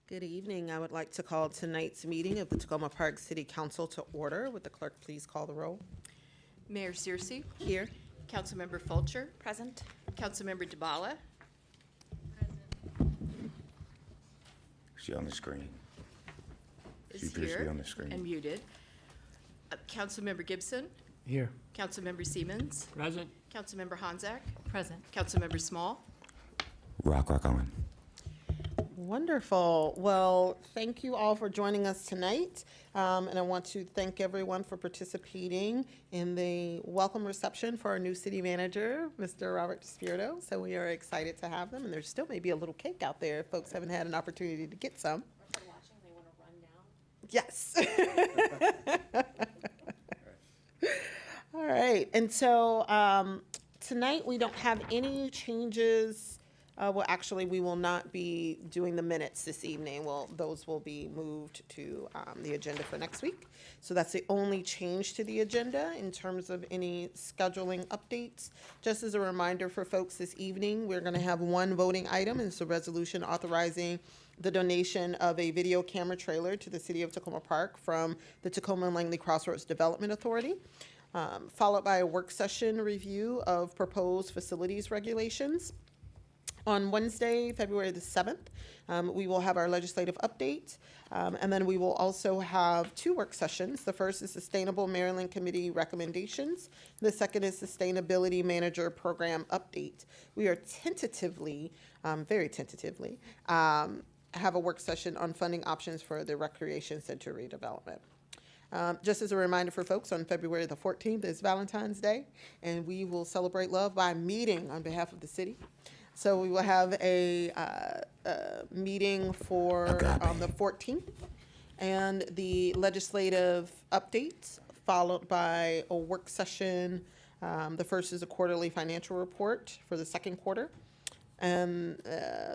Good evening. I would like to call tonight's meeting of the Tacoma Park City Council to order. Would the clerk please call the roll? Mayor Searcy, Here. Councilmember Fulcher, Present. Councilmember DeBala, She on the screen. She is appears to be here on the screen. and muted. Councilmember Gibson, Here. Councilmember Siemens, Present. Councilmember Honzak, Present. Councilmember Small. Rock on. Wonderful. Well, thank you all for joining us tonight. And I want to thank everyone for participating in the welcome reception for our new city manager, Mr. Robert Despierto. So we are excited to have them. And there still may be a little cake out there if folks haven't had an opportunity to get some. Yes. All right. And so tonight we don't have any changes. Well, actually, we will not be doing the minutes this evening. Well, those will be moved to the agenda for next week. So that's the only change to the agenda in terms of any scheduling updates. Just as a reminder for folks this evening, we're going to have one voting item, and it's a resolution authorizing the donation of a video camera trailer to the city of Tacoma Park from the Tacoma and Langley Crossroads Development Authority, followed by a work session review of proposed facilities regulations. On Wednesday, February the 7th, we will have our legislative update, and then we will also have two work sessions. The first is Sustainable Maryland Committee recommendations. The second is Sustainability Manager Program update. We are tentatively, very tentatively, have a work session on funding options for the Recreation Center redevelopment. Just as a reminder for folks, on February the 14th is Valentine's Day, and we will celebrate love by meeting on behalf of the city. So we will have a meeting for on the 14th, and the legislative updates, followed by a work session. The first is a quarterly financial report for the second quarter, and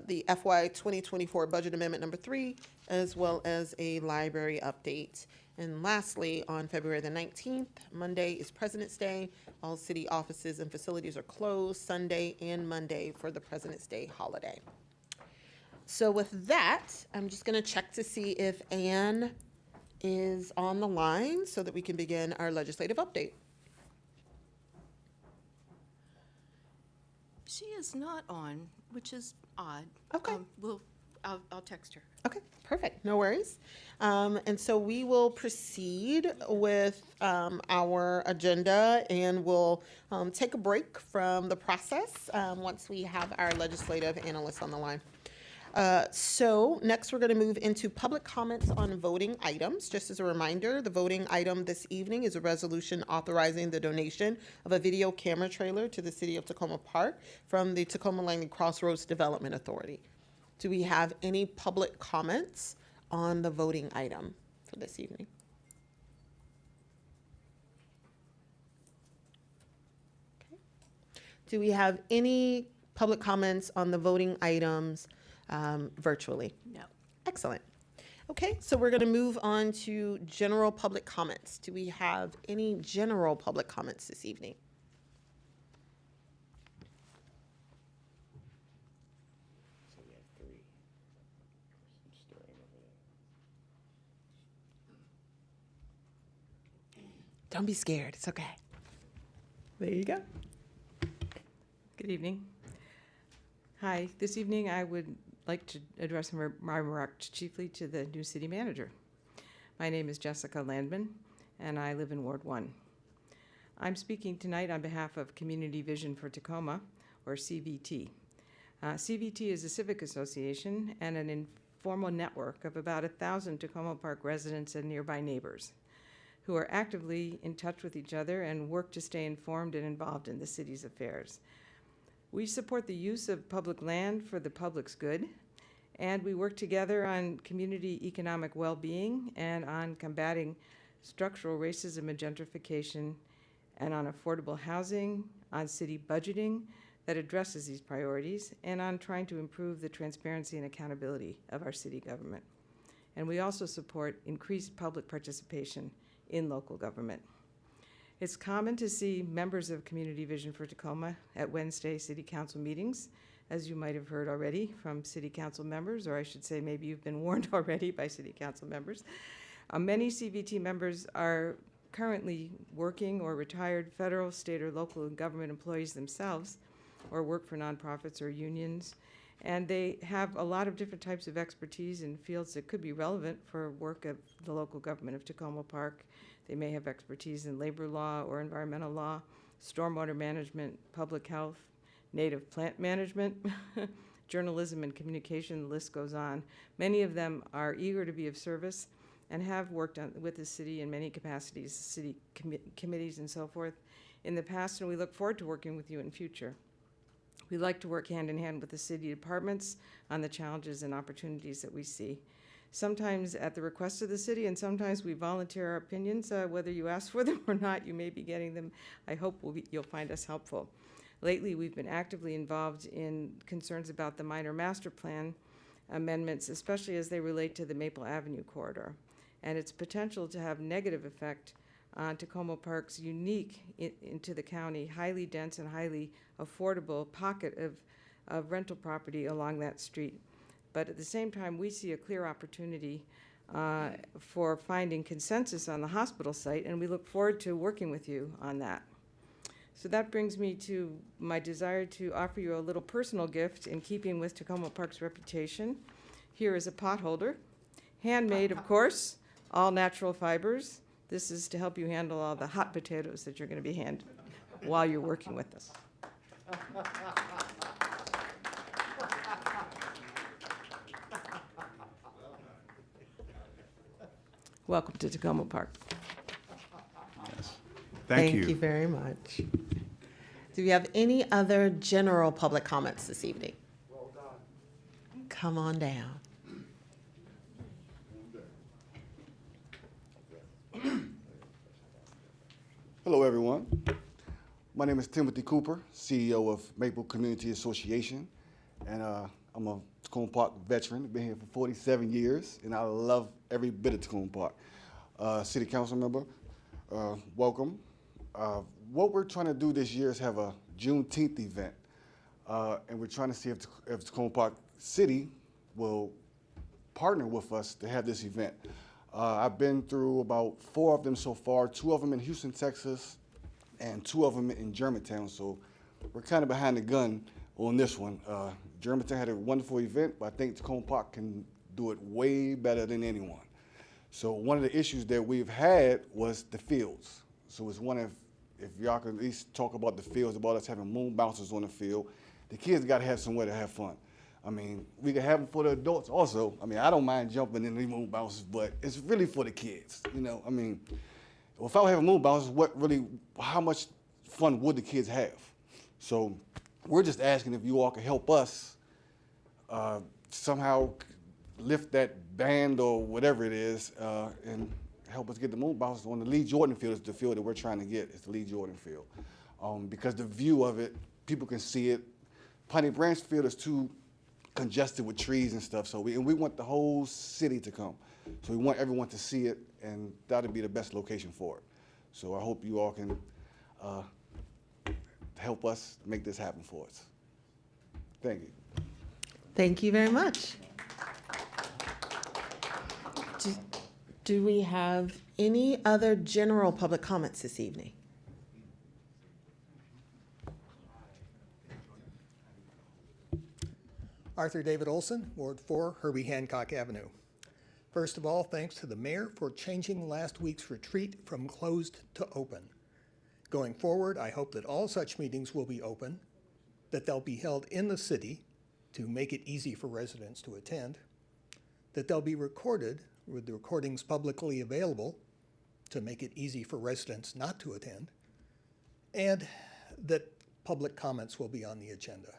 the FY 2024 budget amendment number 3, as well as a library update. And lastly, on February the 19th, Monday is President's Day. All city offices and facilities are closed Sunday and Monday for the President's Day holiday. So with that, I'm just going to check to see if Anne is on the line so that we can begin our legislative update. She is not on, which is odd. Okay. I'll text her. Okay, perfect. No worries. And so we will proceed with our agenda, and we'll take a break from the process once we have our legislative analysts on the line. So next we're going to move into public comments on voting items. Just as a reminder, the voting item this evening is a resolution authorizing the donation of a video camera trailer to the city of Tacoma Park from the Tacoma Langley Crossroads Development Authority. Do we have any public comments on the voting item for this evening? Okay. Do we have any public comments on the voting items virtually? No. Excellent. Okay, so we're going to move on to general public comments. Do we have any general public comments this evening? Don't be scared. It's okay. There you go. Good evening. Hi, this evening I would like to address my remarks chiefly to the new city manager. My name is Jessica Landman, and I live in Ward 1. I'm speaking tonight on behalf of Community Vision for Tacoma, or CVT. CVT is a civic association and an informal network of about 1,000 Tacoma Park residents and nearby neighbors who are actively in touch with each other and work to stay informed and involved in the city's affairs. We support the use of public land for the public's good, and we work together on community economic well-being and on combating structural racism and gentrification, and on affordable housing, on city budgeting that addresses these priorities, and on trying to improve the transparency and accountability of our city government. And we also support increased public participation in local government. It's common to see members of Community Vision for Tacoma at Wednesday City Council meetings as you might have heard already from city council members, or I should say maybe you've been warned already by city council members. Many CVT members are currently working or retired federal, state, or local government employees themselves, or work for nonprofits or unions. And they have a lot of different types of expertise in fields that could be relevant for work of the local government of Tacoma Park. They may have expertise in labor law or environmental law, stormwater management, public health, native plant management, journalism and communication, the list goes on. Many of them are eager to be of service and have worked with the city in many capacities, city committees and so forth in the past, and we look forward to working with you in future. We like to work hand in hand with the city departments on the challenges and opportunities that we see. Sometimes at the request of the city, and sometimes we volunteer our opinions, whether you ask for them or not, you may be getting them. I hope you'll find us helpful. Lately, we've been actively involved in concerns about the minor master plan amendments, especially as they relate to the Maple Avenue corridor and its potential to have negative effect on Tacoma Park's unique into the county, highly dense and highly affordable pocket of rental property along that street. But at the same time, we see a clear opportunity for finding consensus on the hospital site, and we look forward to working with you on that. So that brings me to my desire to offer you a little personal gift in keeping with Tacoma Park's reputation. Here is a pot holder, handmade, of course, all natural fibers. This is to help you handle all the hot potatoes that you're going to be handling while you're working with us. Welcome to Tacoma Park. Thank you. Thank you very much. Do we have any other general public comments this evening? Well done. Come on down. Hello, everyone. My name is Timothy Cooper, CEO of Maple Community Association, and I'm a Tacoma Park veteran. I've been here for 47 years, and I love every bit of Tacoma Park. City Council member, welcome. What we're trying to do this year is have a Juneteenth event, and we're trying to see if Tacoma Park City will partner with us to have this event. I've been through about 4 of them so far, 2 of them in Houston, Texas, and 2 of them in Germantown, so we're kind of behind the gun on this one. Germantown had a wonderful event, but I think Tacoma Park can do it way better than anyone. So one of the issues that we've had was the fields. So it's one of, if y'all can at least talk about the fields, about us having moon bouncers on the field. The kids got to have somewhere to have fun. I mean, we can have them for the adults also. I mean, I don't mind jumping in the moon bouncers, but it's really for the kids, you know? I mean, if I were having moon bouncers, how much fun would the kids have? So we're just asking if you all can help us somehow lift that band or whatever it is and help us get the moon bouncers on the Lee Jordan field. Is the field that we're trying to get. It's the Lee Jordan field. Because the view of it, people can see it. Piney Branch field is too congested with trees and stuff, so we want the whole city to come. So we want everyone to see it, and that'll be the best location for it. So I hope you all can help us make this happen for us. Thank you. Thank you very much. Do we have any other general public comments this evening? Arthur David Olson, Ward 4, Herbie Hancock Avenue. First of all, thanks to the mayor for changing last week's retreat from closed to open. Going forward, I hope that all such meetings will be open, that they'll be held in the city to make it easy for residents to attend, that they'll be recorded with the recordings publicly available to make it easy for residents not to attend, and that public comments will be on the agenda.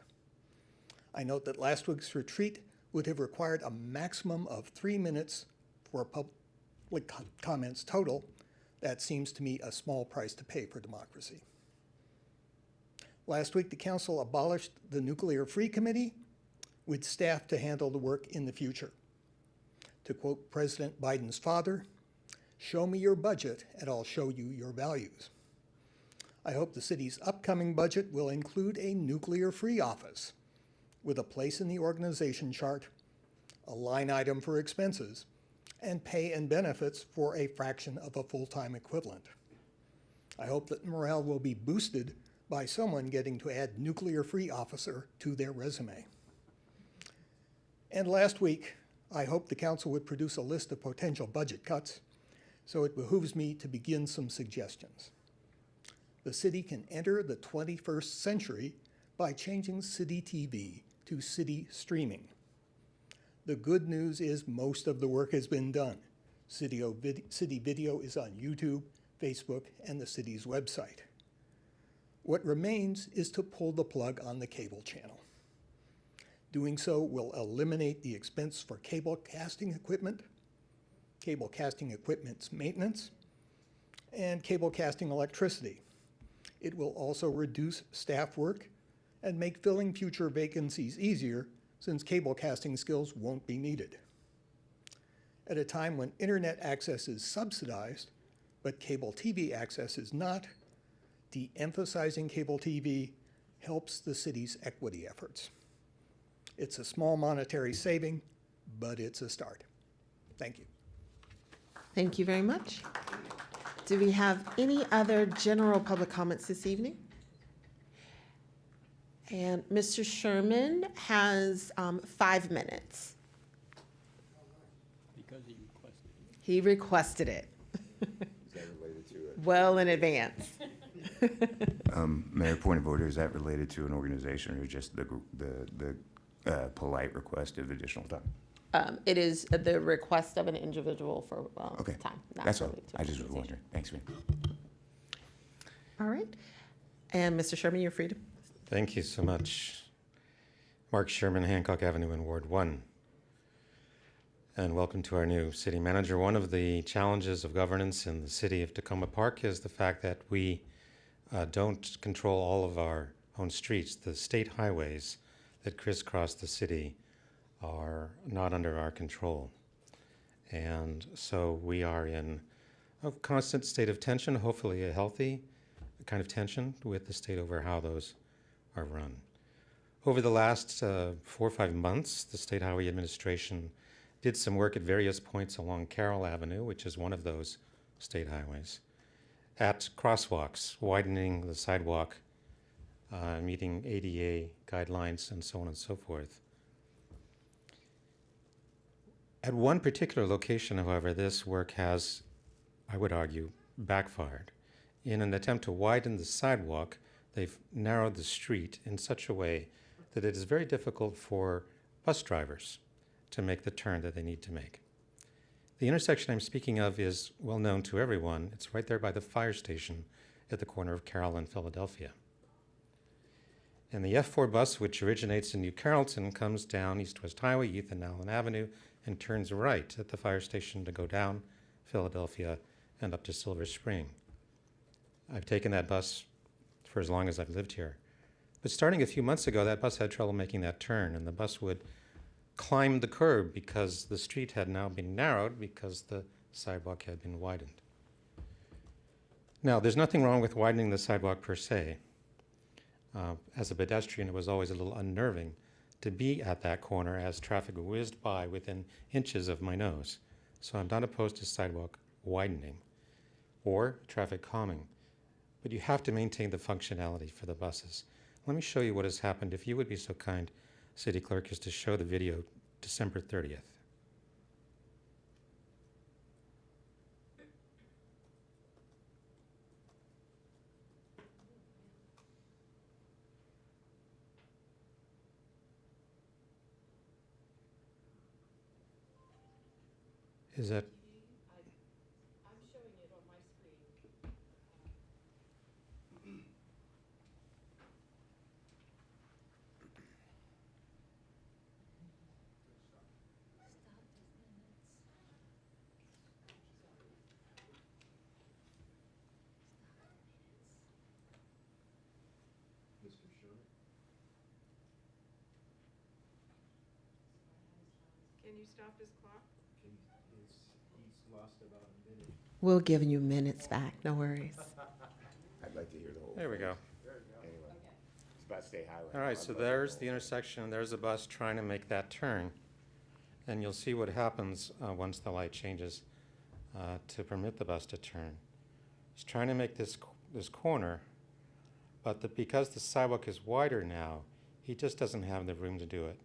I note that last week's retreat would have required a maximum of 3 minutes for public comments total. That seems to me a small price to pay for democracy. Last week, the council abolished the Nuclear Free Committee with staff to handle the work in the future. To quote President Biden's father, "Show me your budget and I'll show you your values." I hope the city's upcoming budget will include a nuclear-free office with a place in the organization chart, a line item for expenses, and pay and benefits for a fraction of a full-time equivalent. I hope that morale will be boosted by someone getting to add nuclear-free officer to their resume. And last week, I hoped the council would produce a list of potential budget cuts, so it behooves me to begin some suggestions. The city can enter the 21st century by changing city TV to city streaming. The good news is most of the work has been done. City video is on YouTube, Facebook, and the city's website. What remains is to pull the plug on the cable channel. Doing so will eliminate the expense for cable casting equipment's maintenance, and cable casting electricity. It will also reduce staff work and make filling future vacancies easier, since cable casting skills won't be needed. At a time when internet access is subsidized, but cable TV access is not, de-emphasizing cable TV helps the city's equity efforts. It's a small monetary saving, but it's a start. Thank you. Thank you very much. Do we have any other general public comments this evening? And Mr. Sherman has 5 minutes. Because he requested it. He requested it. Is that related to it? Well in advance. Mayor, point of order, is that related to an organization or just the polite request of additional time? It is the request of an individual for Okay, time. not that's all. related to I just was organization. wondering. Thanks, man. All right. And Mr. Sherman, you're free to. Thank you so much. Mark Sherman, Hancock Avenue in Ward 1. And welcome to our new city manager. One of the challenges of governance in the city of Tacoma Park is the fact that we don't control all of our own streets. The state highways that crisscross the city are not under our control. And so we are in a constant state of tension, hopefully a healthy kind of tension with the state over how those are run. Over the last 4 or 5 months, the State Highway Administration did some work at various points along Carroll Avenue, which is one of those state highways, at crosswalks, widening the sidewalk, meeting ADA guidelines, and so on and so forth. At one particular location, however, this work has, I would argue, backfired. In an attempt to widen the sidewalk, they've narrowed the street in such a way that it is very difficult for bus drivers to make the turn that they need to make. The intersection I'm speaking of is well known to everyone. It's right there by the fire station at the corner of Carroll and Philadelphia. And the F4 bus, which originates in New Carrollton, comes down East-West Highway, Ethan Allen Avenue, and turns right at the fire station to go down Philadelphia and up to Silver Spring. I've taken that bus for as long as I've lived here. But starting a few months ago, that bus had trouble making that turn, and the bus would climb the curb because the street had now been narrowed because the sidewalk had been widened. Now, there's nothing wrong with widening the sidewalk per se. As a pedestrian, it was always a little unnerving to be at that corner as traffic whizzed by within inches of my nose. So I'm not opposed to sidewalk widening or traffic calming, but you have to maintain the functionality for the buses. Let me show you what has happened. If you would be so kind, City Clerk, is to show the video December 30th. Is that? I'm showing it on my screen. Can you stop his clock? We'll give you minutes back, no worries. I'd like to hear the whole. There we go. about State Highway. All right, so there's the intersection, there's a bus trying to make that turn. And you'll see what happens once the light changes to permit the bus to turn. He's trying to make this corner, but because the sidewalk is wider now, he just doesn't have the room to do it.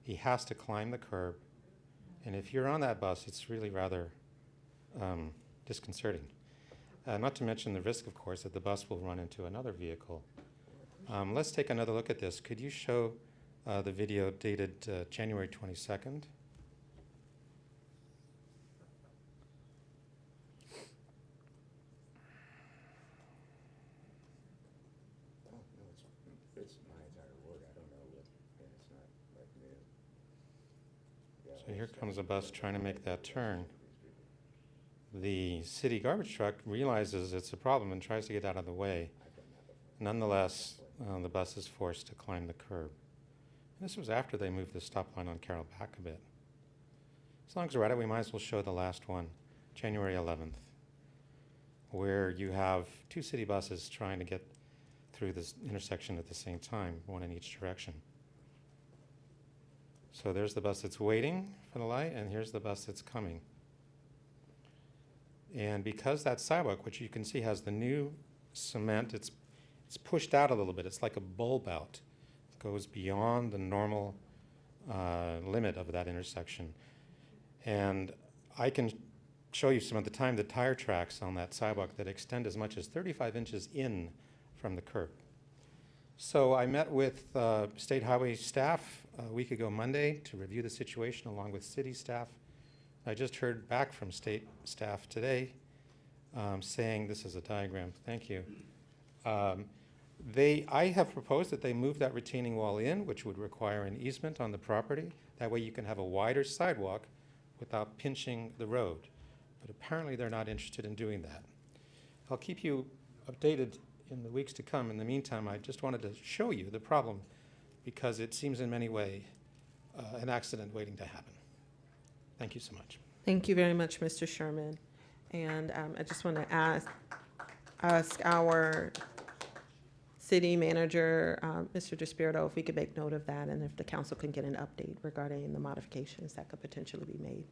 He has to climb the curb, and if you're on that bus, it's really rather disconcerting. Not to mention the risk, of course, that the bus will run into another vehicle. Let's take another look at this. Could you show the video dated January 22nd? It's my entire ward. I don't know what, and it's not like new. So here comes a bus trying to make that turn. The city garbage truck realizes it's a problem and tries to get out of the way. Nonetheless, the bus is forced to climb the curb. This was after they moved the stop line on Carroll back a bit. As long as we're at it, we might as well show the last one, January 11th, where you have two city buses trying to get through this intersection at the same time, one in each direction. So there's the bus that's waiting for the light, and here's the bus that's coming. And because that sidewalk, which you can see has the new cement, it's pushed out a little bit. It's like a bulb out. It goes beyond the normal limit of that intersection. And I can show you some of the tire tracks on that sidewalk that extend as much as 35 inches in from the curb. So I met with State Highway staff a week ago Monday to review the situation along with city staff. I just heard back from state staff today saying, this is a diagram, thank you. I have proposed that they move that retaining wall in, which would require an easement on the property. That way you can have a wider sidewalk without pinching the road. But apparently they're not interested in doing that. I'll keep you updated in the weeks to come. In the meantime, I just wanted to show you the problem because it seems in many ways an accident waiting to happen. Thank you so much. Thank you very much, Mr. Sherman. And I just want to ask our city manager, Mr. DeSpirito, if we could make note of that and if the council can get an update regarding the modifications that could potentially be made.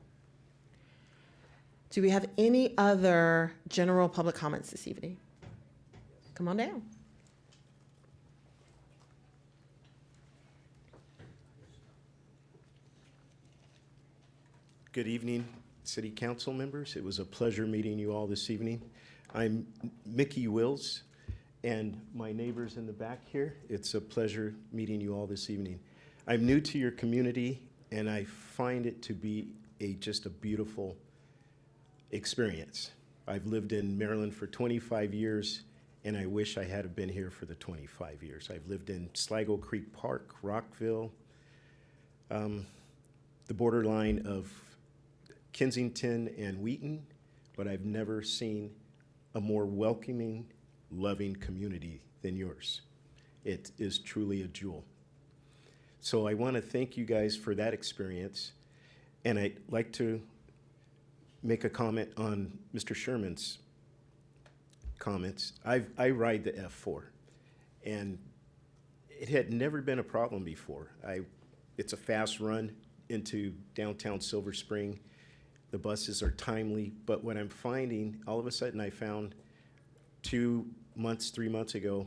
Do we have any other general public comments this evening? Come on down. Good evening, City Council members. It was a pleasure meeting you all this evening. I'm Mickey Wills, and my neighbors in the back here. It's a pleasure meeting you all this evening. I'm new to your community, and I find it to be just a beautiful experience. I've lived in Maryland for 25 years, and I wish I had been here for the 25 years. I've lived in Sligo Creek Park, Rockville, the borderline of Kensington and Wheaton, but I've never seen a more welcoming, loving community than yours. It is truly a jewel. So I want to thank you guys for that experience, and I'd like to make a comment on Mr. Sherman's comments. I ride the F4, and it had never been a problem before. It's a fast run into downtown Silver Spring. The buses are timely, but what I'm finding, all of a sudden I found 3 months ago,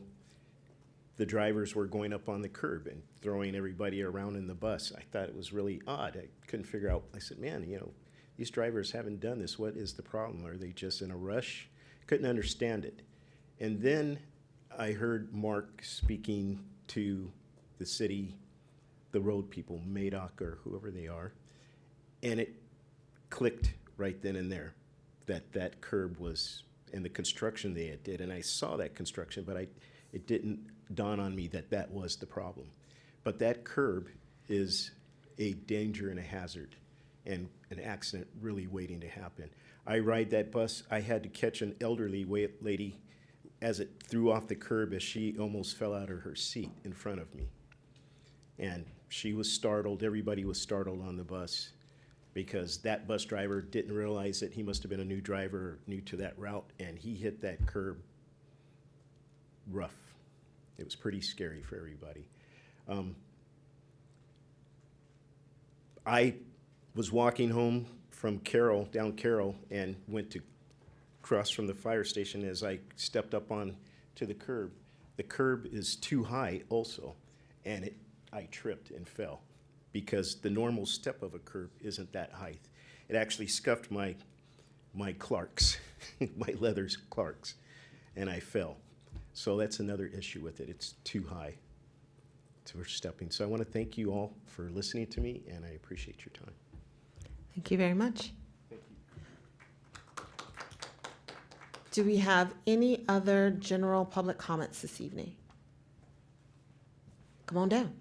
the drivers were going up on the curb and throwing everybody around in the bus. I thought it was really odd. I couldn't figure out. I said, man, these drivers haven't done this. What is the problem? Are they just in a rush? Couldn't understand it. And then I heard Mark speaking to the city, the road people, Madoc or whoever they are, and it clicked right then and there that curb was, and the construction they had did, and I saw that construction, but it didn't dawn on me that was the problem. But that curb is a danger and a hazard and an accident really waiting to happen. I ride that bus. I had to catch an elderly lady as it threw off the curb as she almost fell out of her seat in front of me. And she was startled. Everybody was startled on the bus because that bus driver didn't realize that he must have been a new driver, new to that route, and he hit that curb rough. It was pretty scary for everybody. I was walking home from down Carroll, and went to cross from the fire station. As I stepped up on to the curb is too high also, and I tripped and fell because the normal step of a curb isn't that height. It actually scuffed my Clarks, my leather Clarks, and I fell. So that's another issue with it. It's too high for stepping. So I want to thank you all for listening to me, and I appreciate your time. Thank you very much. Do we have any other general public comments this evening? Come on down.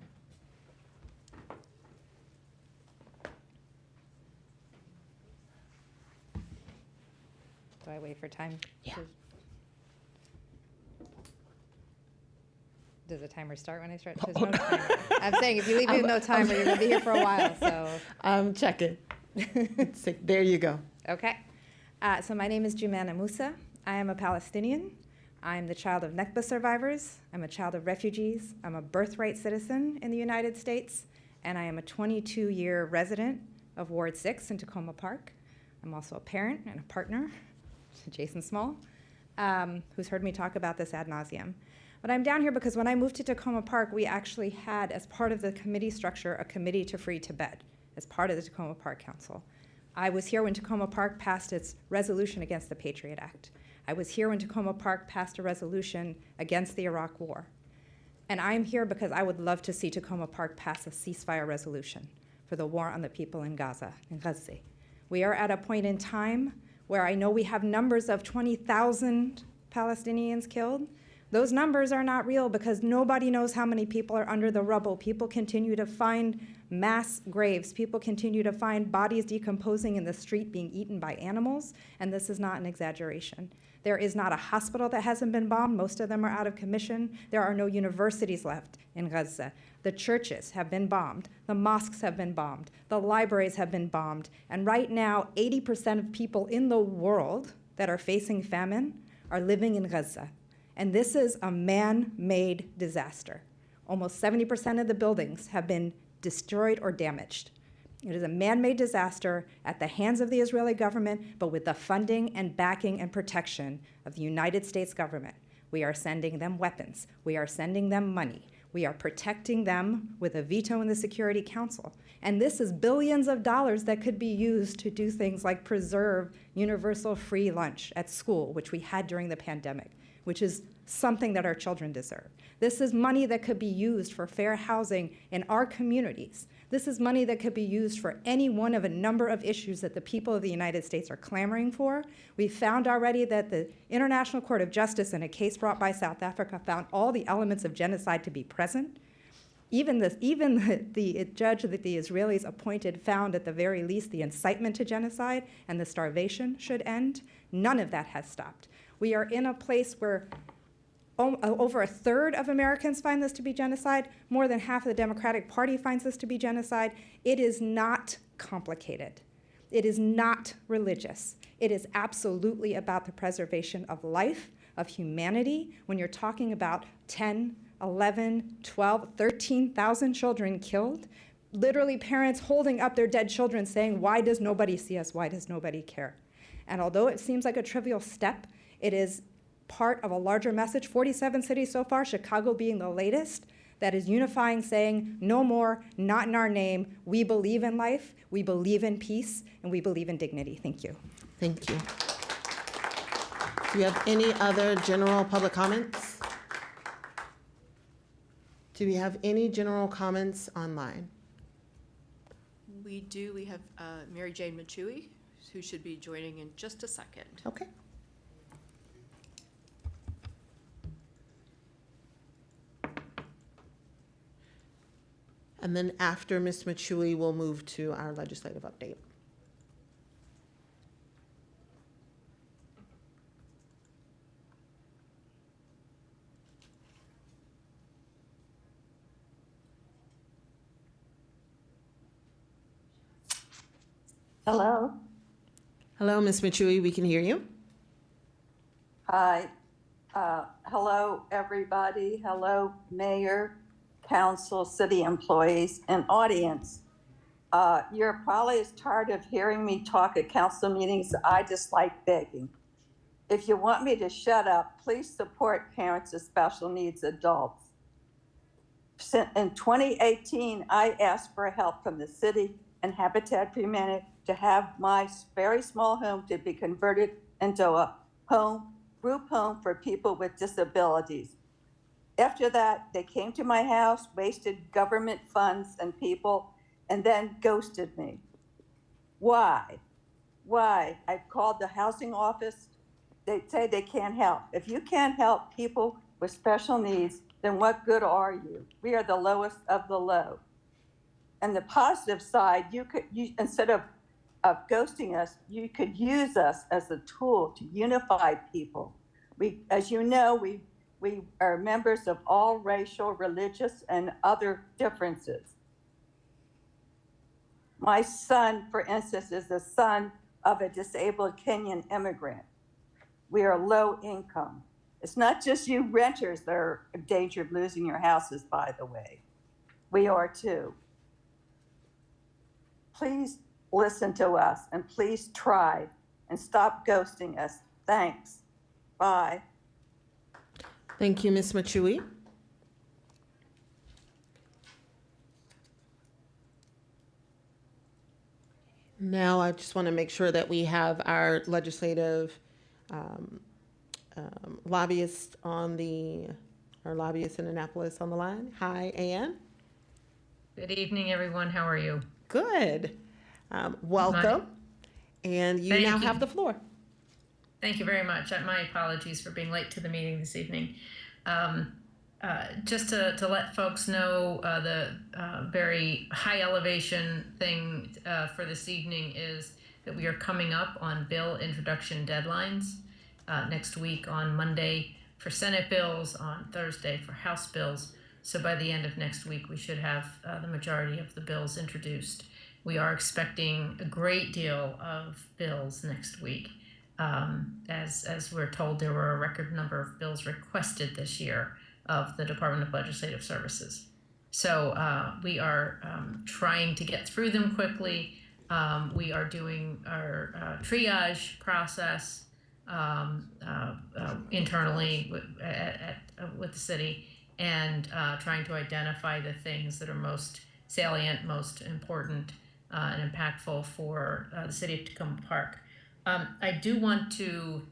Do I wait for time? Yeah. Does the timer start when I start? There's no timer. I'm saying if you leave me with no timer, you're gonna be here for a while, so. I'm checking. There you go. Okay. So my name is Jumana Musa. I am a Palestinian. I'm the child of Nakba survivors. I'm a child of refugees. I'm a birthright citizen in the United States. And I am a 22-year resident of Ward 6 in Tacoma Park. I'm also a parent and a partner to Jason Small, who's heard me talk about this ad nauseum. But I'm down here because when I moved to Tacoma Park, we actually had, as part of the committee structure, a committee to free Tibet as part of the Tacoma Park Council. I was here when Tacoma Park passed its resolution against the Patriot Act. I was here when Tacoma Park passed a resolution against the Iraq War. And I'm here because I would love to see Tacoma Park pass a ceasefire resolution for the war on the people in Gaza, in Gaza. We are at a point in time where I know we have numbers of 20,000 Palestinians killed. Those numbers are not real because nobody knows how many people are under the rubble. People continue to find mass graves. People continue to find bodies decomposing in the street, being eaten by animals, and this is not an exaggeration. There is not a hospital that hasn't been bombed. Most of them are out of commission. There are no universities left in Gaza. The churches have been bombed. The mosques have been bombed. The libraries have been bombed. And right now, 80% of people in the world that are facing famine are living in Gaza. And this is a man-made disaster. Almost 70% of the buildings have been destroyed or damaged. It is a man-made disaster at the hands of the Israeli government, but with the funding and backing and protection of the United States government. We are sending them weapons. We are sending them money. We are protecting them with a veto in the Security Council. And this is billions of dollars that could be used to do things like preserve universal free lunch at school, which we had during the pandemic, which is something that our children deserve. This is money that could be used for fair housing in our communities. This is money that could be used for any one of a number of issues that the people of the United States are clamoring for. We found already that the International Court of Justice, in a case brought by South Africa, found all the elements of genocide to be present. Even the judge that the Israelis appointed found at the very least the incitement to genocide and the starvation should end. None of that has stopped. We are in a place where over a third of Americans find this to be genocide. More than half of the Democratic Party finds this to be genocide. It is not complicated. It is not religious. It is absolutely about the preservation of life, of humanity. When you're talking about 10, 11, 12, 13,000 children killed, literally parents holding up their dead children saying, "Why does nobody see us? Why does nobody care?" And although it seems like a trivial step, it is part of a larger message. 47 cities so far, Chicago being the latest, that is unifying, saying, no more, not in our name. We believe in life, we believe in peace, and we believe in dignity. Thank you. Thank you. Do you have any other general public comments? Do we have any general comments online? We do. We have Mary Jane Machui, who should be joining in just a second. Okay. And then after Ms. Machui, we'll move to our legislative update. Hello. Hello, Ms. Machui, we can hear you. Hi. Hello, everybody. Hello, Mayor, Council, City employees, and audience. You're probably as tired of hearing me talk at council meetings. I just like begging. If you want me to shut up, please support parents of special needs adults. In 2018, I asked for help from the city and Habitat for Humanity to have my very small home to be converted into a group home for people with disabilities. After that, they came to my house, wasted government funds and people, and then ghosted me. Why? Why? I've called the housing office. They say they can't help. If you can't help people with special needs, then what good are you? We are the lowest of the low. And the positive side, you instead of ghosting us, you could use us as a tool to unify people. As you know, we are members of all racial, religious, and other differences. My son, for instance, is the son of a disabled Kenyan immigrant. We are low income. It's not just you renters that are in danger of losing your houses, by the way. We are too. Please listen to us and please try and stop ghosting us. Thanks. Bye. Thank you, Ms. Machui. Now, I just want to make sure that we have our legislative lobbyist our lobbyist in Annapolis on the line. Hi, Ann. Good evening, everyone. How are you? Good. Welcome. And you Thank now you. have the floor. Thank you very much. My apologies for being late to the meeting this evening. Just to let folks know, the very high elevation thing for this evening is that we are coming up on bill introduction deadlines next week on Monday for Senate bills, on Thursday for House bills. So by the end of next week, we should have the majority of the bills introduced. We are expecting a great deal of bills next week. As we're told, there were a record number of bills requested this year of the Department of Legislative Services. So we are trying to get through them quickly. We are doing our triage process internally with the city and trying to identify the things that are most salient, most important, and impactful for the city of Tacoma Park. I do want to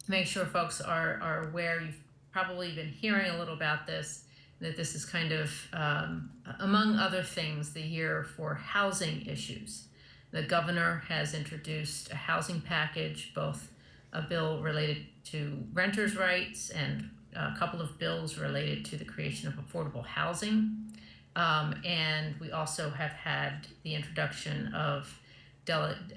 make sure folks are aware, you've probably been hearing a little about this, that this is kind of, among other things, the year for housing issues. The governor has introduced a housing package, both a bill related to renters' rights and a couple of bills related to the creation of affordable housing. And we also have had the introduction of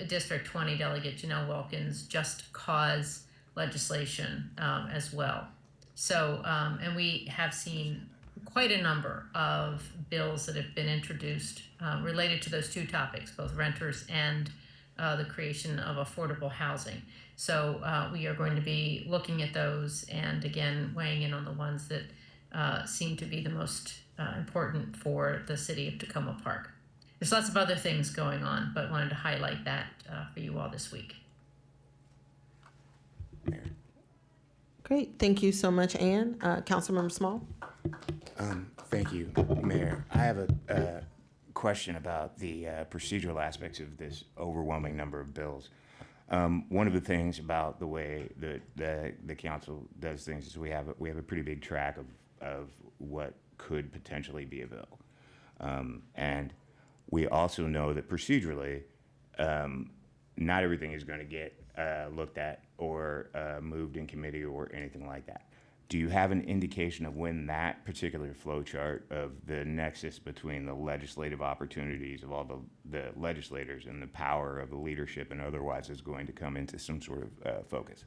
District 20 Delegate Janelle Wilkins' Just Cause legislation as well. So, and we have seen quite a number of bills that have been introduced related to those two topics, both renters and the creation of affordable housing. So we are going to be looking at those and again weighing in on the ones that seem to be the most important for the city of Tacoma Park. There's lots of other things going on, but wanted to highlight that for you all this week. Great. Thank you so much, Ann. Councilmember Small. Thank you, Mayor. I have a question about the procedural aspects of this overwhelming number of bills. One of the things about the way that the council does things is we have a pretty big track of what could potentially be a bill, and we also know that procedurally, not everything is going to get looked at or moved in committee or anything like that. Do you have an indication of when that particular flow chart of the nexus between the legislative opportunities of all the legislators and the power of the leadership and otherwise is going to come into some sort of focus?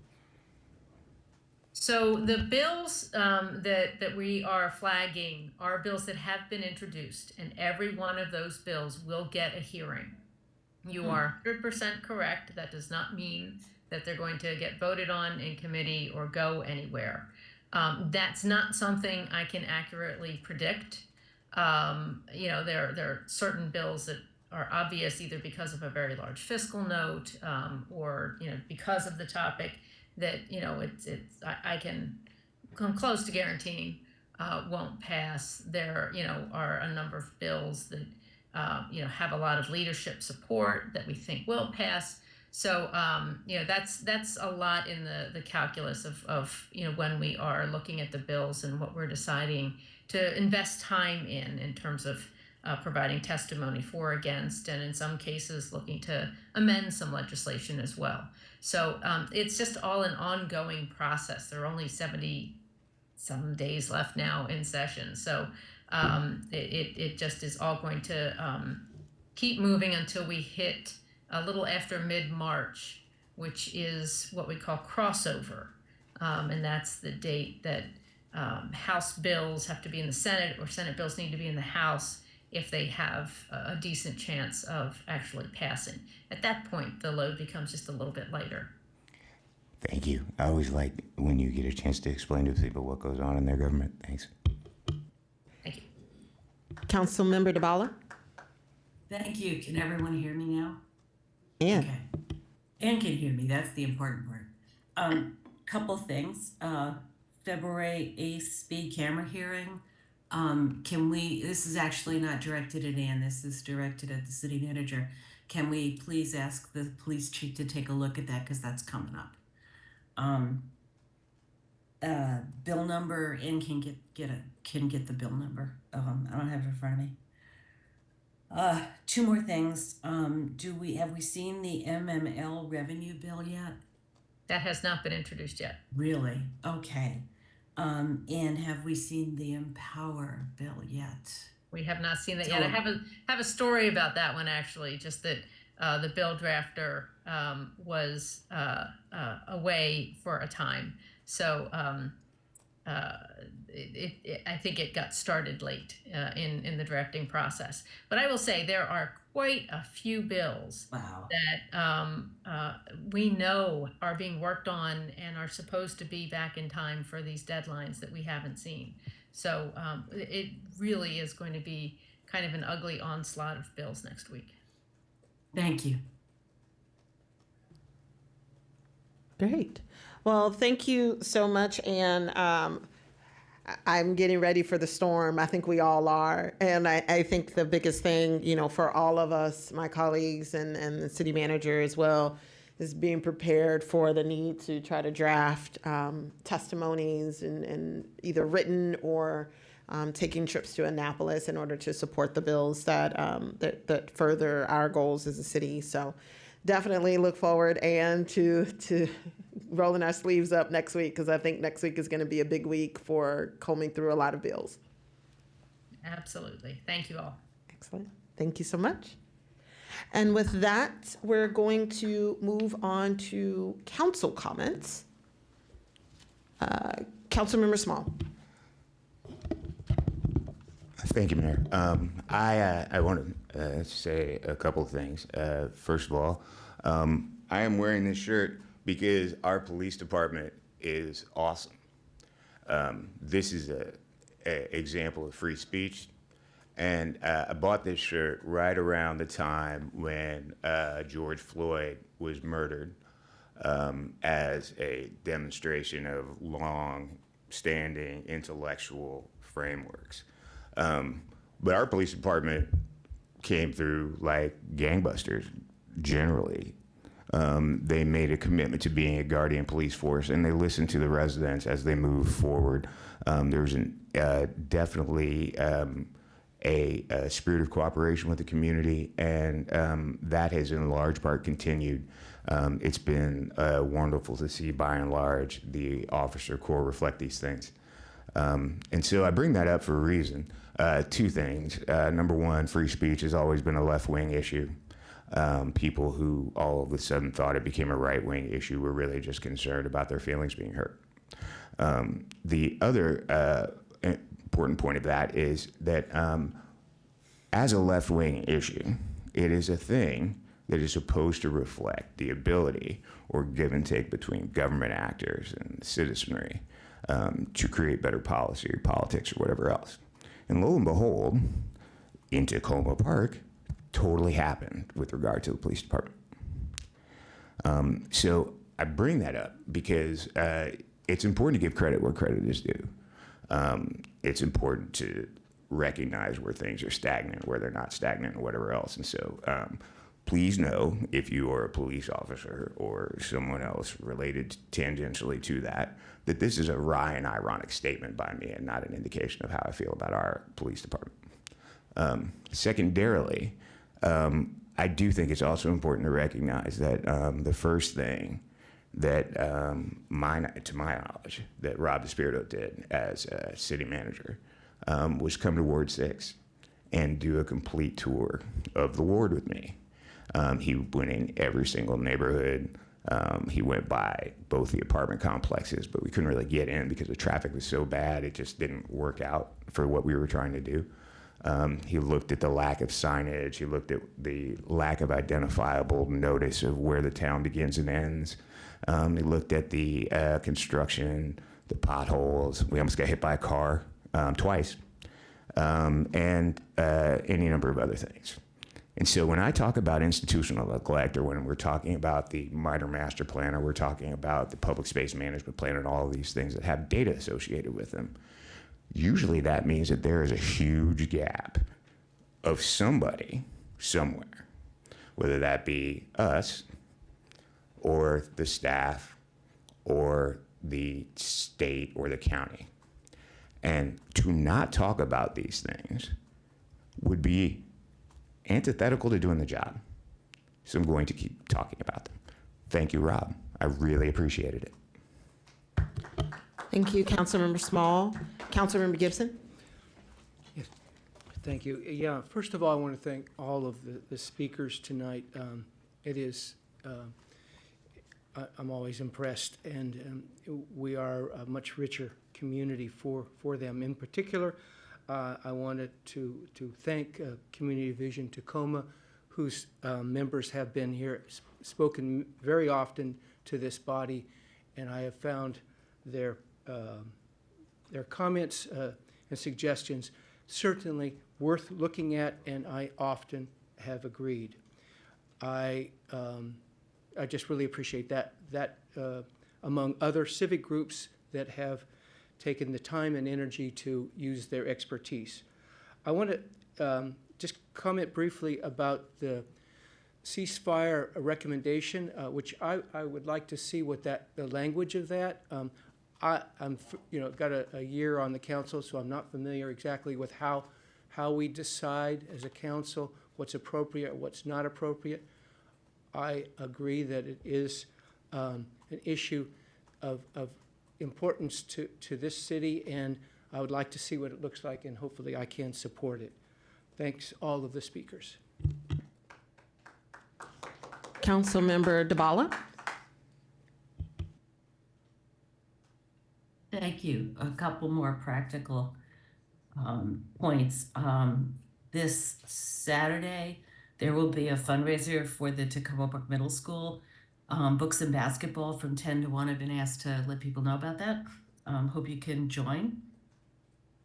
So the bills that we are flagging are bills that have been introduced, and every one of those bills will get a hearing. You are 100% correct. That does not mean that they're going to get voted on in committee or go anywhere. That's not something I can accurately predict. There are certain bills that are obvious either because of a very large fiscal note or because of the topic that I can come close to guaranteeing won't pass. There are a number of bills that have a lot of leadership support that we think will pass. So that's a lot in the calculus of when we are looking at the bills and what we're deciding to invest time in terms of providing testimony for or against, and in some cases looking to amend some legislation as well. So it's just all an ongoing process. There are only 70 some days left now in session. So it just is all going to keep moving until we hit a little after mid-March, which is what we call crossover. And that's the date that House bills have to be in the Senate, or Senate bills need to be in the House if they have a decent chance of actually passing. At that point, the load becomes just a little bit lighter. Thank you. I always like when you get a chance to explain to people what goes on in their government. Thanks. Thank you. Councilmember DeBala? Thank you. Can everyone hear me now? Yeah. Okay. And can hear me. That's the important part. Couple things. February 8th speed camera hearing. This is actually not directed at Ann, this is directed at the city manager. Can we please ask the police chief to take a look at that, because that's coming up. Bill number, and can get the bill number. I don't have it in front of me. Two more things. Have we seen the MML revenue bill yet? That has not been introduced yet. Really? Okay. And have we seen the Empower bill yet? We have not seen that yet. I have a story about that one, actually, just that the bill drafter was away for a time. So I think it got started late in the drafting process. But I will say there are quite a few bills that we know are being worked on and are supposed to be back in time for these deadlines that we haven't seen. So it really is going to be kind of an ugly onslaught of bills next week. Thank you. Great. Well, thank you so much, Ann. I'm getting ready for the storm. I think we all are. And I think the biggest thing, for all of us, my colleagues and the city manager as well, is being prepared for the need to try to draft testimonies and either written or taking trips to Annapolis in order to support the bills that further our goals as a city. So definitely look forward to rolling our sleeves up next week, because I think next week is going to be a big week for combing through a lot of bills. Absolutely. Thank you all. Excellent. Thank you so much. And with that, we're going to move on to council comments. Councilmember Small. Thank you, Mayor. I want to say a couple of things. First of all, I am wearing this shirt because our police department is awesome. This is an example of free speech. And I bought this shirt right around the time when George Floyd was murdered as a demonstration of long-standing intellectual frameworks. But our police department came through like gangbusters, generally. They made a commitment to being a guardian police force, and they listened to the residents as they moved forward. There's definitely a spirit of cooperation with the community, and that has in large part continued. It's been wonderful to see, by and large, the officer corps reflect these things. And so I bring that up for a reason. Two things. Number one, free speech has always been a left-wing issue. People who all of a sudden thought it became a right-wing issue were really just concerned about their feelings being hurt. The other important point of that is that as a left-wing issue, it is a thing that is supposed to reflect the ability or give and take between government actors and citizenry. to create better policy or politics or whatever else. And lo and behold, in Tacoma Park, totally happened with regard to the police department. So I bring that up because it's important to give credit where credit is due. It's important to recognize where things are stagnant, where they're not stagnant, and whatever else. And so please know, if you are a police officer or someone else related tangentially to that, that this is a wry and ironic statement by me and not an indication of how I feel about our police department. Secondarily, I do think it's also important to recognize that the first thing that, to my knowledge, that Rob DeSpirito did as a city manager was come to Ward 6 and do a complete tour of the ward with me. He went in every single neighborhood. He went by both the apartment complexes, but we couldn't really get in because the traffic was so bad, it just didn't work out for what we were trying to do. He looked at the lack of signage. He looked at the lack of identifiable notice of where the town begins and ends. He looked at the construction, the potholes. We almost got hit by a car twice, and any number of other things. And so when I talk about institutional neglect, or when we're talking about the minor master plan, or we're talking about the public space management plan and all of these things that have data associated with them, usually that means that there is a huge gap of somebody somewhere, whether that be us or the staff or the state or the county. And to not talk about these things would be antithetical to doing the job. So I'm going to keep talking about them. Thank you, Rob. I really appreciated it. Thank you, Councilmember Small. Councilmember Gibson? Yes, thank you. Yeah, first of all, I want to thank all of the speakers tonight. It is, I'm always impressed, and we are a much richer community for them. In particular, I wanted to thank Community Vision Tacoma, whose members have been here, spoken very often to this body, and I have found their comments and suggestions certainly worth looking at, and I often have agreed. I just really appreciate that among other civic groups that have taken the time and energy to use their expertise. I want to just comment briefly about the ceasefire recommendation, which I would like to see what the language of that. I'm got a year on the council, so I'm not familiar exactly with how we decide as a council what's appropriate, what's not appropriate. I agree that it is an issue of importance to this city, and I would like to see what it looks like, and hopefully I can support it. Thanks, all of the speakers. Councilmember Dabala? Thank you. A couple more practical points. This Saturday, there will be a fundraiser for the Tacoma Park Middle School. Books and basketball from 10 to 1. I've been asked to let people know about that. Hope you can join.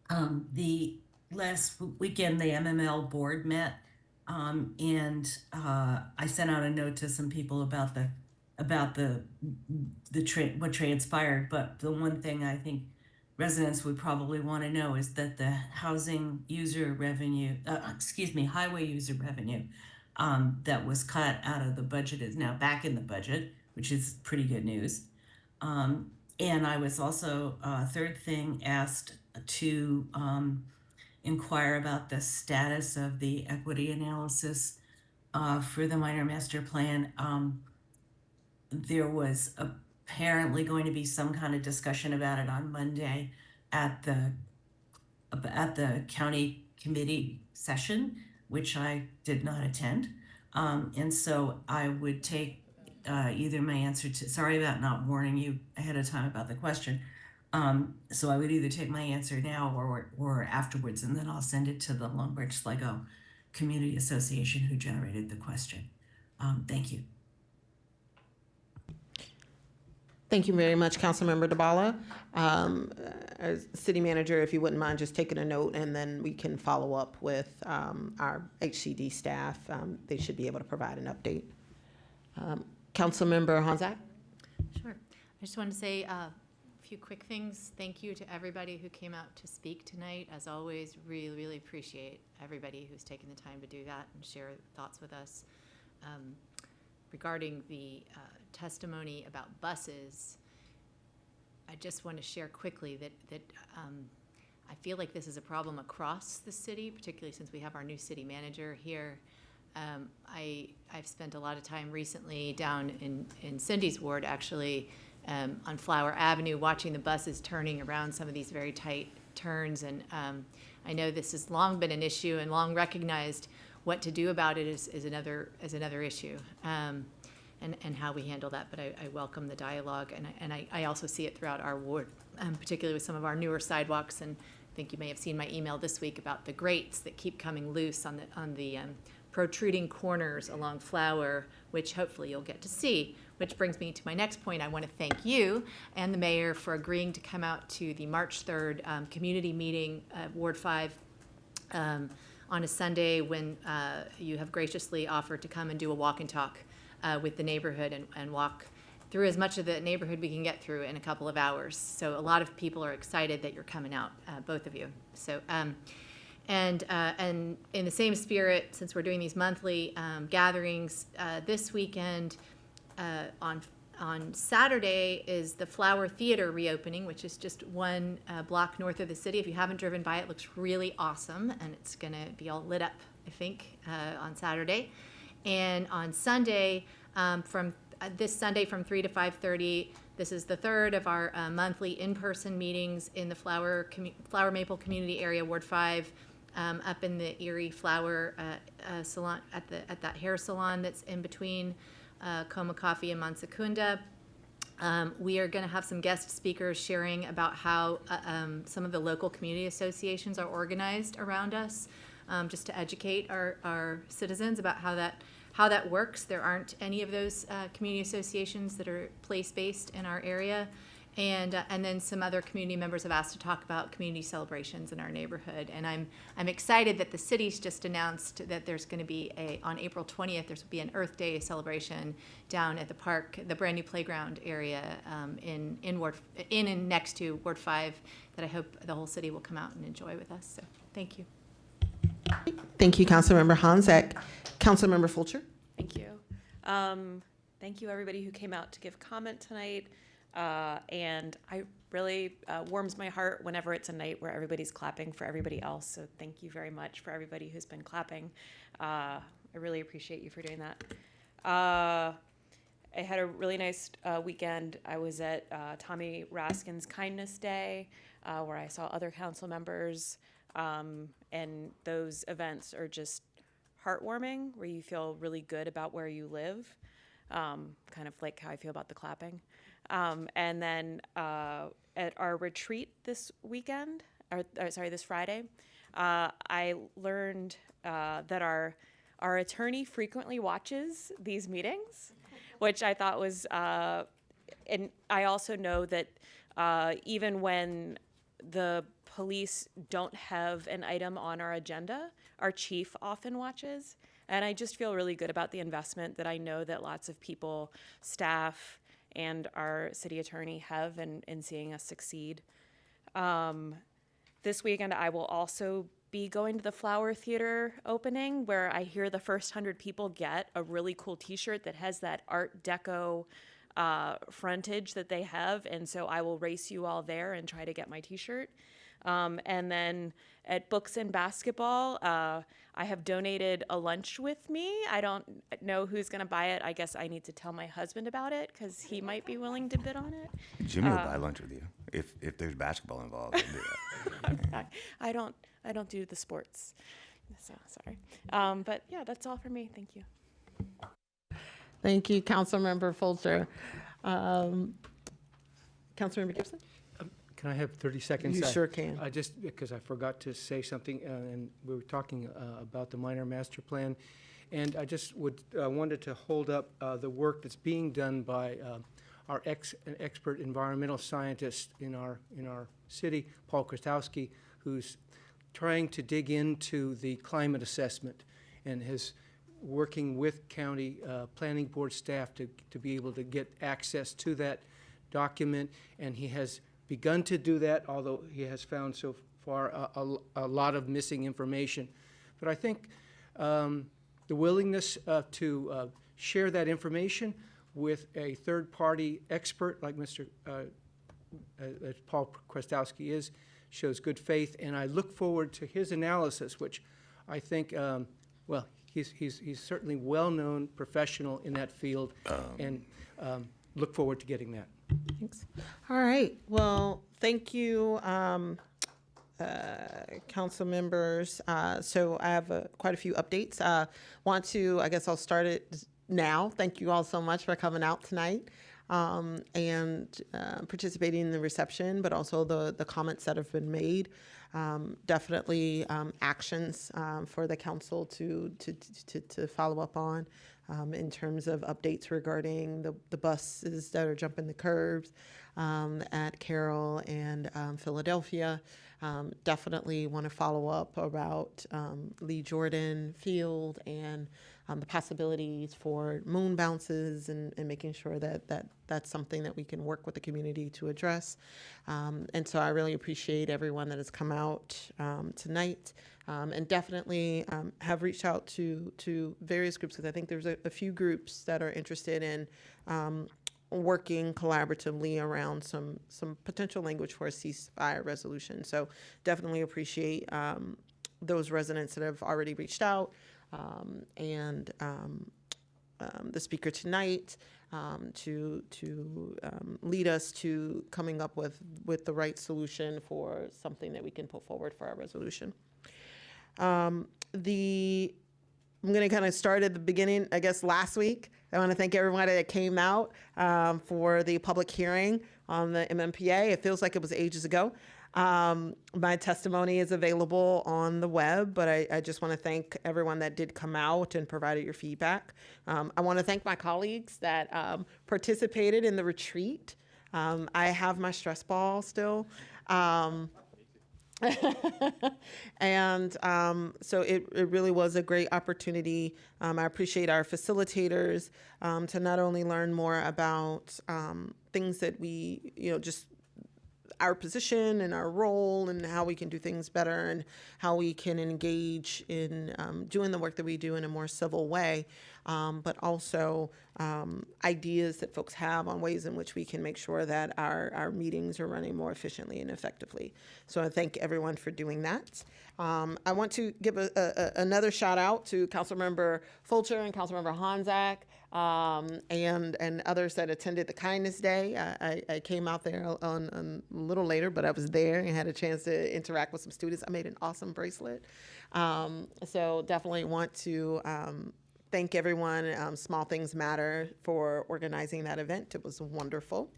The last weekend, the MML board met, and I sent out a note to some people about what transpired. But the one thing I think residents would probably want to know is that the housing user revenue, highway user revenue that was cut out of the budget is now back in the budget, which is pretty good news. And I was also, third thing, asked to inquire about the status of the equity analysis for the minor master plan. There was apparently going to be some kind of discussion about it on Monday at the county committee session, which I did not attend. And so I would take either my answer to, sorry about not warning you ahead of time about the question. So I would either take my answer now or afterwards, and then I'll send it to the Longbridge Sligo Community Association who generated the question. Thank you. Thank you very much, Councilmember DeBala. As city manager, if you wouldn't mind just taking a note, and then we can follow up with our HCD staff. They should be able to provide an update. Councilmember Honzak? Sure. I just wanted to say a few quick things. Thank you to everybody who came out to speak tonight. As always, really, really appreciate everybody who's taken the time to do that and share thoughts with us. Regarding the testimony about buses, I just want to share quickly that I feel like this is a problem across the city, particularly since we have our new city manager here. I've spent a lot of time recently down in Cindy's ward, actually, on Flower Avenue, watching the buses turning around some of these very tight turns. And I know this has long been an issue and long recognized. What to do about it is another issue, and how we handle that. But I welcome the dialogue, and I also see it throughout our ward, particularly with some of our newer sidewalks. And I think you may have seen my email this week about the grates that keep coming loose on the protruding corners along Flower, which hopefully you'll get to see. Which brings me to my next point. I want to thank you and the mayor for agreeing to come out to the March 3rd community meeting at Ward 5 on a Sunday, when you have graciously offered to come and do a walk and talk with the neighborhood and walk through as much of the neighborhood we can get through in a couple of hours. So a lot of people are excited that you're coming out, both of you. So and in the same spirit, since we're doing these monthly gatherings, this weekend on Saturday is the Flower Theater reopening, which is just one block north of the city. If you haven't driven by, it looks really awesome, and it's going to be all lit up, I think, on Saturday. And on Sunday, this Sunday from 3 to 5:30, this is the third of our monthly in-person meetings in the Flower Maple Community Area, Ward 5, up in the Erie Flower Salon, at that hair salon that's in between Coma Coffee and Monsecunda. We are going to have some guest speakers sharing about how some of the local community associations are organized around us, just to educate our citizens about how that works. There aren't any of those community associations that are place-based in our area. And then some other community members have asked to talk about community celebrations in our neighborhood. And I'm excited that the city's just announced that there's going to be on April 20th, there's going to be an Earth Day celebration down at the park, the brand new playground area in and next to Ward 5, that I hope the whole city will come out and enjoy with us. So thank you. Thank you, Councilmember Honzak. Councilmember Fulcher? Thank you. Thank you, everybody who came out to give comment tonight. And I really warms my heart whenever it's a night where everybody's clapping for everybody else. So thank you very much for everybody who's been clapping. I really appreciate you for doing that. I had a really nice weekend. I was at Tommy Raskin's Kindness Day, where I saw other council members. And those events are just heartwarming, where you feel really good about where you live, kind of like how I feel about the clapping. And then at our retreat this weekend, this Friday, I learned that our attorney frequently watches these meetings, which I thought was, and I also know that even when the police don't have an item on our agenda, our chief often watches. And I just feel really good about the investment that I know that lots of people, staff, and our city attorney have in seeing us succeed. This weekend, I will also be going to the Flower Theater opening, where I hear the first 100 people get a really cool t-shirt that has that Art Deco frontage that they have. And so I will race you all there and try to get my t-shirt. And then at Books and Basketball, I have donated a lunch with me. I don't know who's going to buy it. I guess I need to tell my husband about it, because he might be willing to bid on it. Jimmy will buy lunch with you if there's basketball involved. He'll do that. I don't do the sports, so sorry. But yeah, that's all for me. Thank you. Thank you, Councilmember Fulcher. Councilmember Gibson? Can I have 30 seconds? You sure can. I just, because I forgot to say something, and we were talking about the minor master plan, and I just wanted to hold up the work that's being done by our an expert environmental scientist in our city, Paul Krastowski, who's trying to dig into the climate assessment and is working with county planning board staff to be able to get access to that document. And he has begun to do that, although he has found so far a lot of missing information. But I think the willingness to share that information with a third-party expert like Mr. As Paul Krastowski is, shows good faith, and I look forward to his analysis, which I think, well, he's certainly well-known professional in that field, and look forward to getting that. Thanks. All right. Well, thank you, council members. So I have quite a few updates. I guess I'll start it now. Thank you all so much for coming out tonight and participating in the reception, but also the comments that have been made. Definitely actions for the council to follow up on in terms of updates regarding the buses that are jumping the curbs at Carroll and Philadelphia. Definitely want to follow up about Lee Jordan Field and the possibilities for moon bounces and making sure that's something that we can work with the community to address. And so I really appreciate everyone that has come out tonight and definitely have reached out to various groups, because I think there's a few groups that are interested in working collaboratively around some potential language for a ceasefire resolution. So definitely appreciate those residents that have already reached out and the speaker tonight to lead us to coming up with the right solution for something that we can put forward for our resolution. I'm going to kind of start at the beginning, I guess, last week. I want to thank everybody that came out for the public hearing on the MMPA. It feels like it was ages ago. My testimony is available on the web, but I just want to thank everyone that did come out and provided your feedback. I want to thank my colleagues that participated in the retreat. I have my stress ball still. And so it really was a great opportunity. I appreciate our facilitators to not only learn more about things that we, just our position and our role and how we can do things better and how we can engage in doing the work that we do in a more civil way, but also ideas that folks have on ways in which we can make sure that our meetings are running more efficiently and effectively. So I thank everyone for doing that. I want to give another shout out to Councilmember Fulcher and Councilmember Honzak and others that attended the Kindness Day. I came out there on a little later, but I was there and had a chance to interact with some students. I made an awesome bracelet. So definitely want to thank everyone, Small Things Matter, for organizing that event. It was wonderful.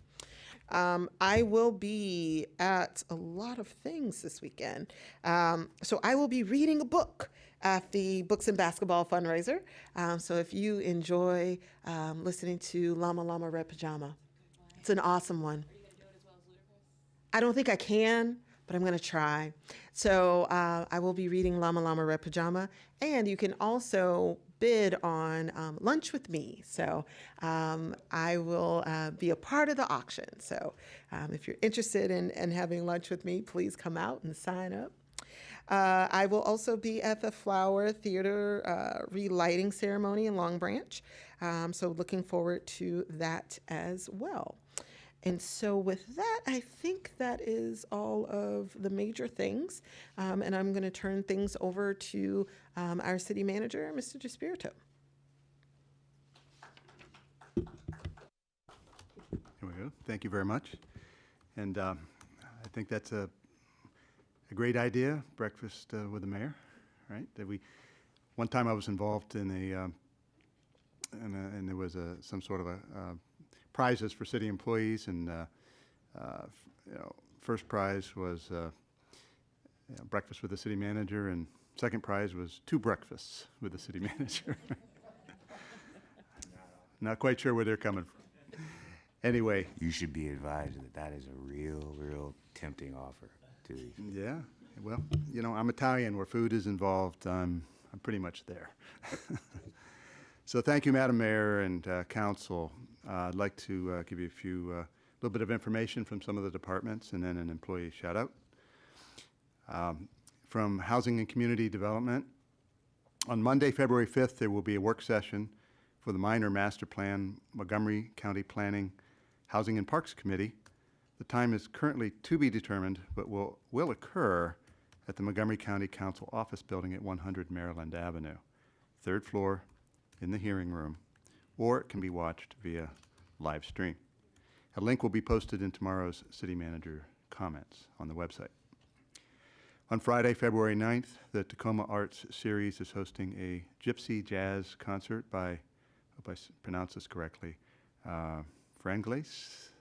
I will be at a lot of things this weekend. So I will be reading a book at the Books and Basketball fundraiser. So if you enjoy listening to Llama Llama Red Pajama, it's an awesome one. Are you going to do it as well as Ludacris? I don't think I can, but I'm going to try. So I will be reading Llama Llama Red Pajama, and you can also bid on lunch with me. So I will be a part of the auction. So if you're interested in having lunch with me, please come out and sign up. I will also be at the Flower Theater relighting ceremony in Long Branch. So looking forward to that as well. And so with that, I think that is all of the major things. And I'm going to turn things over to our city manager, Mr. DeSpirito. Here we go. Thank you very much. And I think that's a great idea, breakfast with the mayor, right? One time I was involved in and there was some sort of prizes for city employees, and first prize was breakfast with the city manager, and second prize was 2 breakfasts with the city manager. Not quite sure where they're coming from. Anyway. You should be advised that that is a real tempting offer to these. Yeah, well, you know, I'm Italian. Where food is involved, I'm pretty much there. So thank you, Madam Mayor and Council. I'd like to give you a few, little bit of information from some of the departments and then an employee shout out. From Housing and Community Development, on Monday, February 5th, there will be a work session for the minor master plan, Montgomery County Planning, Housing and Parks Committee. The time is currently to be determined, but will occur at the Montgomery County Council Office Building at 100 Maryland Avenue, 3rd floor in the hearing room, or it can be watched via live stream. A link will be posted in tomorrow's City Manager comments on the website. On Friday, February 9th, the Tacoma Arts Series is hosting a gypsy jazz concert by, I hope I pronounce this correctly, Frangles.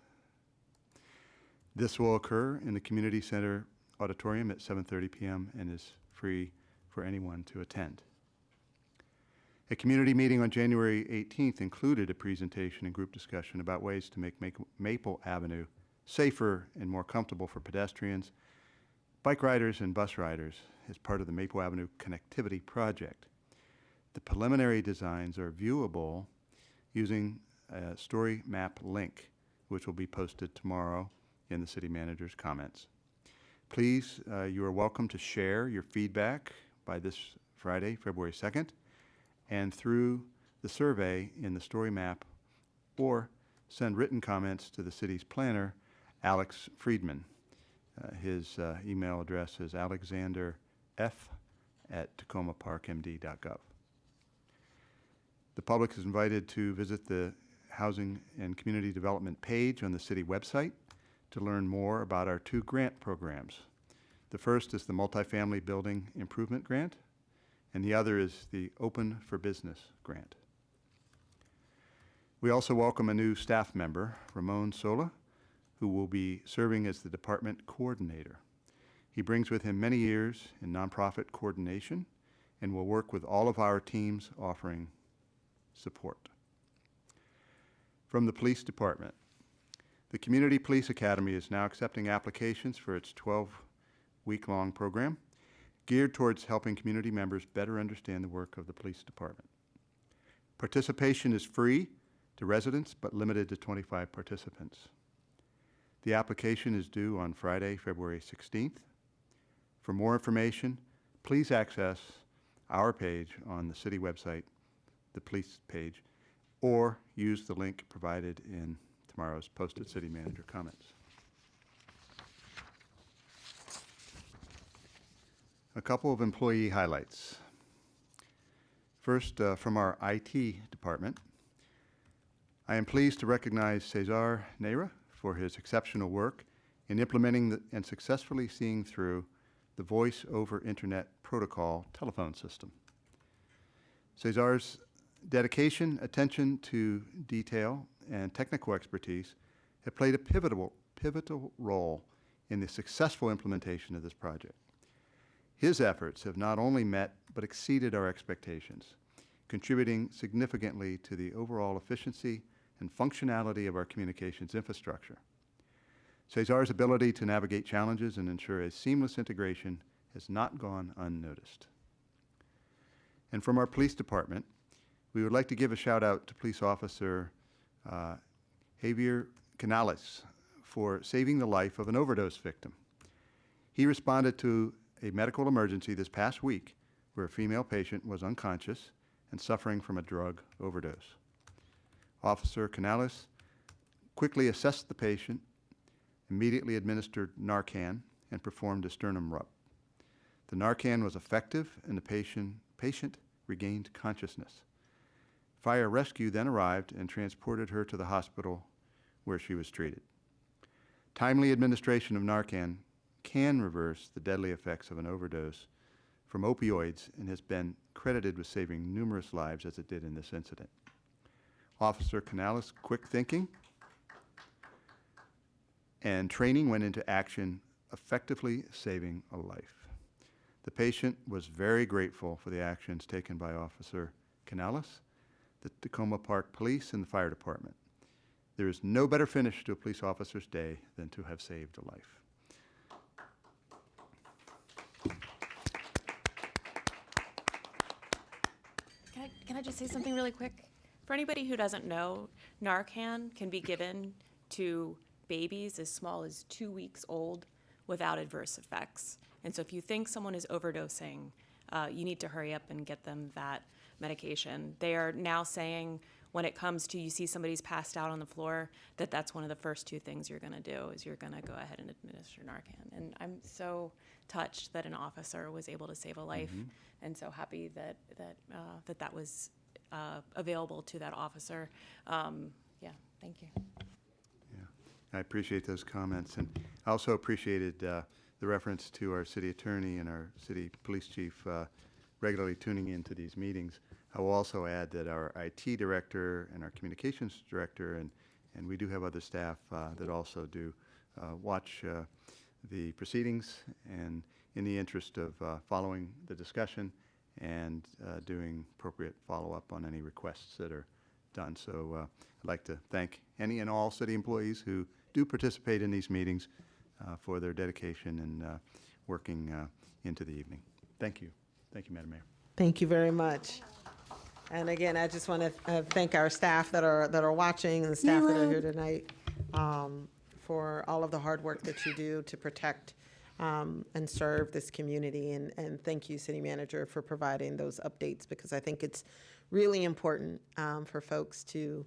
This will occur in the Community Center Auditorium at 7:30 p.m. and is free for anyone to attend. A community meeting on January 18th included a presentation and group discussion about ways to make Maple Avenue safer and more comfortable for pedestrians, bike riders, and bus riders as part of the Maple Avenue Connectivity Project. The preliminary designs are viewable using a story map link, which will be posted tomorrow in the City Manager's comments. Please, you are welcome to share your feedback by this Friday, February 2nd, and through the survey in the story map, or send written comments to the city's planner, Alex Friedman. His email address is alexanderf@tacomaparkmd.gov. The public is invited to visit the Housing and Community Development page on the city website to learn more about our 2 grant programs. The first is the Multifamily Building Improvement Grant, and the other is the Open for Business Grant. We also welcome a new staff member, Ramon Sola, who will be serving as the department coordinator. He brings with him many years in nonprofit coordination and will work with all of our teams offering support. From the police department, the Community Police Academy is now accepting applications for its 12-week-long program geared towards helping community members better understand the work of the police department. Participation is free to residents, but limited to 25 participants. The application is due on Friday, February 16th. For more information, please access our page on the city website, the police page, or use the link provided in tomorrow's posted City Manager comments. A couple of employee highlights. First, from our IT department, I am pleased to recognize Cesar Neira for his exceptional work in implementing and successfully seeing through the Voice over Internet Protocol telephone system. Cesar's dedication, attention to detail, and technical expertise have played a pivotal role in the successful implementation of this project. His efforts have not only met but exceeded our expectations, contributing significantly to the overall efficiency and functionality of our communications infrastructure. Cesar's ability to navigate challenges and ensure a seamless integration has not gone unnoticed. And from our police department, we would like to give a shout out to Police Officer Javier Canales for saving the life of an overdose victim. He responded to a medical emergency this past week where a female patient was unconscious and suffering from a drug overdose. Officer Canales quickly assessed the patient, immediately administered Narcan, and performed a sternum rub. The Narcan was effective and the patient regained consciousness. Fire rescue then arrived and transported her to the hospital where she was treated. Timely administration of Narcan can reverse the deadly effects of an overdose from opioids and has been credited with saving numerous lives as it did in this incident. Officer Canales' quick thinking and training went into action, effectively saving a life. The patient was very grateful for the actions taken by Officer Canales, the Tacoma Park Police, and the Fire Department. There is no better finish to a police officer's day than to have saved a life. Can I just say something really quick? For anybody who doesn't know, Narcan can be given to babies as small as 2 weeks old without adverse effects. And so if you think someone is overdosing, you need to hurry up and get them that medication. They are now saying when it comes to you see somebody's passed out on the floor, that's one of the first two things you're going to do is you're going to go ahead and administer Narcan. And I'm so touched that an officer was able to save a life, and so happy that that was available to that officer. Yeah, thank you. I appreciate those comments, and I also appreciated the reference to our city attorney and our city police chief regularly tuning into these meetings. I will also add that our IT director and our communications director, and we do have other staff that also do watch the proceedings, and in the interest of following the discussion and doing appropriate follow-up on any requests that are done. So I'd like to thank any and all city employees who do participate in these meetings for their dedication and working into the evening. Thank you. Thank you, Madam Mayor. Thank you very much. And again, I just want to thank our staff that are watching and the staff that are here tonight for all of the hard work that you do to protect and serve this community. And thank you, City Manager, for providing those updates, because I think it's really important for folks to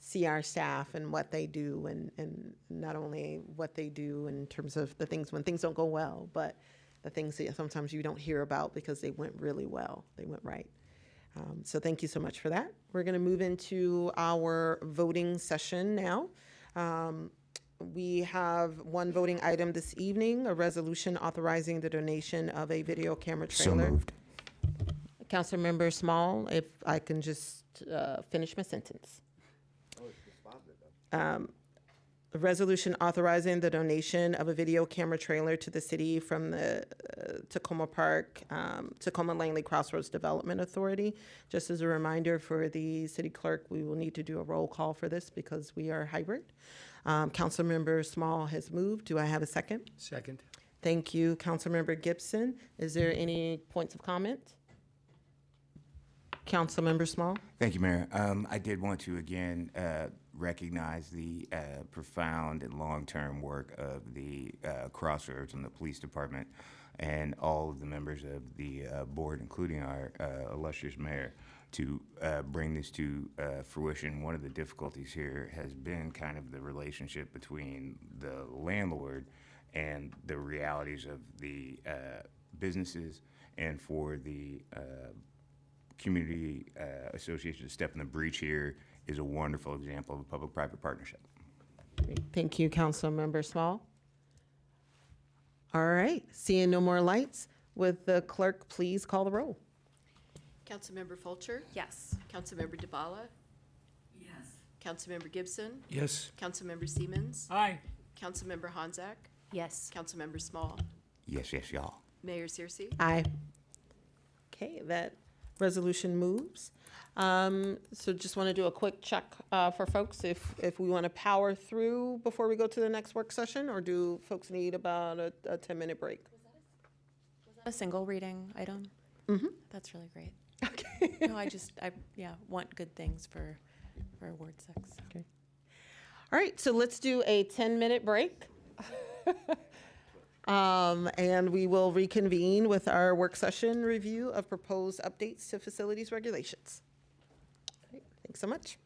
see our staff and what they do, and not only what they do in terms of the things when things don't go well, but the things that sometimes you don't hear about because they went really well, they went right. So thank you so much for that. We're going to move into our voting session now. We have one voting item this evening, a resolution authorizing the donation of a video camera trailer. So moved. Councilmember Small, if I can just finish my sentence. A resolution authorizing the donation of a video camera trailer to the city from the Tacoma Park, Tacoma Langley Crossroads Development Authority. Just as a reminder for the city clerk, we will need to do a roll call for this because we are hybrid. Councilmember Small has moved. Do I have a second? Second. Thank you, Councilmember Gibson. Is there any points of comment? Councilmember Small? Thank you, Mayor. I did want to again recognize the profound and long-term work of the Crossroads and the police department and all of the members of the board, including our illustrious mayor, to bring this to fruition. One of the difficulties here has been kind of the relationship between the landlord and the realities of the businesses, and for the community association to step in the breach here is a wonderful example of a public-private partnership. Great. Thank you, Councilmember Small. All right, seeing no more lights, would the clerk please call the roll? Councilmember Fulcher? Yes. Councilmember DeBala? Yes. Councilmember Gibson? Yes. Councilmember Siemens? Aye. Councilmember Honzak? Yes. Councilmember Small? Yes, yes, y'all. Mayor Searcy? Aye. Okay, that resolution moves. So just want to do a quick check for folks if we want to power through before we go to the next work session, or do folks need about a 10-minute break? A single reading item? Mm-hmm. That's really great. Okay. No, I want good things for Ward 6. Okay. All right, so let's do a 10-minute break. And we will reconvene with our work session review of proposed updates to facilities regulations. All right, thanks so much.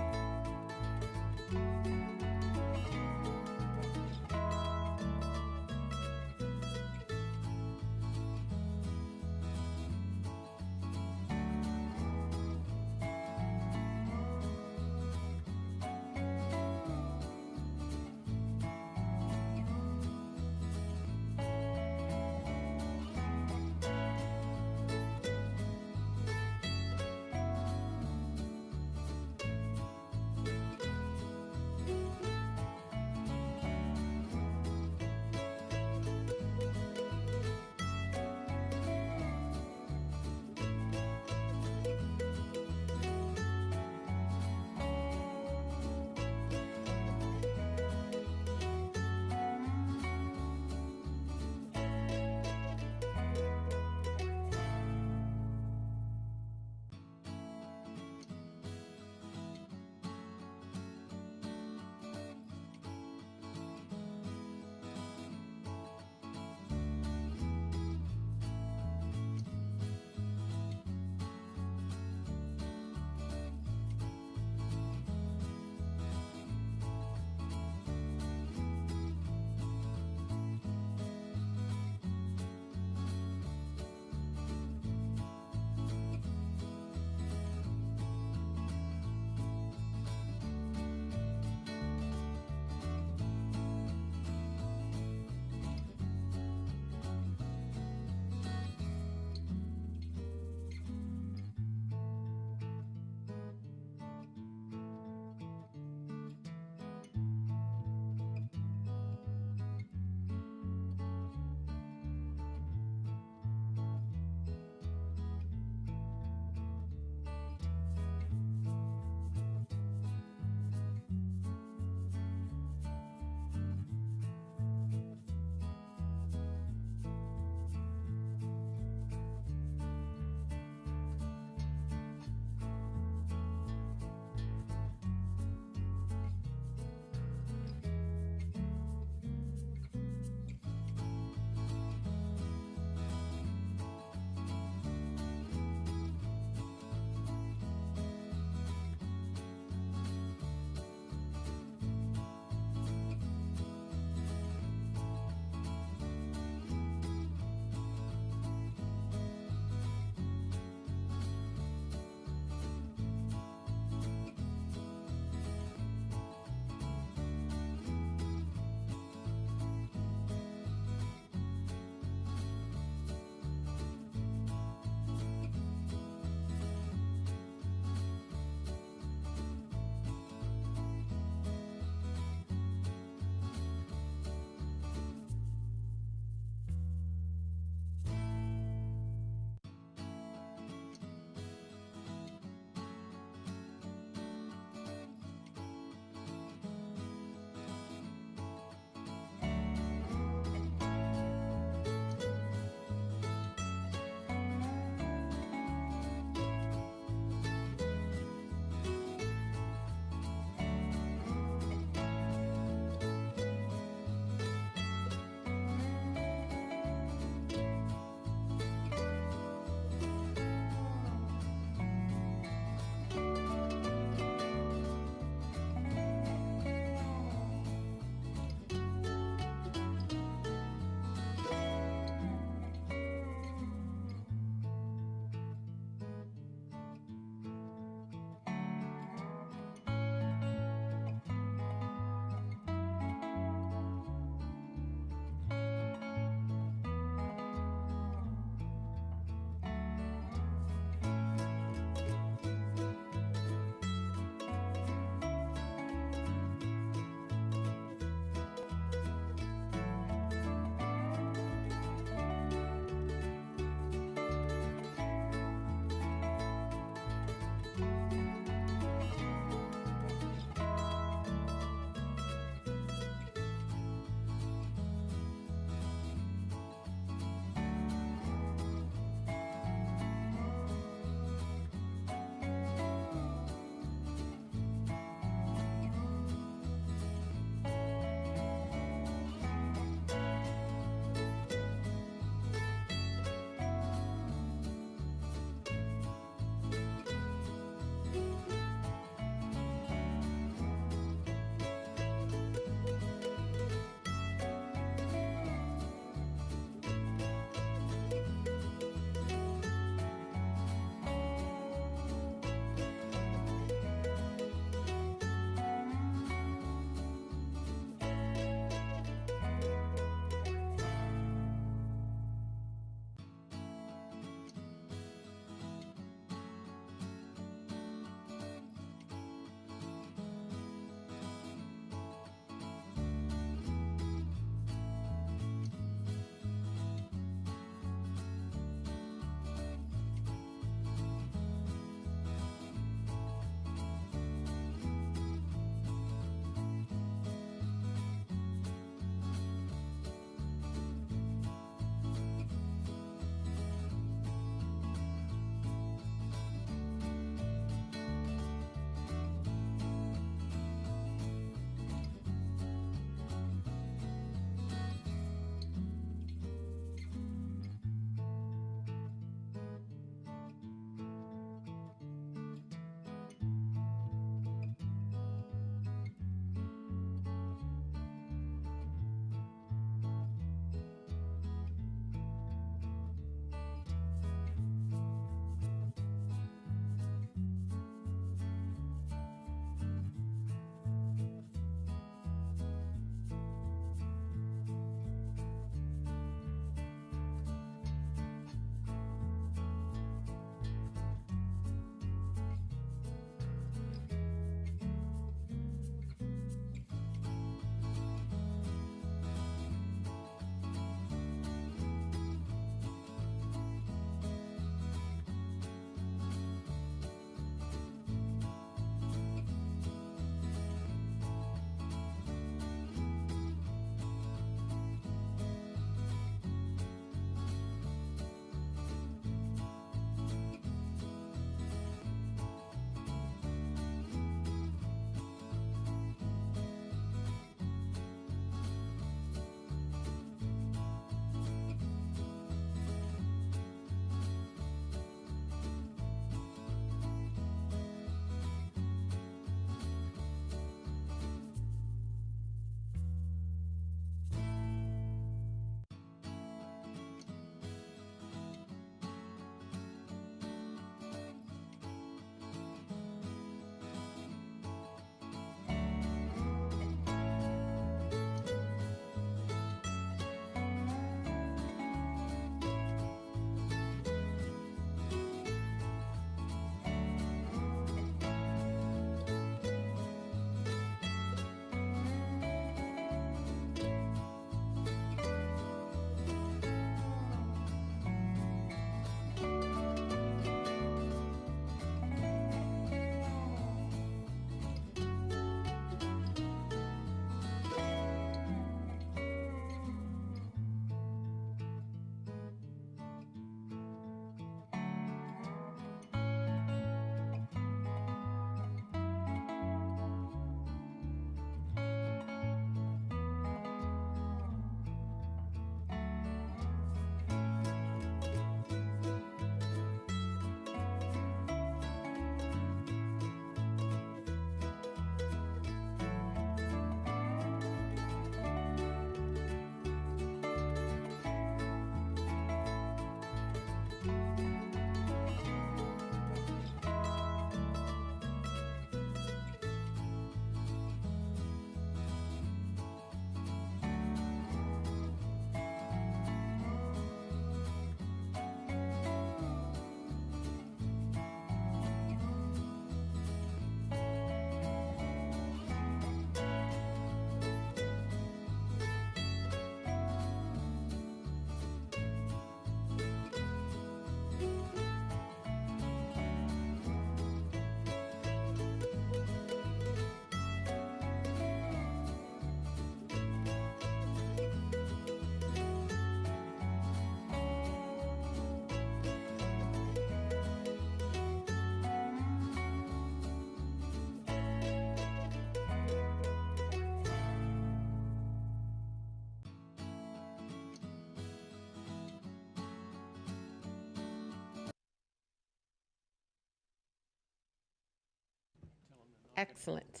Excellent.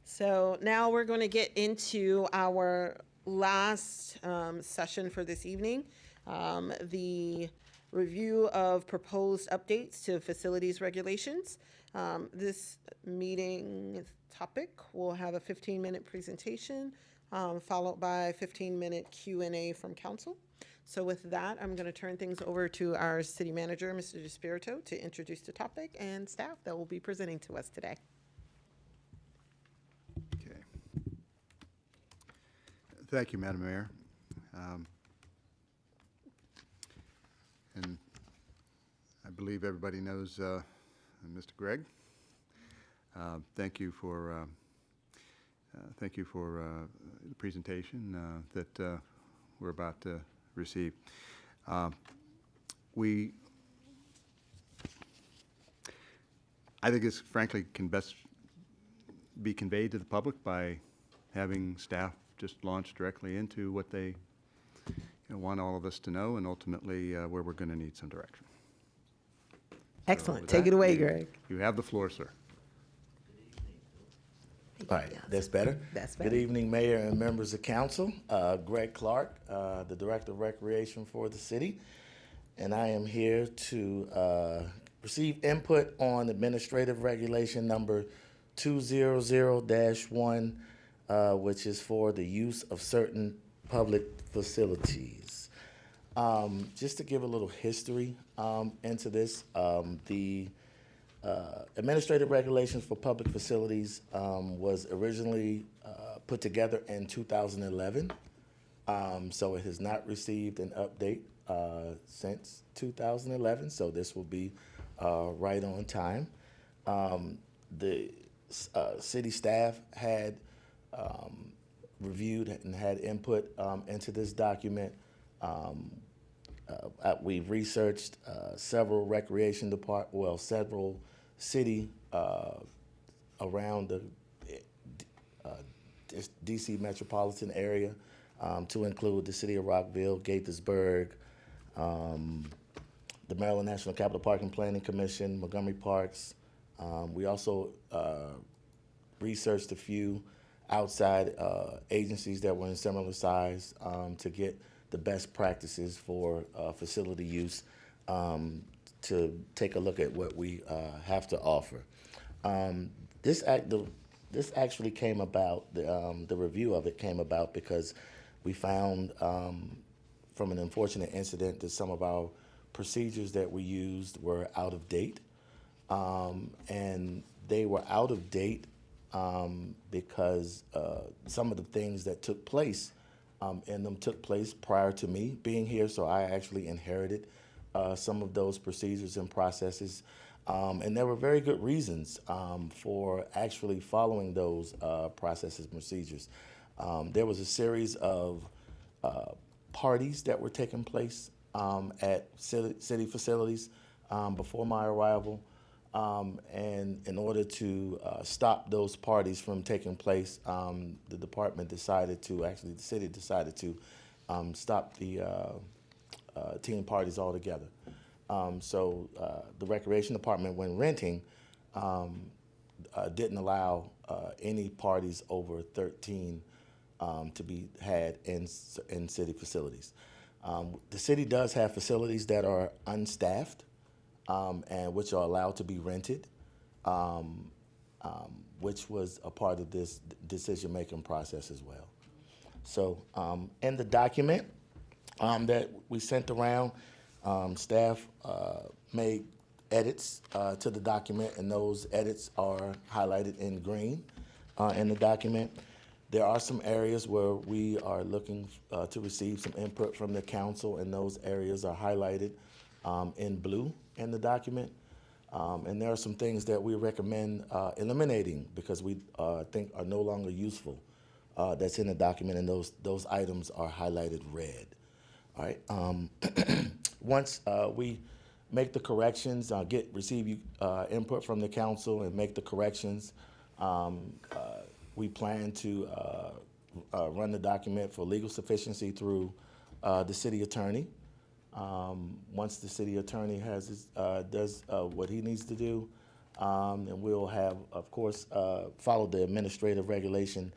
So now we're going to get into our last session for this evening, the review of proposed updates to facilities regulations. This meeting topic will have a 15-minute presentation, followed by a 15-minute Q&A from council. So with that, I'm going to turn things over to our city manager, Mr. DeSpirito, to introduce the topic and staff that will be presenting to us today. Okay. Thank you, Madam Mayor. And I believe everybody knows Mr. Gregg. Thank you for the presentation that we're about to receive. I think this frankly can best be conveyed to the public by having staff just launch directly into what they want all of us to know, and ultimately where we're going to need some direction. Excellent. With Take it that, away, Greg. You have the floor, sir. All right, that's better. That's better. Good evening, Mayor and members of council. Greg Clark, the Director of Recreation for the city. And I am here to receive input on Administrative Regulation number 200-1, which is for the use of certain public facilities. Just to give a little history into this, the Administrative Regulations for Public Facilities was originally put together in 2011. So it has not received an update since 2011, so this will be right on time. The city staff had reviewed and had input into this document. We've researched several several city around the DC metropolitan area, to include the city of Rockville, Gaithersburg, the Maryland National Capital Park and Planning Commission, Montgomery Parks. We also researched a few outside agencies that were in similar size to get the best practices for facility use, to take a look at what we have to offer. This actually came about, the review of it came about because we found from an unfortunate incident that some of our procedures that we used were out of date. And they were out of date because some of the things that took place in them took place prior to me being here, so I actually inherited some of those procedures and processes. And there were very good reasons for actually following those processes and procedures. There was a series of parties that were taking place at city facilities before my arrival. And in order to stop those parties from taking place, the department decided to, actually the city decided to stop the teen parties altogether. So the recreation department, when renting, didn't allow any parties over 13 to be had in city facilities. The city does have facilities that are unstaffed, and which are allowed to be rented, which was a part of this decision-making process as well. So in the document that we sent around, staff made edits to the document, and those edits are highlighted in green in the document. There are some areas where we are looking to receive some input from the council, and those areas are highlighted in blue in the document. And there are some things that we recommend eliminating because we think are no longer useful that's in the document, and those items are highlighted red. All right. Once we make the corrections, receive input from the council and make the corrections, we plan to run the document for legal sufficiency through the city attorney. Once the city attorney has does what he needs to do, And we'll have, of course, follow the administrative regulation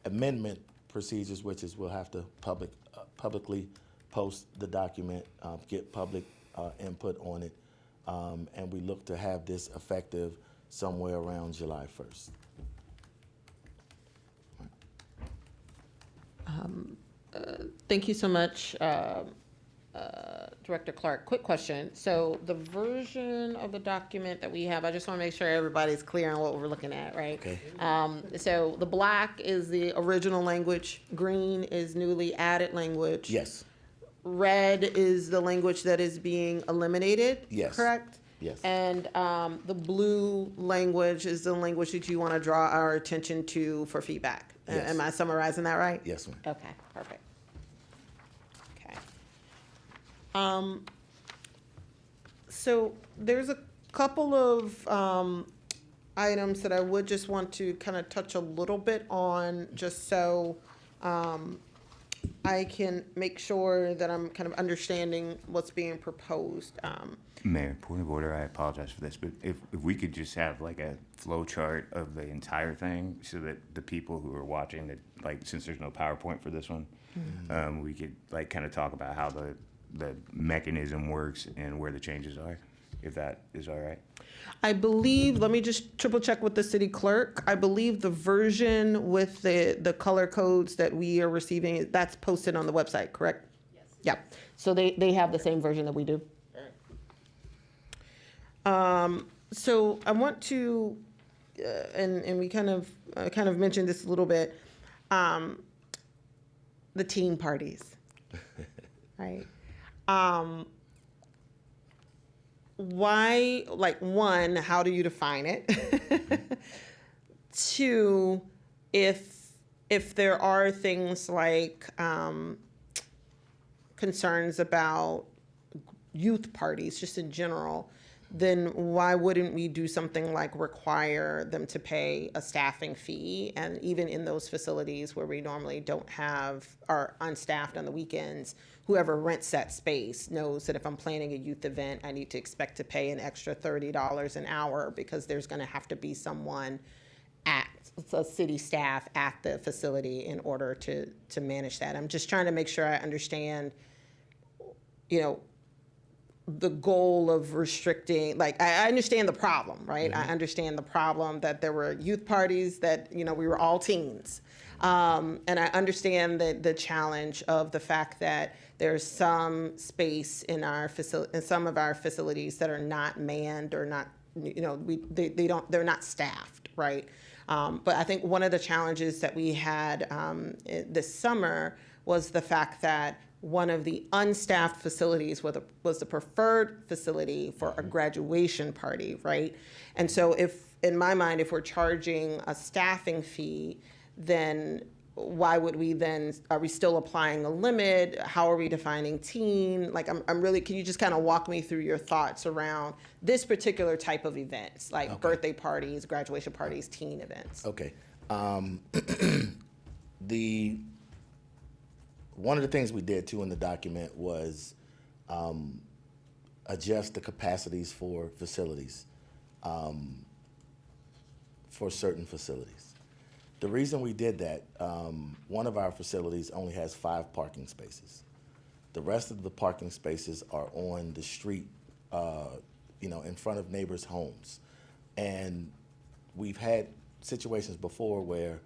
amendment procedures, which is we'll have to publicly post the document, get public input on it, and we look to have this effective somewhere around July 1st. Thank you so much, Director Clark. Quick question. So the version of the document that we have, I just want to make sure everybody's clear on what we're looking at, right? Okay. So the black is the original language, green is newly added language. Yes. Red is the language that is being eliminated. Yes. Correct? Yes. And the blue language is the language that you want to draw our attention to for feedback. Yes. Am I summarizing that right? Yes, ma'am. Okay, perfect. Okay. So there's a couple of items that I would just want to kind of touch a little bit on, just so I can make sure that I'm kind of understanding what's being proposed. Mayor, point of order, I apologize for this, but if we could just have like a flow chart of the entire thing so that the people who are watching, that, like, since there's no PowerPoint for this one, we could like kind of talk about how the mechanism works and where the changes are, if that is all right. I believe, let me just triple check with the city clerk. I believe the version with the color codes that we are receiving, that's posted on the website, correct? Yes. Yep. So they have the same version that we do. So I want to, and we kind of mentioned this a little bit, the teen parties, right? Why, like, one, how do you define it? Two, if there are things like concerns about youth parties, just in general, then why wouldn't we do something like require them to pay a staffing fee? And even in those facilities where we normally don't have, are unstaffed on the weekends, whoever rents that space knows that if I'm planning a youth event, I need to expect to pay an extra $30 an hour because there's gonna have to be someone at a city staff at the facility in order to manage that. I'm just trying to make sure I understand, you know, the goal of restricting, like, I understand the problem, right? I understand the problem that there were youth parties that, you know, we were all teens. And I understand the challenge of the fact that there's some space in our in some of our facilities that are not manned or not, you know, they're not staffed, right? But I think one of the challenges that we had this summer was the fact that one of the unstaffed facilities was the preferred facility for a graduation party, right? And so if, in my mind, if we're charging a staffing fee, then why would we then, are we still applying a limit? How are we defining teen? Like, I'm really, can you just kind of walk me through your thoughts around this particular type of events, like birthday parties, graduation parties, teen events? Okay. One of the things we did too in the document was adjust the capacities for facilities, for certain facilities. The reason we did that, one of our facilities only has 5 parking spaces. The rest of the parking spaces are on the street, you know, in front of neighbors' homes. And we've had situations before where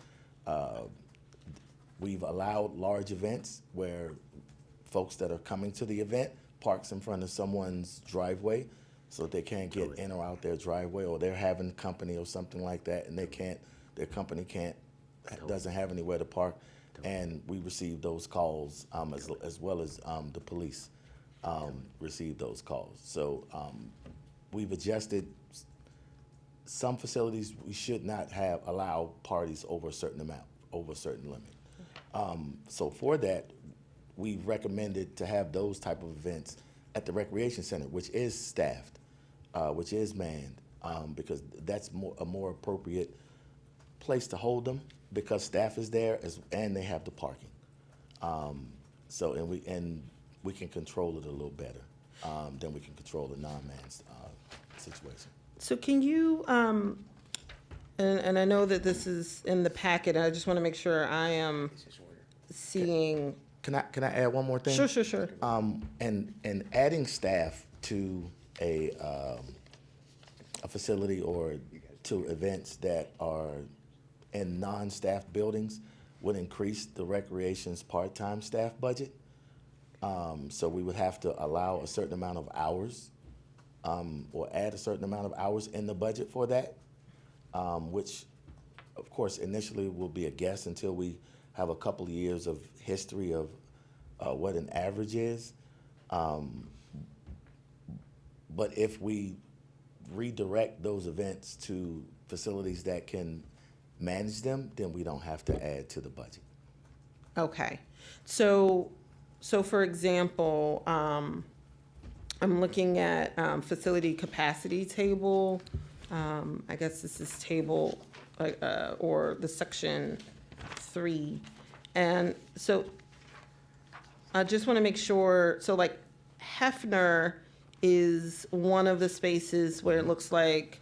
we've allowed large events where folks that are coming to the event parks in front of someone's driveway so that they can't get in or out their driveway, or they're having company or something like that, and their company doesn't have anywhere to park. And we receive those calls, as well as the police receive those calls. So we've adjusted. Some facilities we should not allow parties over a certain amount, over a certain limit. So for that, we recommended to have those type of events at the recreation center, which is staffed, which is manned, because that's a more appropriate place to hold them, because staff is there and they have the parking. So we can control it a little better than we can control the non-manned situation. So can you, and I know that this is in the packet, I just want to make sure I am seeing. Can I add one more thing? Sure. And adding staff to a facility or to events that are in non-staff buildings would increase the recreation's part-time staff budget. So we would have to allow a certain amount of hours, or add a certain amount of hours in the budget for that, which, of course, initially will be a guess until we have a couple of years of history of what an average is. But if we redirect those events to facilities that can manage them, then we don't have to add to the budget. Okay. So for example, I'm looking at facility capacity table. I guess this is table, or the section 3. And so I just want to make sure, so like Hefner is one of the spaces where it looks like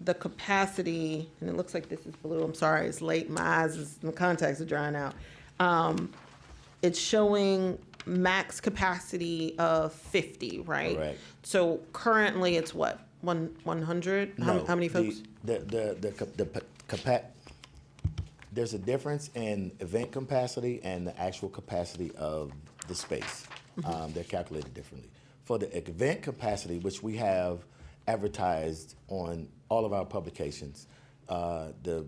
the capacity, and it looks like this is blue, I'm sorry, it's late, my eyes, my contacts are drying out. It's showing max capacity of 50, right? Correct. So currently it's what, 100? No, How many folks? There's a difference in event capacity and the actual capacity of the space. They're calculated differently. For the event capacity, which we have advertised on all of our publications, the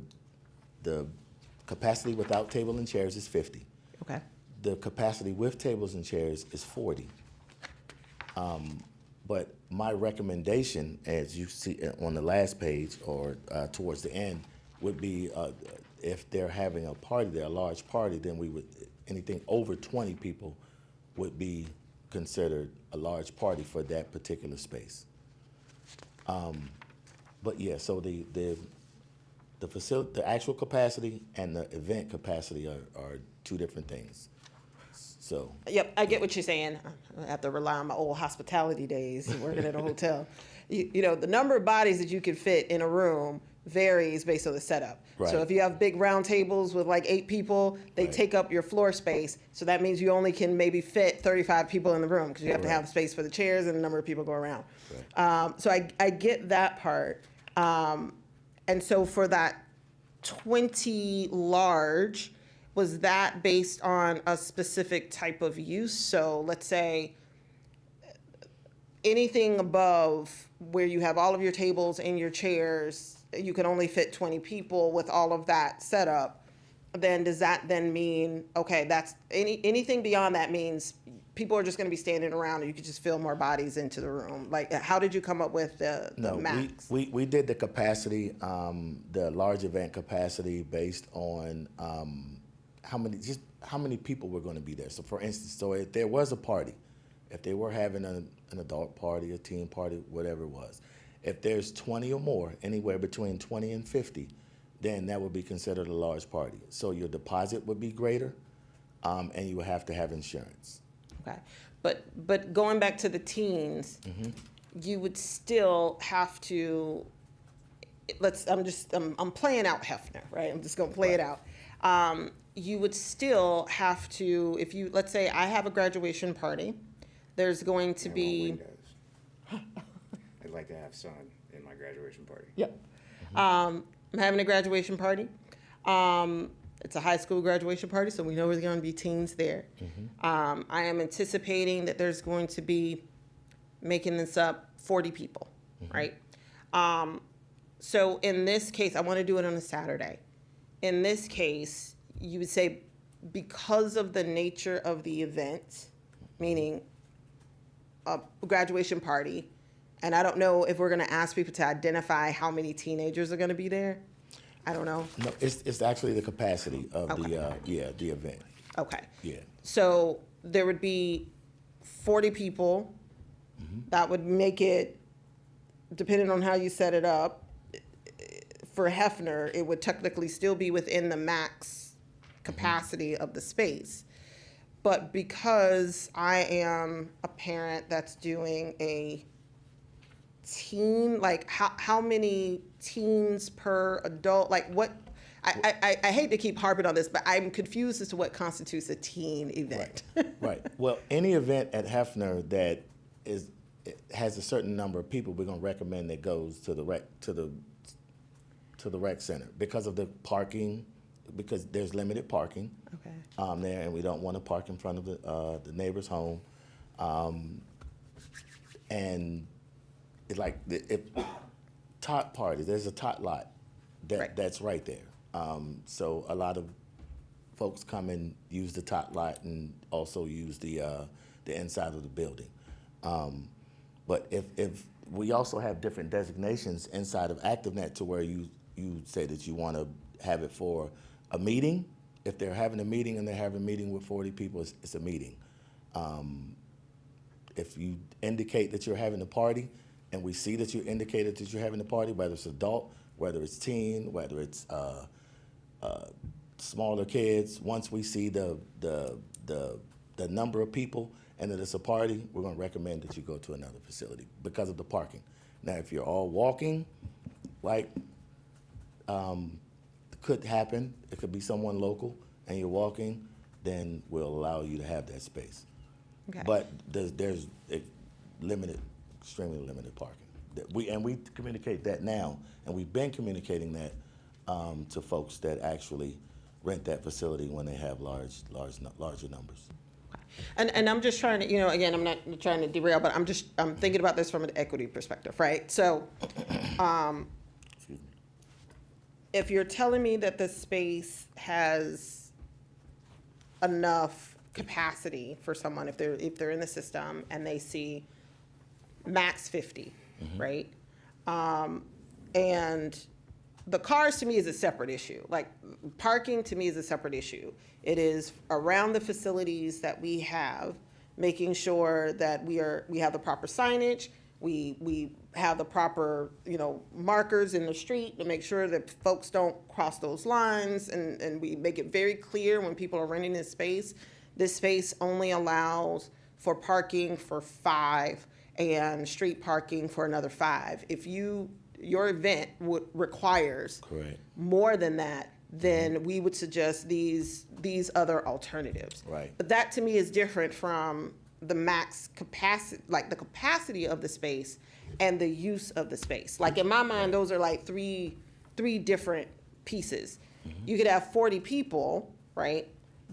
capacity without table and chairs is 50. Okay. The capacity with tables and chairs is 40. But my recommendation, as you see on the last page or towards the end, would be if they're having a party, they're a large party, then we would, anything over 20 people would be considered a large party for that particular space. But yeah, so the facility, the actual capacity and the event capacity are two different things. So. Yep, I get what you're saying. I have to rely on my old hospitality days working at a hotel. You know, the number of bodies that you can fit in a room varies based on the setup. Right. So if you have big round tables with like 8 people, they take up your floor space. So that means you only can maybe fit 35 people in the room because you have to have space for the chairs and the number of people go around. So I get that part. And so for that 20 large, was that based on a specific type of use? So let's say anything above where you have all of your tables and your chairs, you can only fit 20 people with all of that set up, then does that then mean, okay, that's anything beyond that means people are just going to be standing around and you could just fill more bodies into the room? Like, how did you come up with the max? We did the capacity, the large event capacity based on how many people were going to be there. So for instance, so if there was a party, if they were having an adult party, a teen party, whatever it was, if there's 20 or more, anywhere between 20 and 50, then that would be considered a large party. So your deposit would be greater, and you would have to have insurance. Okay, but going back to the teens, you would still have to. I'm playing out Hefner, right? I'm just gonna play it out. You would still have to, if you, let's say I have a graduation party, there's going to be. I'd like to have sun in my graduation party. Yep. I'm having a graduation party. It's a high school graduation party, so we know there's going to be teens there. I am anticipating that there's going to be, making this up, 40 people, right? So in this case, I want to do it on a Saturday. In this case, you would say because of the nature of the event, meaning a graduation party, and I don't know if we're going to ask people to identify how many teenagers are going to be there. I don't know. No, it's actually the capacity of the event. Okay. Yeah. So there would be 40 people. That would make it, depending on how you set it up, for Hefner, it would technically still be within the max capacity of the space. But because I am a parent that's doing a teen, like how many teens per adult, like what, I hate to keep harping on this, but I'm confused as to what constitutes a teen event. Right. Well, any event at Hefner that has a certain number of people, we're gonna recommend that goes to the rec center because of the parking, because there's limited parking. Okay. There, and we don't want to park in front of the neighbor's home. And it's like if tot parties, there's a tot lot that's right there. So a lot of folks come and use the tot lot and also use the inside of the building. But if we also have different designations inside of ActiveNet to where you say that you want to have it for a meeting. If they're having a meeting and they're having a meeting with 40 people, it's a meeting. If you indicate that you're having a party and we see that you indicated that you're having a party, whether it's adult, whether it's teen, whether it's smaller kids, once we see the number of people and that it's a party, we're going to recommend that you go to another facility because of the parking. Now, if you're all walking, like could happen, it could be someone local and you're walking, then we'll allow you to have that space. Okay. But there's limited, extremely limited parking. We communicate that now, and we've been communicating that to folks that actually rent that facility when they have larger numbers. And I'm just trying to, again, I'm not trying to derail, but I'm thinking about this from an equity perspective, right? So, if you're telling me that the space has enough capacity for someone, if they're in the system and they see max 50, right? And the cars to me is a separate issue. Like parking to me is a separate issue. It is around the facilities that we have, making sure that we have the proper signage, we have the proper, markers in the street to make sure that folks don't cross those lines, and we make it very clear when people are renting this space only allows for parking for 5 and street parking for another 5. If your event requires more than that, then we would suggest these other alternatives. Right. But that to me is different from the max capacity, like the capacity of the space and the use of the space. Like in my mind, those are like three different pieces. You could have 40 people, right?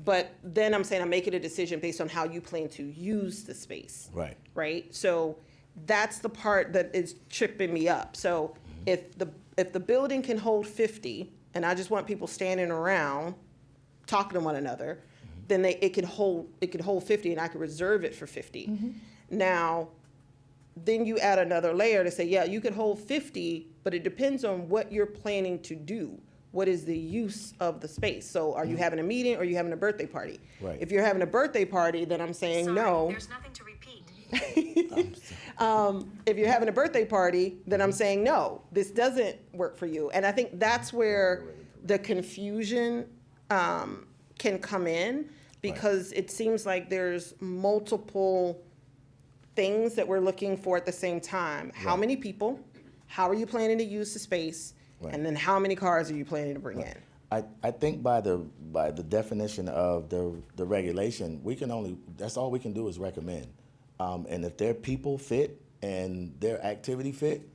But then I'm saying I'm making a decision based on how you plan to use the space. Right. Right? So that's the part that is tripping me up. So if the building can hold 50, and I just want people standing around talking to one another, then it could hold 50, and I could reserve it for 50. Now, then you add another layer to say, yeah, you could hold 50, but it depends on what you're planning to do. What is the use of the space? So are you having a meeting or are you having a birthday party? Right. If you're having a birthday party, then I'm saying no. There's nothing to repeat. If you're having a birthday party, then I'm saying no, this doesn't work for you. And I think that's where the confusion can come in, because it seems like there's multiple things that we're looking for at the same time. How many people? How are you planning to use the space? And then how many cars are you planning to bring in? I think by the definition of the regulation, that's all we can do is recommend. And if their people fit and their activity fit,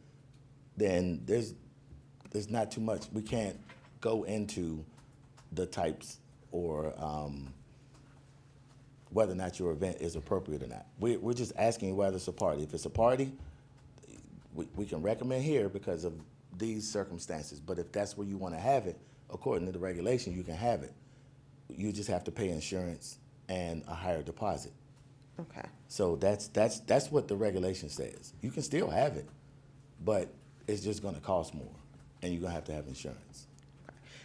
then there's not too much. We can't go into the types or whether or not your event is appropriate or not. We're just asking whether it's a party. If it's a party, we can recommend here because of these circumstances. But if that's where you want to have it, according to the regulation, you can have it. You just have to pay insurance and a higher deposit. Okay. So that's what the regulation says. You can still have it, but it's just going to cost more, and you're going to have insurance.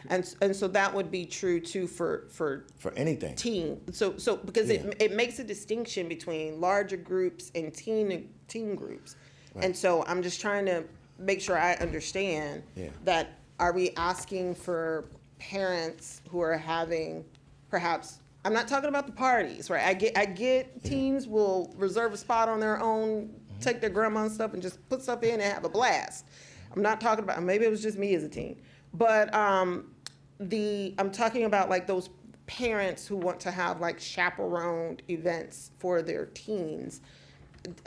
And so that would be true too for anything. Teen. So because it makes a distinction between larger groups and teen groups. Right. And so I'm just trying to make sure I understand that, are we asking for parents who are having perhaps, I'm not talking about the parties, right? I get teens will reserve a spot on their own take their grandma's stuff and just put stuff in and have a blast. I'm not talking about, maybe it was just me as a teen, but I'm talking about like those parents who want to have like chaperoned events for their teens.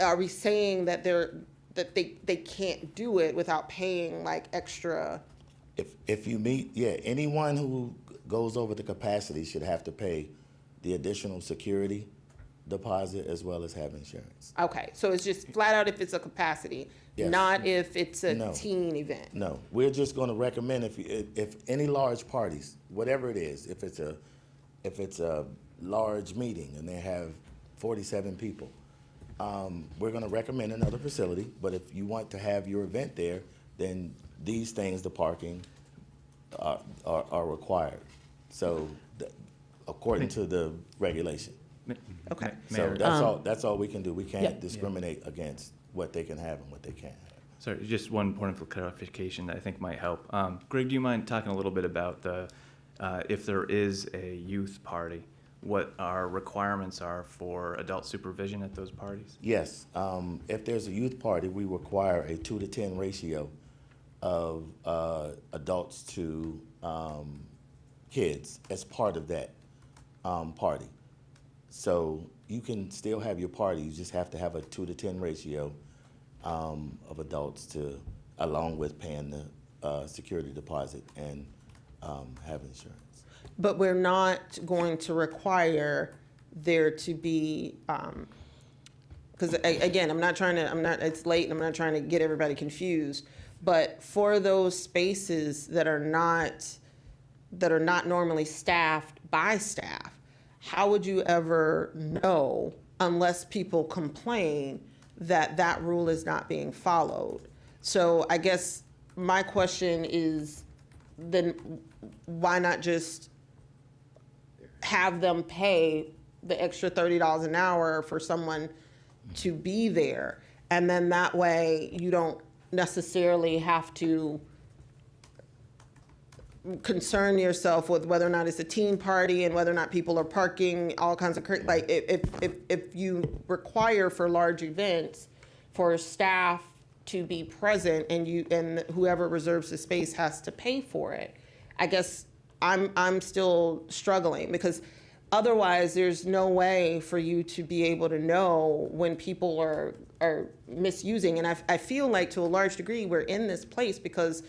Are we saying that they can't do it without paying like extra? If you meet, yeah, anyone who goes over the capacity should have to pay the additional security deposit as well as have insurance. Okay, so it's just flat out if it's a capacity, Yes. not if it's a No. teen event. No, we're just going to recommend if any large parties, whatever it is, if it's a large meeting and they have 47 people, we're going to recommend another facility. But if you want to have your event there, then these things, the parking, are required. So, according to the regulation. Okay. So that's all we can do. We can't discriminate against what they can have and what they can't have. Sorry, just one point of clarification that I think might help. Greg, do you mind talking a little bit about if there is a youth party, what our requirements are for adult supervision at those parties? Yes, if there's a youth party, we require a 2-to-10 ratio of adults to kids as part of that party. So you can still have your party, you just have to have a 2-to-10 ratio of adults along with paying the security deposit and have insurance. But we're not going to require there to be, because again, it's late and I'm not trying to get everybody confused, but for those spaces that are not normally staffed by staff, how would you ever know unless people complain that that rule is not being followed? So I guess my question is, then why not just have them pay the extra $30 an hour for someone to be there? And then that way you don't necessarily have to concern yourself with whether or not it's a teen party and whether or not people are parking, all kinds of, like, if you require for large events for staff to be present and whoever reserves the space has to pay for it, I guess I'm still struggling, because otherwise there's no way for you to be able to know when people are misusing. And I feel like to a large degree we're in this place because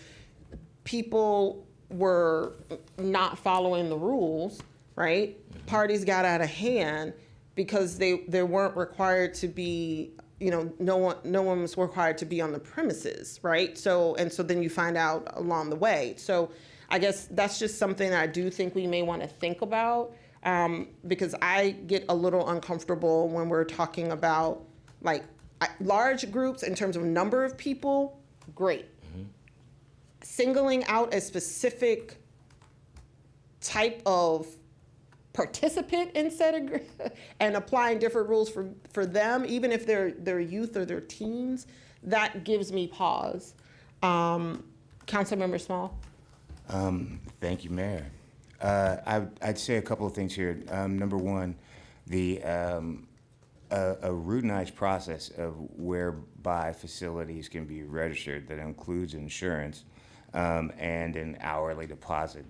people were not following the rules, right? Parties got out of hand because they weren't required to be, no one was required to be on the premises, right? So then you find out along the way. So I guess that's just something that I do think we may want to think about, because I get a little uncomfortable when we're talking about like large groups in terms of number of people, great. Singling out a specific type of participant in said and applying different rules for them, even if they're youth or they're teens, that gives me pause. Councilmember Small. Thank you, Mayor. I'd say a couple of things here. Number one, a routinized process of whereby facilities can be registered that includes insurance and an hourly deposit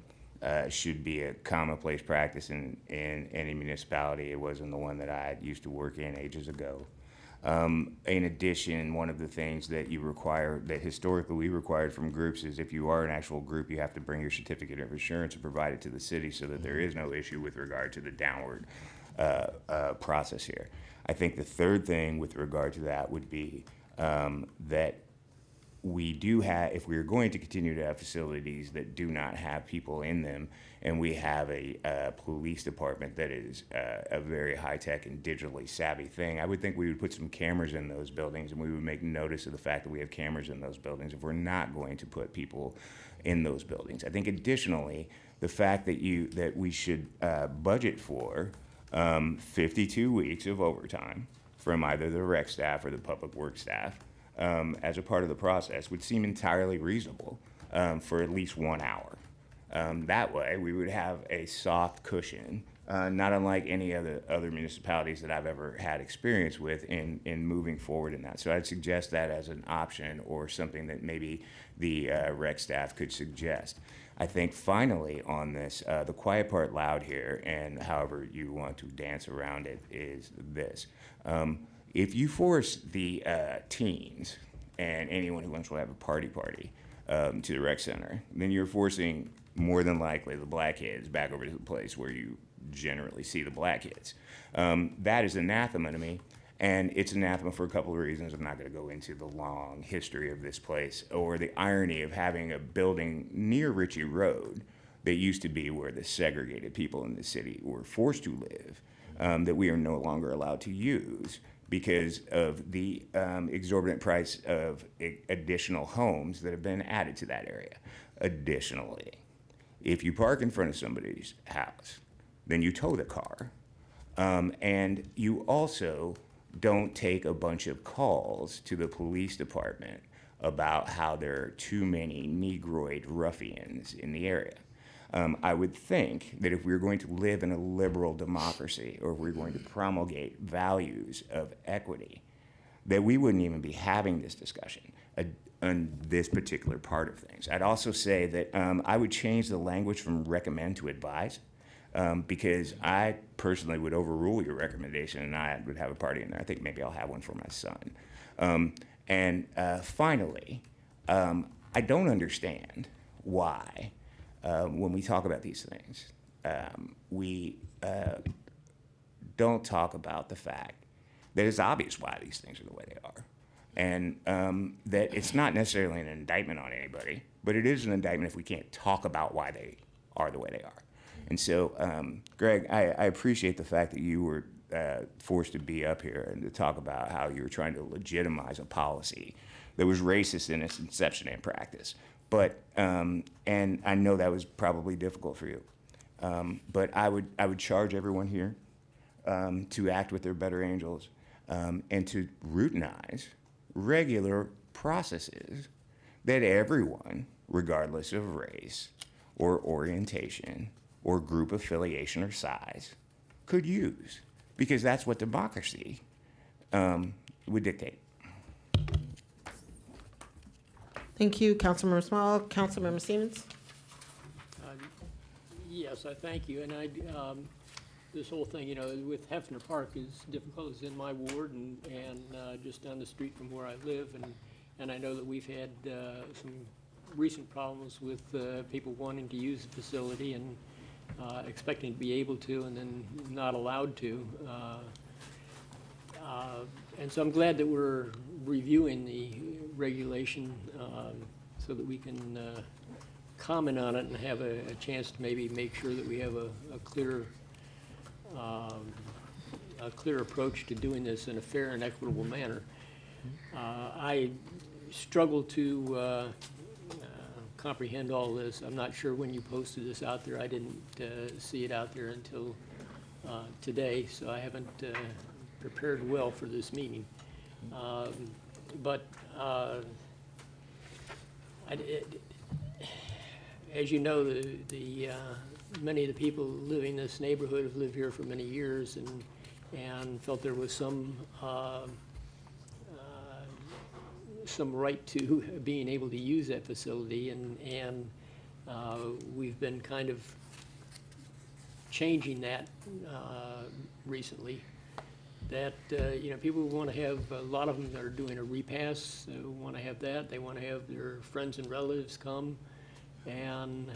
should be a commonplace practice in any municipality. It wasn't the one that I used to work in ages ago. In addition, one of the things that that historically we required from groups is if you are an actual group, you have to bring your certificate of insurance and provide it to the city so that there is no issue with regard to the downward process here. I think the third thing with regard to that would be that we do have, if we're going to continue to have facilities that do not have people in them, and we have a police department that is a very high-tech and digitally savvy thing, I would think we would put some cameras in those buildings and we would make notice of the fact that we have cameras in those buildings if we're not going to put people in those buildings. I think additionally, the fact that we should budget for 52 weeks of overtime from either the rec staff or the public works staff as a part of the process would seem entirely reasonable for at least 1 hour. That way, we would have a soft cushion not unlike any other municipalities that I've ever had experience with in moving forward in that. So I'd suggest that as an option or something that maybe the rec staff could suggest. I think finally on this, the quiet part loud here, and however you want to dance around it, is this. If you force the teens and anyone who wants to have a party to the rec center, then you're forcing more than likely the black kids back over to the place where you generally see the black kids. That is anathema to me, and it's anathema for a couple of reasons. I'm not going to go into the long history of this place or the irony of having a building near Ritchie Road that used to be where the segregated people in the city were forced to live, that we are no longer allowed to use because of the exorbitant price of additional homes that have been added to that area. Additionally, if you park in front of somebody's house, then you tow the car, and you also don't take a bunch of calls to the police department about how there are too many Negroid ruffians in the area. I would think that if we were going to live in a liberal democracy, or if we were going to promulgate values of equity, that we wouldn't even be having this discussion on this particular part of things. I'd also say that I would change the language from recommend to advise, because I personally would overrule your recommendation and I would have a party in there. I think maybe I'll have one for my son. Finally, I don't understand why, when we talk about these things, we don't talk about the fact that it's obvious why these things are the way they are. And that it's not necessarily an indictment on anybody, but it is an indictment if we can't talk about why they are the way they are. And so, Greg, I appreciate the fact that you were forced to be up here and to talk about how you were trying to legitimize a policy that was racist in its inception and practice. But, and I know that was probably difficult for you. But I would charge everyone here to act with their better angels and to routinize regular processes that everyone, regardless of race or orientation or group affiliation or size, could use, because that's what democracy would dictate. Thank you, Councilmember Small. Councilmember Stevens? Yes, I thank you. And this whole thing, with Hefner Park is difficult. It's in my ward and just down the street from where I live. And I know that we've had some recent problems with people wanting to use the facility and expecting to be able to and then not allowed to. And so I'm glad that we're reviewing the regulation so that we can comment on it and have a chance to maybe make sure that we have a clear approach to doing this in a fair and equitable manner. I struggle to comprehend all this. I'm not sure when you posted this out there. I didn't see it out there until today, so I haven't prepared well for this meeting. As you know, many of the people living in this neighborhood have lived here for many years and felt there was some right to being able to use that facility, and we've been kind of changing that recently. That people want to have, a lot of them that are doing a repass want to have that. They want to have their friends and relatives come, and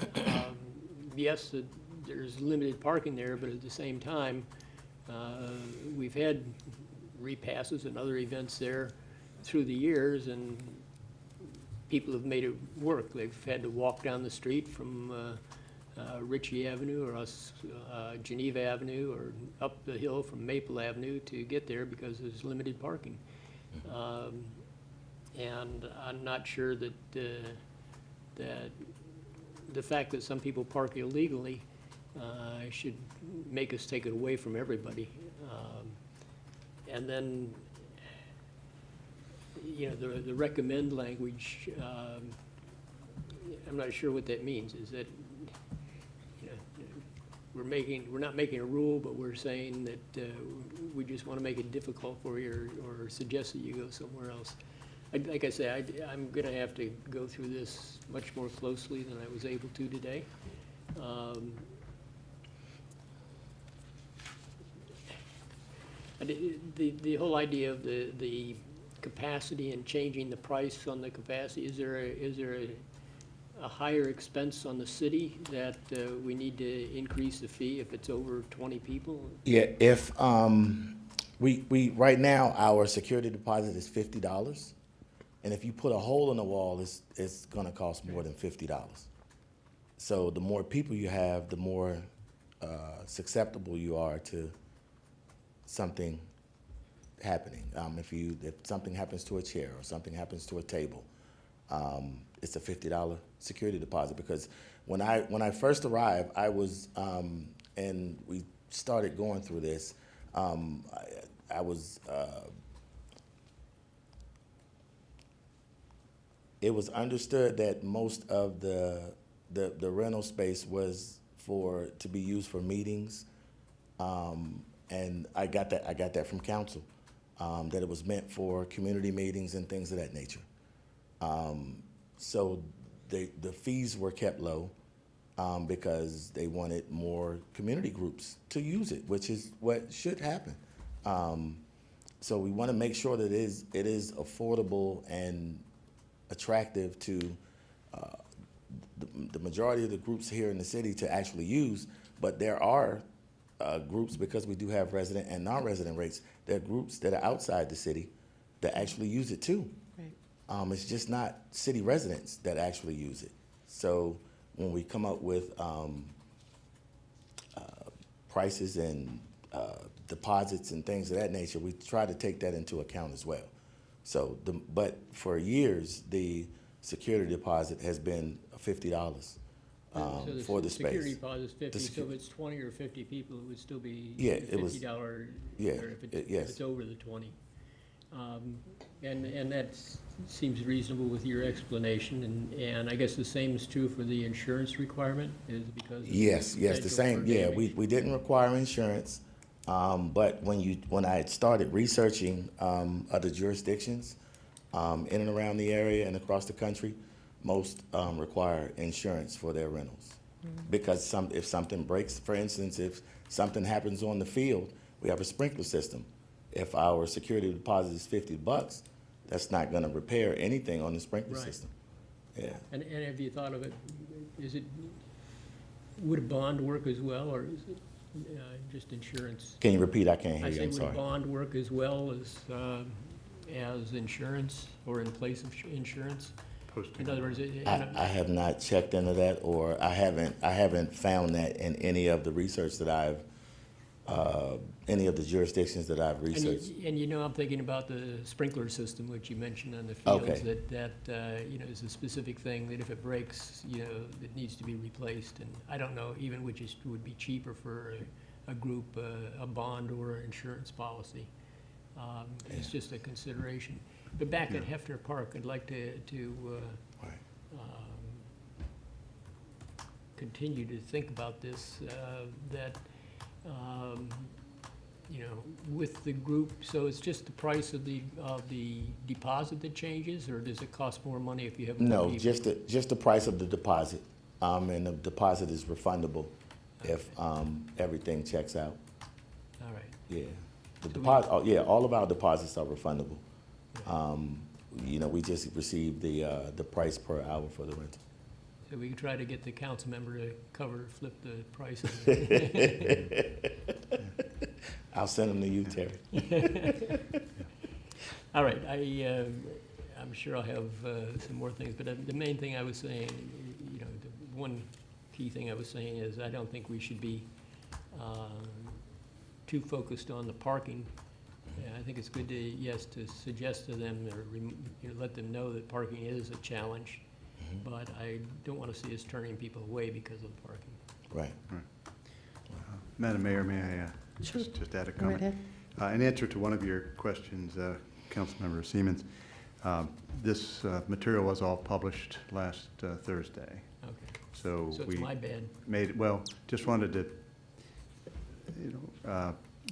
yes, there's limited parking there, but at the same time, we've had repasses and other events there through the years, and people have made it work. They've had to walk down the street from Ritchie Avenue or Geneva Avenue or up the hill from Maple Avenue to get there because there's limited parking. And I'm not sure that that the fact that some people park illegally should make us take it away from everybody. And then, the recommend language, I'm not sure what that means. Is that, we're not making a rule, but we're saying that we just want to make it difficult for you or suggest that you go somewhere else. Like I say, I'm going to have to go through this much more closely than I was able to today. The whole idea of the capacity and changing the price on the capacity, is there a higher expense on the city that we need to increase the fee if it's over 20 people? Yeah, if, we, right now, our security deposit is $50. And if you put a hole in the wall, it's gonna cost more than $50. So the more people you have, the more susceptible you are to something happening. If something happens to a chair or something happens to a table, it's a $50 security deposit. Because when I first arrived, I was, and we started going through this, I was, it was understood that most of the rental space was to be used for meetings, and I got that from council, that it was meant for community meetings and things of that nature. So the fees were kept low because they wanted more community groups to use it, which is what should happen. So we want to make sure that it is affordable and attractive to the majority of the groups here in the city to actually use, but there are groups, because we do have resident and non-resident rates, there are groups that are outside the city that actually use it too. Right. It's just not city residents that actually use it. So when we come up with prices and deposits and things of that nature, we try to take that into account as well. So, but for years, the security deposit has been $50 for the space. Security deposit is 50, so if it's 20 or 50 people, it would still be $50. Yeah, if it's over the 20. And that seems reasonable with your explanation, and I guess the same is true for the insurance requirement, is because of yes, the same. Yeah, we didn't require insurance, but when I had started researching other jurisdictions in and around the area and across the country, most require insurance for their rentals. Because if something breaks, for instance, if something happens on the field, we have a sprinkler system. If our security deposit is $50, that's not going to repair anything on the sprinkler system. Yeah. And have you thought of it? Would a bond work as well, or is it just insurance? Can you repeat? I can't hear you. I'm Would sorry. a bond work as well as insurance, or in place of insurance? In other words, I have not checked into that, or I haven't found that in any of the research that I've any of the jurisdictions that I've researched. And I'm thinking about the sprinkler system, which you mentioned on the fields, Okay. that is a specific thing that if it breaks, it needs to be replaced. And I don't know even which would be cheaper for a group, a bond or an insurance policy. It's just a consideration. But back at Hefner Park, I'd like to continue to think about this, with the group, so it's just the price of the deposit that changes, or does it cost more money if you have more No, people? just the price of the deposit, and the deposit is refundable if everything checks out. All right. Yeah, the deposit. All of our deposits are refundable. We just received the price per hour for the rental. So we can try to get the council member to flip the price. I'll send them to you, Terry. All right, I'm sure I'll have some more things, but the main thing I was saying, the one key thing I was saying is I don't think we should be too focused on the parking. I think it's good to suggest to them or let them know that parking is a challenge, but I don't want to see us turning people away because of parking. Right. Madam Mayor, may I just add a comment? Go ahead. In answer to one of your questions, Councilmember Siemens, this material was all published last Thursday. Okay. So it's we my bad. just wanted to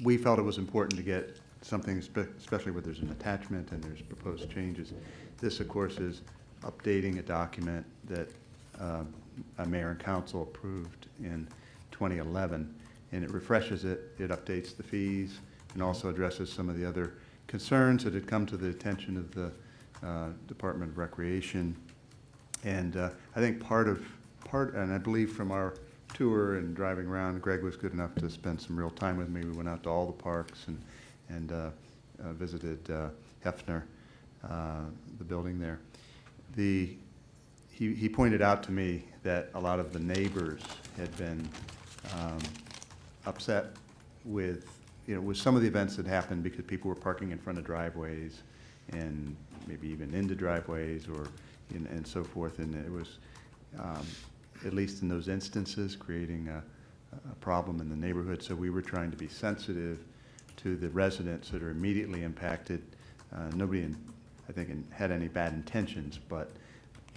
we felt it was important to get something, especially where there's an attachment and there's proposed changes. This, of course, is updating a document that a mayor and council approved in 2011, and it refreshes it, it updates the fees, and also addresses some of the other concerns that had come to the attention of the Department of Recreation. And I think and I believe from our tour and driving around, Greg was good enough to spend some real time with me. We went out to all the parks and visited Hefner, the building there. He pointed out to me that a lot of the neighbors had been upset with, with some of the events that happened because people were parking in front of driveways and maybe even into driveways and so forth. And it was, at least in those instances, creating a problem in the neighborhood. So we were trying to be sensitive to the residents that are immediately impacted. Nobody, I think, had any bad intentions, but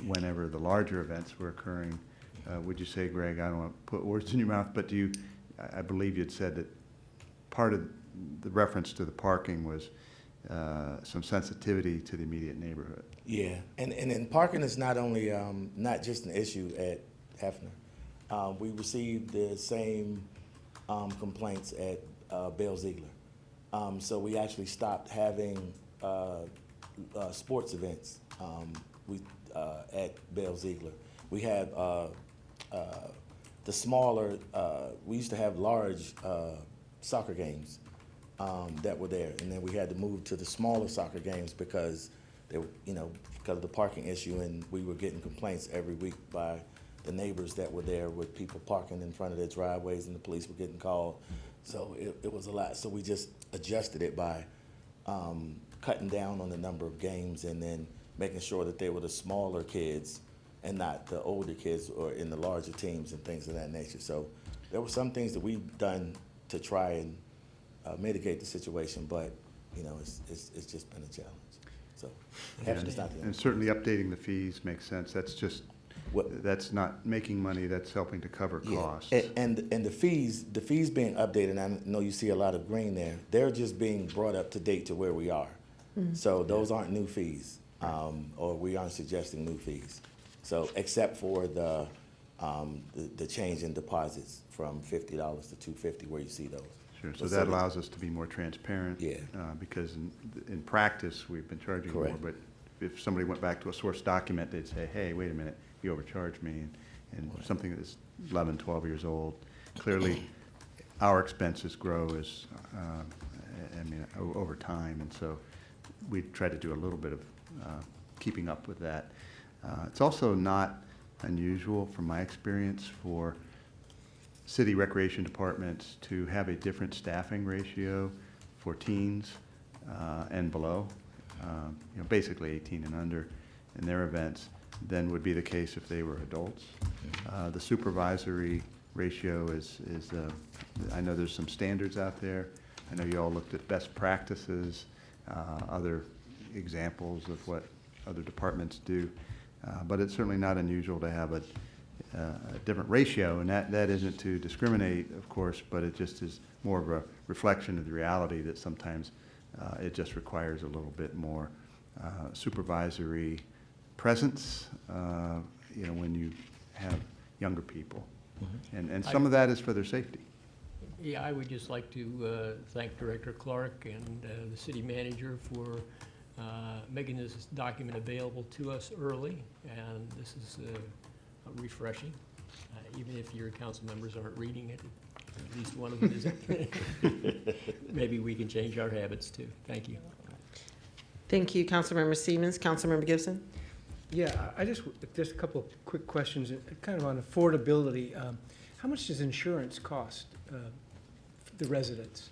whenever the larger events were occurring, would you say, Greg, I don't want to put words in your mouth, but I believe you'd said that part of the reference to the parking was some sensitivity to the immediate neighborhood. Yeah, and parking is not only, not just an issue at Hefner. We received the same complaints at Bell Ziegler. So we actually stopped having sports events at Bell Ziegler. We had the smaller, we used to have large soccer games that were there, and then we had to move to the smaller soccer games because they were, because of the parking issue, and we were getting complaints every week by the neighbors that were there with people parking in front of their driveways, and the police were getting called. So it was a lot. So we just adjusted it by cutting down on the number of games and then making sure that they were the smaller kids and not the older kids or in the larger teams and things of that nature. So there were some things that we've done to try and mitigate the situation, but it's just been a challenge. So Hefner's not the only. And certainly updating the fees makes sense. That's just, that's not making money, that's helping to cover costs. And the fees being updated, and I know you see a lot of green there, they're just being brought up to date to where we are. Mm-hmm. So those aren't new fees, or we aren't suggesting new fees. So except for the change in deposits from $50 to $250, where you see those. Sure, so that allows us to be more transparent. Yeah. Because in practice, we've been charging more, but if somebody went back to a source document, they'd say, hey, wait a minute, you overcharged me, and something that's 11, 12 years old. Clearly, our expenses grow over time, and so we try to do a little bit of keeping up with that. It's also not unusual, from my experience, for city recreation departments to have a different staffing ratio for teens and below, basically 18 and under in their events, than would be the case if they were adults. The supervisory ratio is I know there's some standards out there. I know you all looked at best practices, other examples of what other departments do, but it's certainly not unusual to have a different ratio, and that isn't to discriminate, of course, but it just is more of a reflection of the reality that sometimes it just requires a little bit more supervisory presence, when you have younger people. Mm-hmm. And some of that is for their safety. Yeah, I would just like to thank Director Clark and the city manager for making this document available to us early, and this is refreshing. Even if your council members aren't reading it, at least one of them is. Maybe we can change our habits too. Thank you. Thank you, Councilmember Siemens. Councilmember Gibson? Yeah, just a couple of quick questions, kind of on affordability. How much does insurance cost the residents?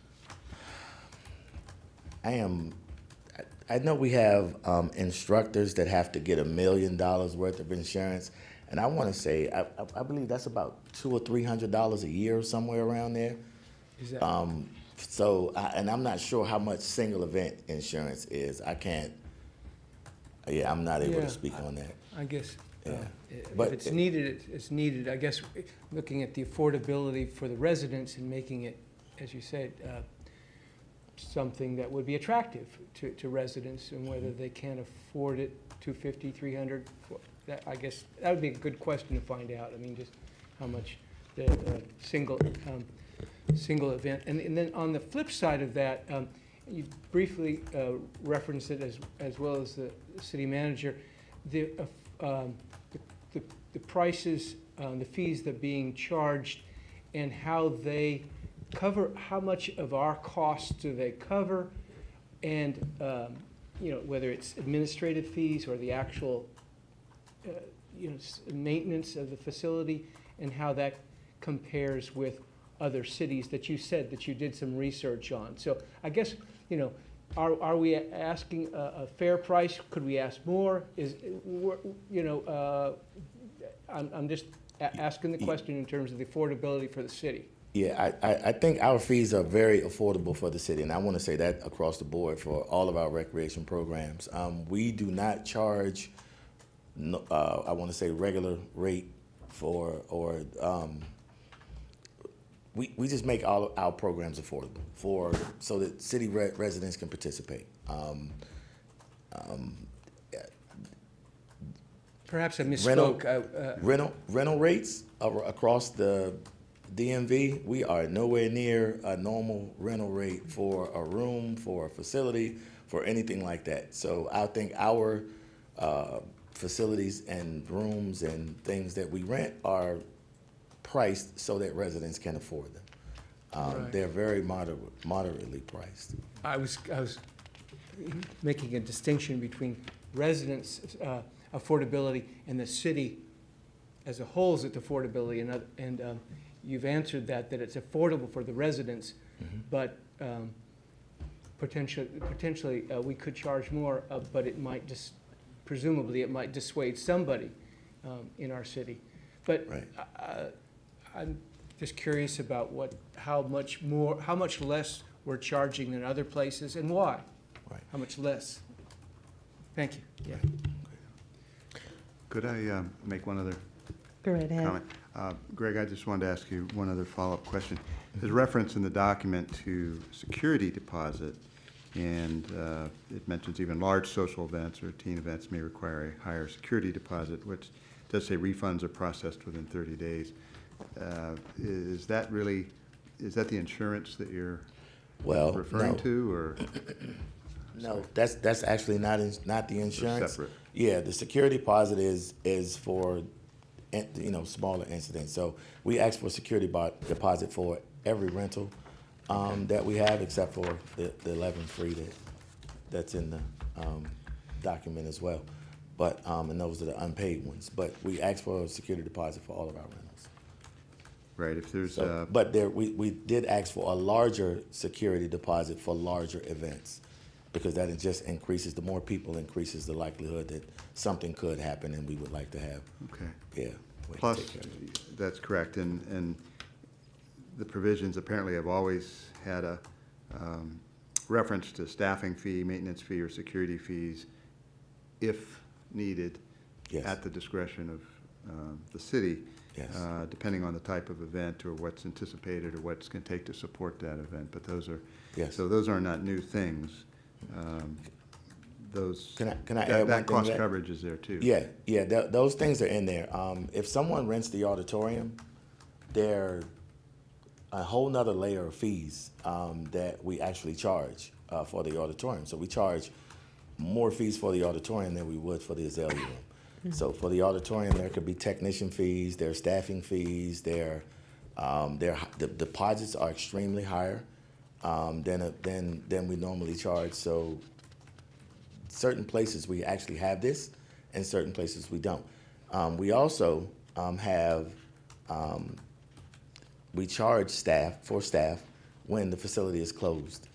I know we have instructors that have to get $1 million worth of insurance, and I want to say I believe that's about $200 or $300 a year, somewhere around there. Is that? And I'm not sure how much single event insurance is. I can't. Yeah, I'm not able to speak on that. I guess. Yeah. But if it's needed, it's needed. I guess looking at the affordability for the residents and making it as you said, something that would be attractive to residents, and whether they can afford it, 250, 300, that, I guess, that would be a good question to find out. I mean, just how much the single event. And then on the flip side of that, you briefly referenced it as well as the city manager, the prices, the fees that are being charged, and how they cover, how much of our costs do they cover, and you know, whether it's administrative fees or the actual you know, maintenance of the facility, and how that compares with other cities that you said that you did some research on. So I guess, you know, are we asking a fair price? Could we ask more? You know, I'm just asking the question in terms of the affordability for the city. Yeah, I think our fees are very affordable for the city, and I want to say that across the board for all of our recreation programs. We do not charge, I want to say, regular rate for, or we just make all of our programs affordable so that city residents can participate. Perhaps I misspoke. Rental rates across the DMV, we are nowhere near a normal rental rate for a room, for a facility, for anything like that. So I think our facilities and rooms and things that we rent are priced so that residents can afford them. Right. They're very moderately priced. I was making a distinction between residents' affordability and the city as a whole's affordability, and you've answered that it's affordable for the residents, but potentially we could charge more, but it might just, presumably it might dissuade somebody in our city. But I'm just curious about how much less we're charging than other places, and why? Right. How much less? Thank you. Yeah. Could I make one other Go right ahead. comment? Greg, I just wanted to ask you one other follow-up question. There's reference in the document to security deposit, and it mentions even large social events or teen events may require a higher security deposit, which does say refunds are processed within 30 days. Is that the insurance that you're referring to, or? No, that's actually not the insurance. Separate. Yeah, the security deposit is for, you know, smaller incidents. So we ask for security deposit for every rental that we have, except for the 11 free that's in the document as well. But and those are the unpaid ones. But we ask for a security deposit for all of our rentals. Right. If there's but we did ask for a larger security deposit for larger events, because that just increases, the more people increases the likelihood that something could happen, and we would like to have. Okay. Yeah. Plus, that's correct, and the provisions apparently have always had a reference to staffing fee, maintenance fee, or security fees, if needed, at the discretion of the city, depending on the type of event or what's anticipated or what's going to take to support that event. But those are so those are not new things. Those can I add that one cost thing coverage is there too. Yeah, those things are in there. If someone rents the auditorium, there a whole nother layer of fees that we actually charge for the auditorium. So we charge more fees for the auditorium than we would for the Azalea Room. So for the auditorium, there could be technician fees, there are staffing fees, the deposits are extremely higher than we normally charge. So certain places we actually have this, and certain places we don't. We also we charge staff when the facility is closed,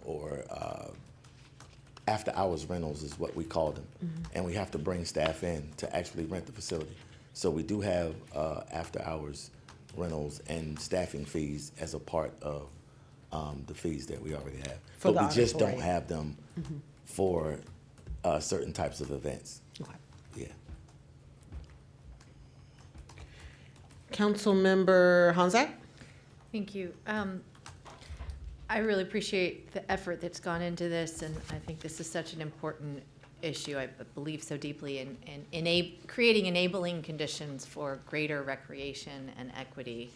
or after hours rentals is what we call them. And we have to bring staff in to actually rent the facility. So we do have after hours rentals and staffing fees as a part of the fees that we already have. For but the we just don't auditorium. have them for certain types of events. Okay. Yeah. Councilmember Honzak? Thank you. I really appreciate the effort that's gone into this, and I think this is such an important issue. I believe so deeply in creating enabling conditions for greater recreation and equity.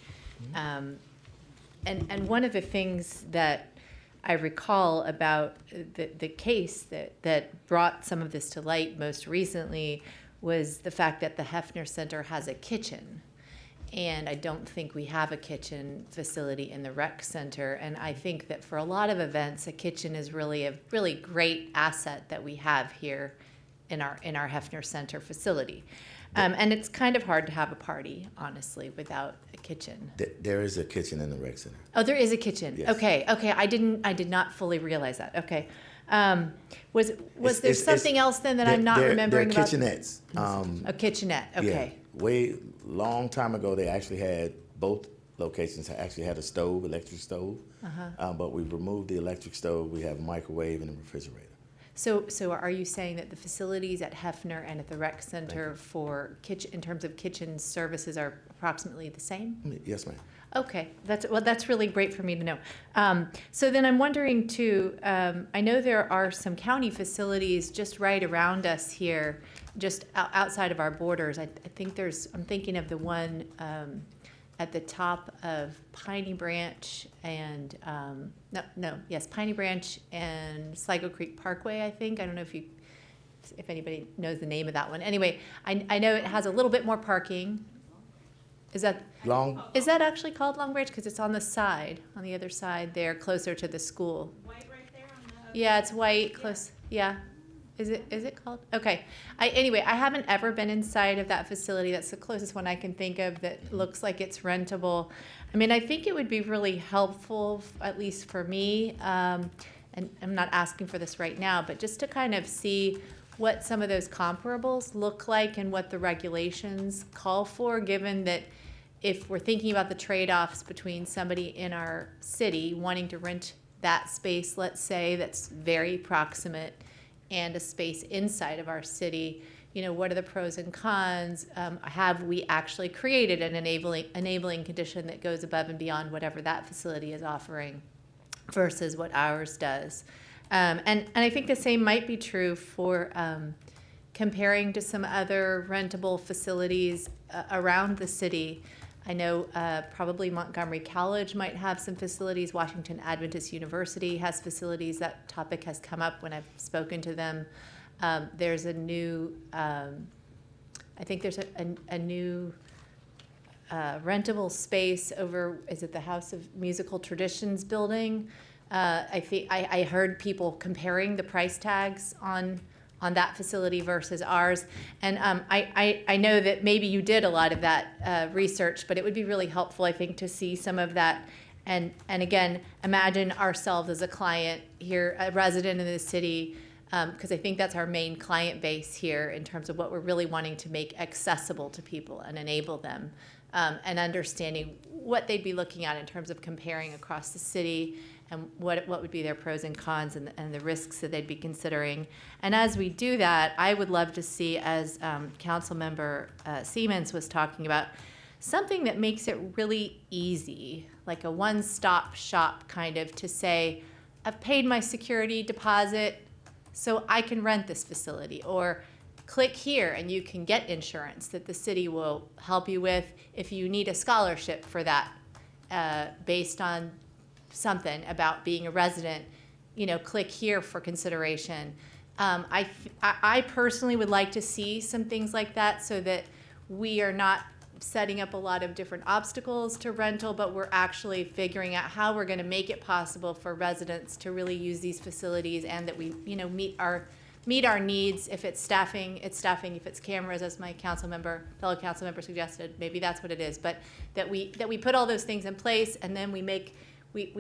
And one of the things that I recall about the case that brought some of this to light most recently was the fact that the Hefner Center has a kitchen. And I don't think we have a kitchen facility in the rec center. And I think that for a lot of events, a kitchen is really a really great asset that we have here in our Hefner Center facility. And it's kind of hard to have a party, honestly, without a kitchen. There is a kitchen in the rec center. Oh, there is a kitchen. Yes. Okay. I did not fully realize that. Okay. Was there something else then that I'm not remembering They're about? kitchenettes. A kitchenette. Okay. Yeah, way long time ago, they actually had both locations actually had a stove, electric stove. But we removed the electric stove. We have a microwave and a refrigerator. So are you saying that the facilities at Hefner and at the rec center for kitchen, in terms of kitchen services, are approximately the same? Yes, ma'am. Okay, that's really great for me to know. So then I'm wondering too, I know there are some county facilities just right around us here, just outside of our borders. I'm thinking of the one at the top of Piney Branch and, Piney Branch and Sligo Creek Parkway, I think. I don't know if anybody knows the name of that one. Anyway, I know it has a little bit more parking. Is that actually called Long Branch? Because it's on the side, on the other side there, closer to the school. White right there on the. Yeah, it's white, close. Yeah. Is it called? Okay. Anyway, I haven't ever been inside of that facility. That's the closest one I can think of that looks like it's rentable. I mean, I think it would be really helpful, at least for me, and I'm not asking for this right now, but just to kind of see what some of those comparables look like and what the regulations call for, given that if we're thinking about the trade-offs between somebody in our city wanting to rent that space, let's say, that's very proximate, and a space inside of our city, what are the pros and cons? Have we actually created an enabling condition that goes above and beyond whatever that facility is offering versus what ours does? And I think the same might be true for comparing to some other rentable facilities around the city. I know probably Montgomery College might have some facilities. Washington Adventist University has facilities. That topic has come up when I've spoken to them. There's a new, I think there's a new rentable space over, is it the House of Musical Traditions building? I heard people comparing the price tags on that facility versus ours. And I know that maybe you did a lot of that research, but it would be really helpful, I think, to see some of that. And again, imagine ourselves as a client here, a resident in the city, because I think that's our main client base here in terms of what we're really wanting to make accessible to people and enable them, and understanding what they'd be looking at in terms of comparing across the city and what would be their pros and cons and the risks that they'd be considering. And as we do that, I would love to see, as Councilmember Siemens was talking about, something that makes it really easy, like a one-stop shop kind of, to say, I've paid my security deposit, so I can rent this facility. Or click here and you can get insurance that the city will help you with if you need a scholarship for that, based on something about being a resident, click here for consideration. I personally would like to see some things like that, so that we are not setting up a lot of different obstacles to rental, but we're actually figuring out how we're going to make it possible for residents to really use these facilities, and that we, meet our needs. If it's staffing, it's staffing. If it's cameras, as my fellow council member suggested, maybe that's what it is. But that we put all those things in place, and then we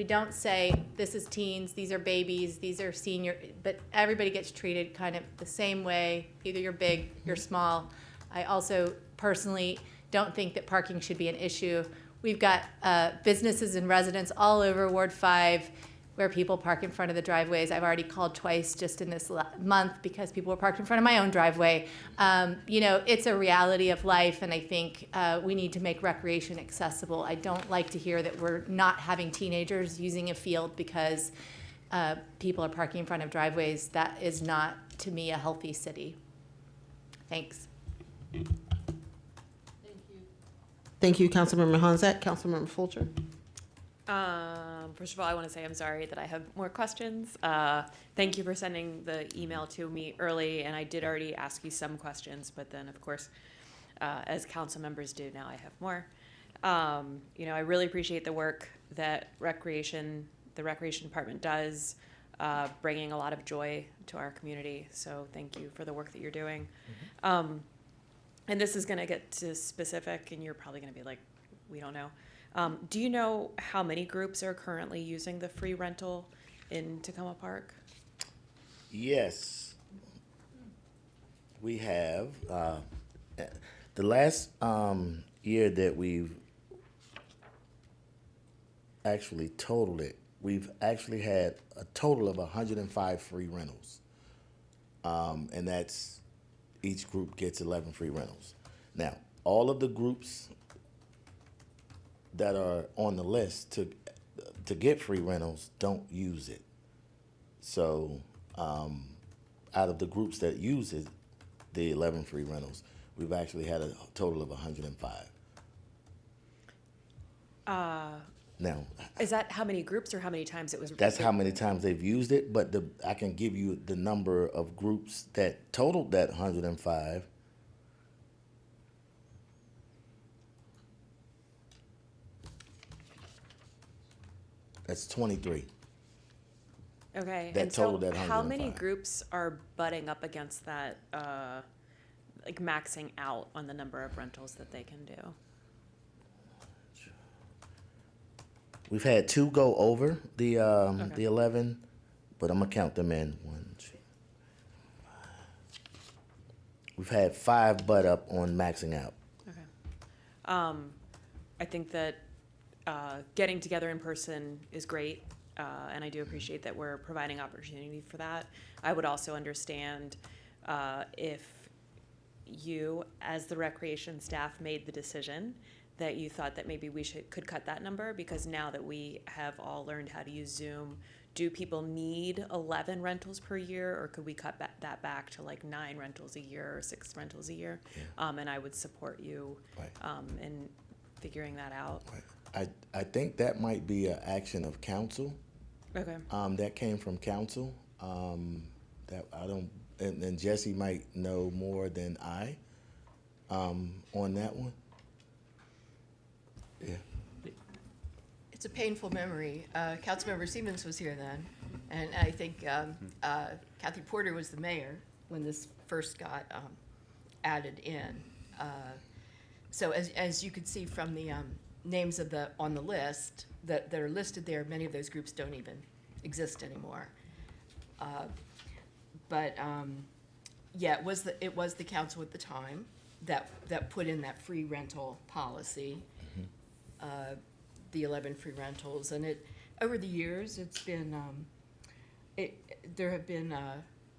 don't say, this is teens, these are babies, these are senior, but everybody gets treated kind of the same way. Either you're big, you're small. I also personally don't think that parking should be an issue. We've got businesses and residents all over Ward 5. where people park in front of the driveways. I've already called twice just in this month because people were parked in front of my own driveway. It's a reality of life, and I think we need to make recreation accessible. I don't like to hear that we're not having teenagers using a field because people are parking in front of driveways. That is not, to me, a healthy city. Thanks. Thank you, Councilmember Honzek. Councilmember Fulcher. First of all, I want to say I'm sorry that I have more questions. Thank you for sending the email to me early, and I did already ask you some questions, but then, of course, as council members do, now I have more. I really appreciate the work that the Recreation Department does, bringing a lot of joy to our community, so thank you for the work that you're doing. And this is going to get to specific, and you're probably going to be like, we don't know. Do you know how many groups are currently using the free rental in Tacoma Park? Yes. We have. The last year that we've actually totaled it, we've actually had a total of 105 free rentals. And that's, each group gets 11 free rentals. Now, all of the groups that are on the list to get free rentals don't use it. So out of the groups that use it, the 11 free rentals, we've actually had a total of 105. Now, is that how many groups or how many times it was? that's how many times they've used it, but I can give you the number of groups that totaled that 105. That's 23. Okay, That and totaled so that how many 105. groups are butting up against that, like maxing out on the number of rentals that they can do? We've had 2 go over the 11, but I'm gonna count them in. 1, 2, 5. We've had 5 butt up on maxing out. Okay. I think that getting together in person is great, and I do appreciate that we're providing opportunity for that. I would also understand if you, as the recreation staff, made the decision that you thought that maybe we could cut that number, because now that we have all learned how to use Zoom, do people need 11 rentals per year, or could we cut that back to like 9 rentals a year or 6 rentals a year? Yeah. And I would support you in figuring that out. I think that might be an action of council. Okay. That came from council. That I don't, and Jesse might know more than I on that one. Yeah. It's a painful memory. Councilmember Siemens was here then, and I think Kathy Porter was the mayor when this first got added in. So as you could see from the names of on the list that are listed there, many of those groups don't even exist anymore. Yeah, it was the council at the time that put in that free rental policy. The 11 free rentals, and over the years it's been there have been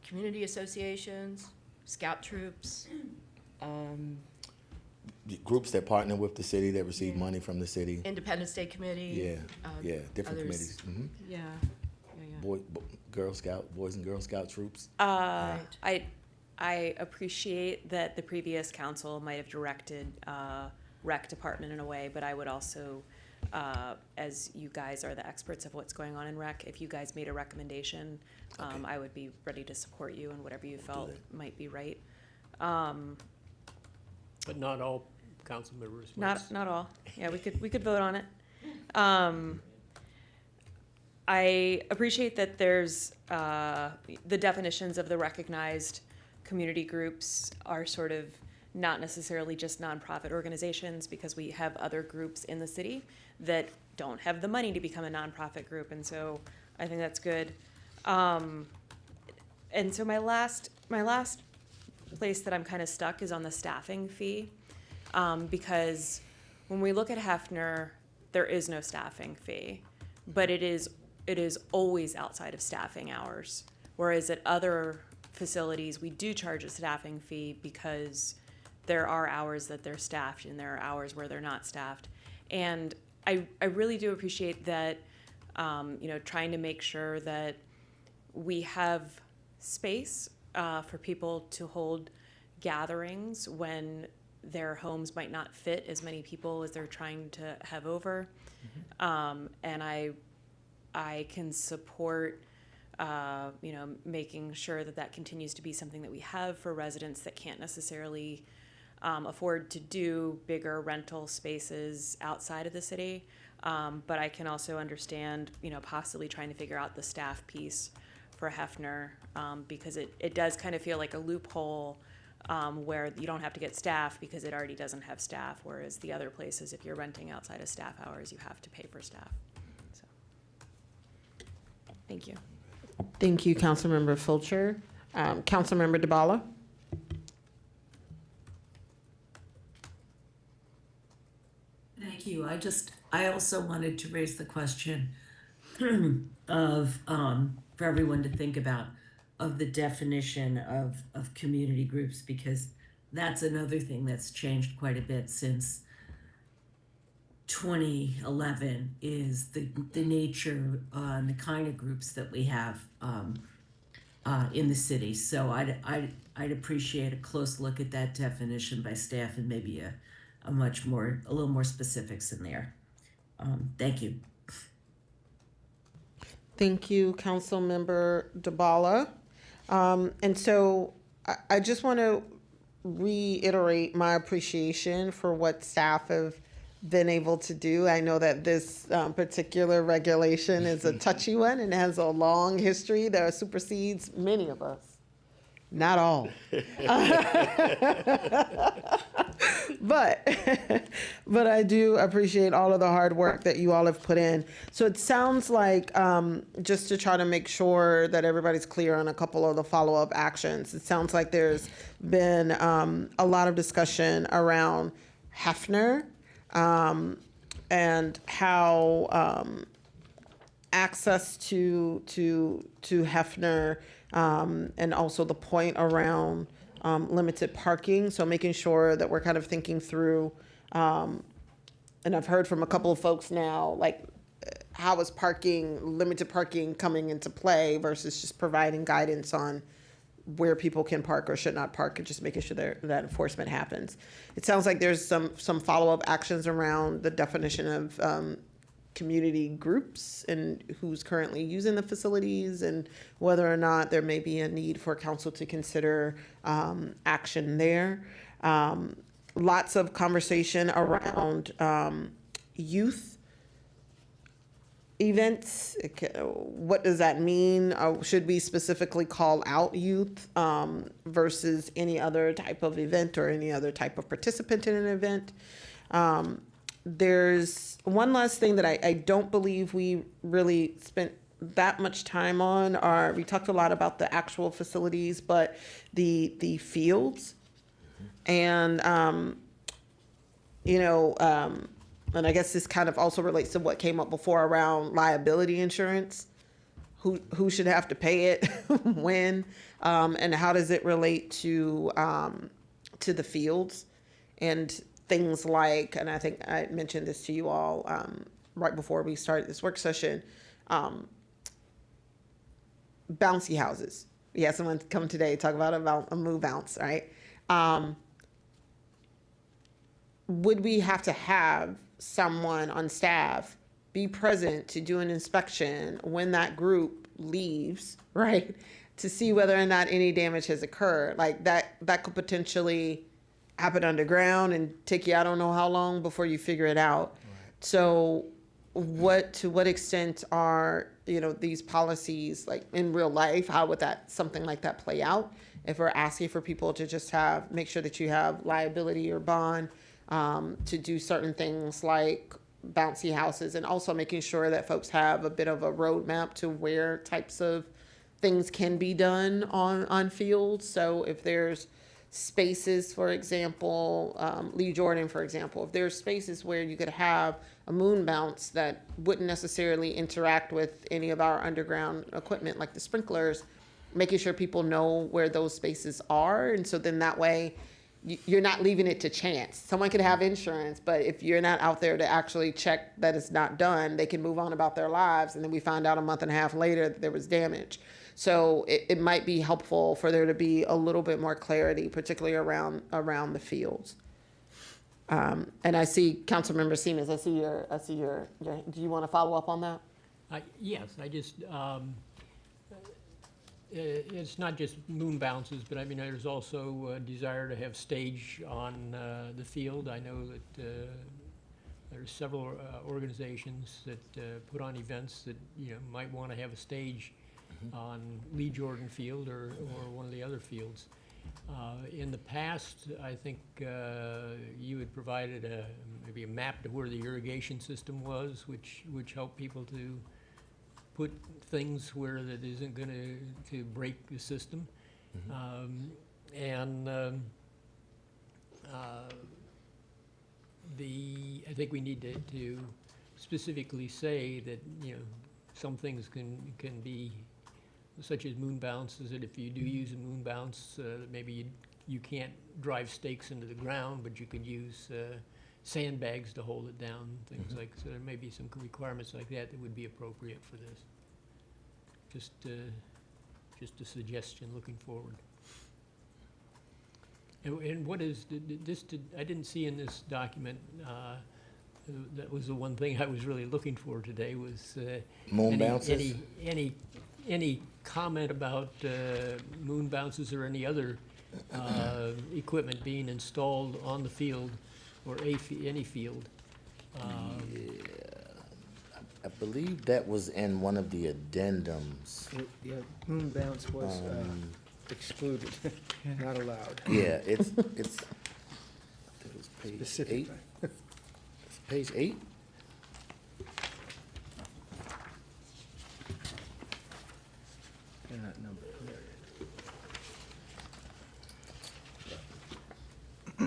community associations, scout troops, Groups that partner with the city, that receive money from the city. Independence Day Committee. Different others. committees. Mm-hmm. Yeah. Boys and Girl Scout troops. I appreciate that the previous council might have directed rec department in a way, but I would also, as you guys are the experts of what's going on in rec, if you guys made a recommendation, I would be ready to support you in whatever you felt might be right. But not all council members. Not all. Yeah, we could vote on it. I appreciate that there's the definitions of the recognized community groups are sort of not necessarily just nonprofit organizations, because we have other groups in the city that don't have the money to become a nonprofit group, and so I think that's good. And so my last place that I'm kind of stuck is on the staffing fee, because when we look at Hefner, there is no staffing fee, but it is it is always outside of staffing hours. Whereas at other facilities, we do charge a staffing fee because there are hours that they're staffed and there are hours where they're not staffed. And I really do appreciate that, trying to make sure that we have space for people to hold gatherings when their homes might not fit as many people as they're trying to have over. And I can support, making sure that continues to be something that we have for residents that can't necessarily afford to do bigger rental spaces outside of the city. But I can also understand, possibly trying to figure out the staff piece for Hefner, because it does kind of feel like a loophole where you don't have to get staff because it already doesn't have staff, whereas the other places, if you're renting outside of staff hours, you have to pay for staff. So, thank you. Thank you, Councilmember Fulcher. Councilmember DeBala. Thank you. I also wanted to raise the question of, for everyone to think about, of the definition of community groups, because that's another thing that's changed quite a bit since 2011, is the nature and the kind of groups that we have in the city. So I'd appreciate a close look at that definition by staff and maybe a little more specifics in there. Thank you. Thank you, Councilmember DeBala. And so I just want to reiterate my appreciation for what staff have been able to do. I know that this particular regulation is a touchy one and has a long history that supersedes many of us. Not all. But I do appreciate all of the hard work that you all have put in. So it sounds like, just to try to make sure that everybody's clear on a couple of the follow-up actions, it sounds like there's been a lot of discussion around Hefner and how access to Hefner and also the point around limited parking. So making sure that we're kind of thinking through, and I've heard from a couple of folks now, like how is limited parking coming into play versus just providing guidance on where people can park or should not park, and just making sure that enforcement happens. It sounds like there's some follow-up actions around the definition of community groups and who's currently using the facilities and whether or not there may be a need for council to consider action there. Lots of conversation around youth events. What does that mean? Should we specifically call out youth versus any other type of event or any other type of participant in an event? There's one last thing that I don't believe we really spent that much time on. We talked a lot about the actual facilities, but the fields. And, and I guess this kind of also relates to what came up before around liability insurance. Who should have to pay it, when, and how does it relate to the fields? And things like, and I think I mentioned this to you all right before we started this work session, bouncy houses. We had someone come today to talk about a move bounce, right? Would we have to have someone on staff be present to do an inspection when that group leaves, right? To see whether or not any damage has occurred. Like that could potentially happen underground and take you I don't know how long before you figure it out. Right. So to what extent are these policies, like in real life, how would something like that play out if we're asking for people to just make sure that you have liability or bond to do certain things like bouncy houses, and also making sure that folks have a bit of a roadmap to where types of things can be done on fields. So if there's spaces, for example, Lee Jordan, for example, if there's spaces where you could have a moon bounce that wouldn't necessarily interact with any of our underground equipment, like the sprinklers, making sure people know where those spaces are. And so then that way, you're not leaving it to chance. Someone could have insurance, but if you're not out there to actually check that it's not done, they can move on about their lives. And then we find out a month and a half later that there was damage. So it might be helpful for there to be a little bit more clarity, particularly around the fields. And I see Councilmember Siemens, I see your, do you want to follow up on that? Yes, I just, it's not just moon bounces, but I mean, there's also a desire to have stage on the field. I know that there's several organizations that put on events that, might want to have a stage on Lee Jordan Field or one of the other fields. In the past, I think you had provided maybe a map to where the irrigation system was, which helped people to put things where that isn't going to break the system. I think we need to specifically say that, some things can be such as moon bounces, that if you do use a moon bounce, maybe you can't drive stakes into the ground, but you could use sandbags to hold it down, things like, so there may be some requirements like that that would be appropriate for this. Just a suggestion looking forward. And what is, I didn't see in this document, that was the one thing I was really looking for today was moon bounces? Any comment about moon bounces or any other equipment being installed on the field or any field? I believe that was in one of the addendums. Yeah, moon bounce was excluded, not allowed. Yeah, it's I think it was page Specific, 8. right? It's page 8. Number. There it is.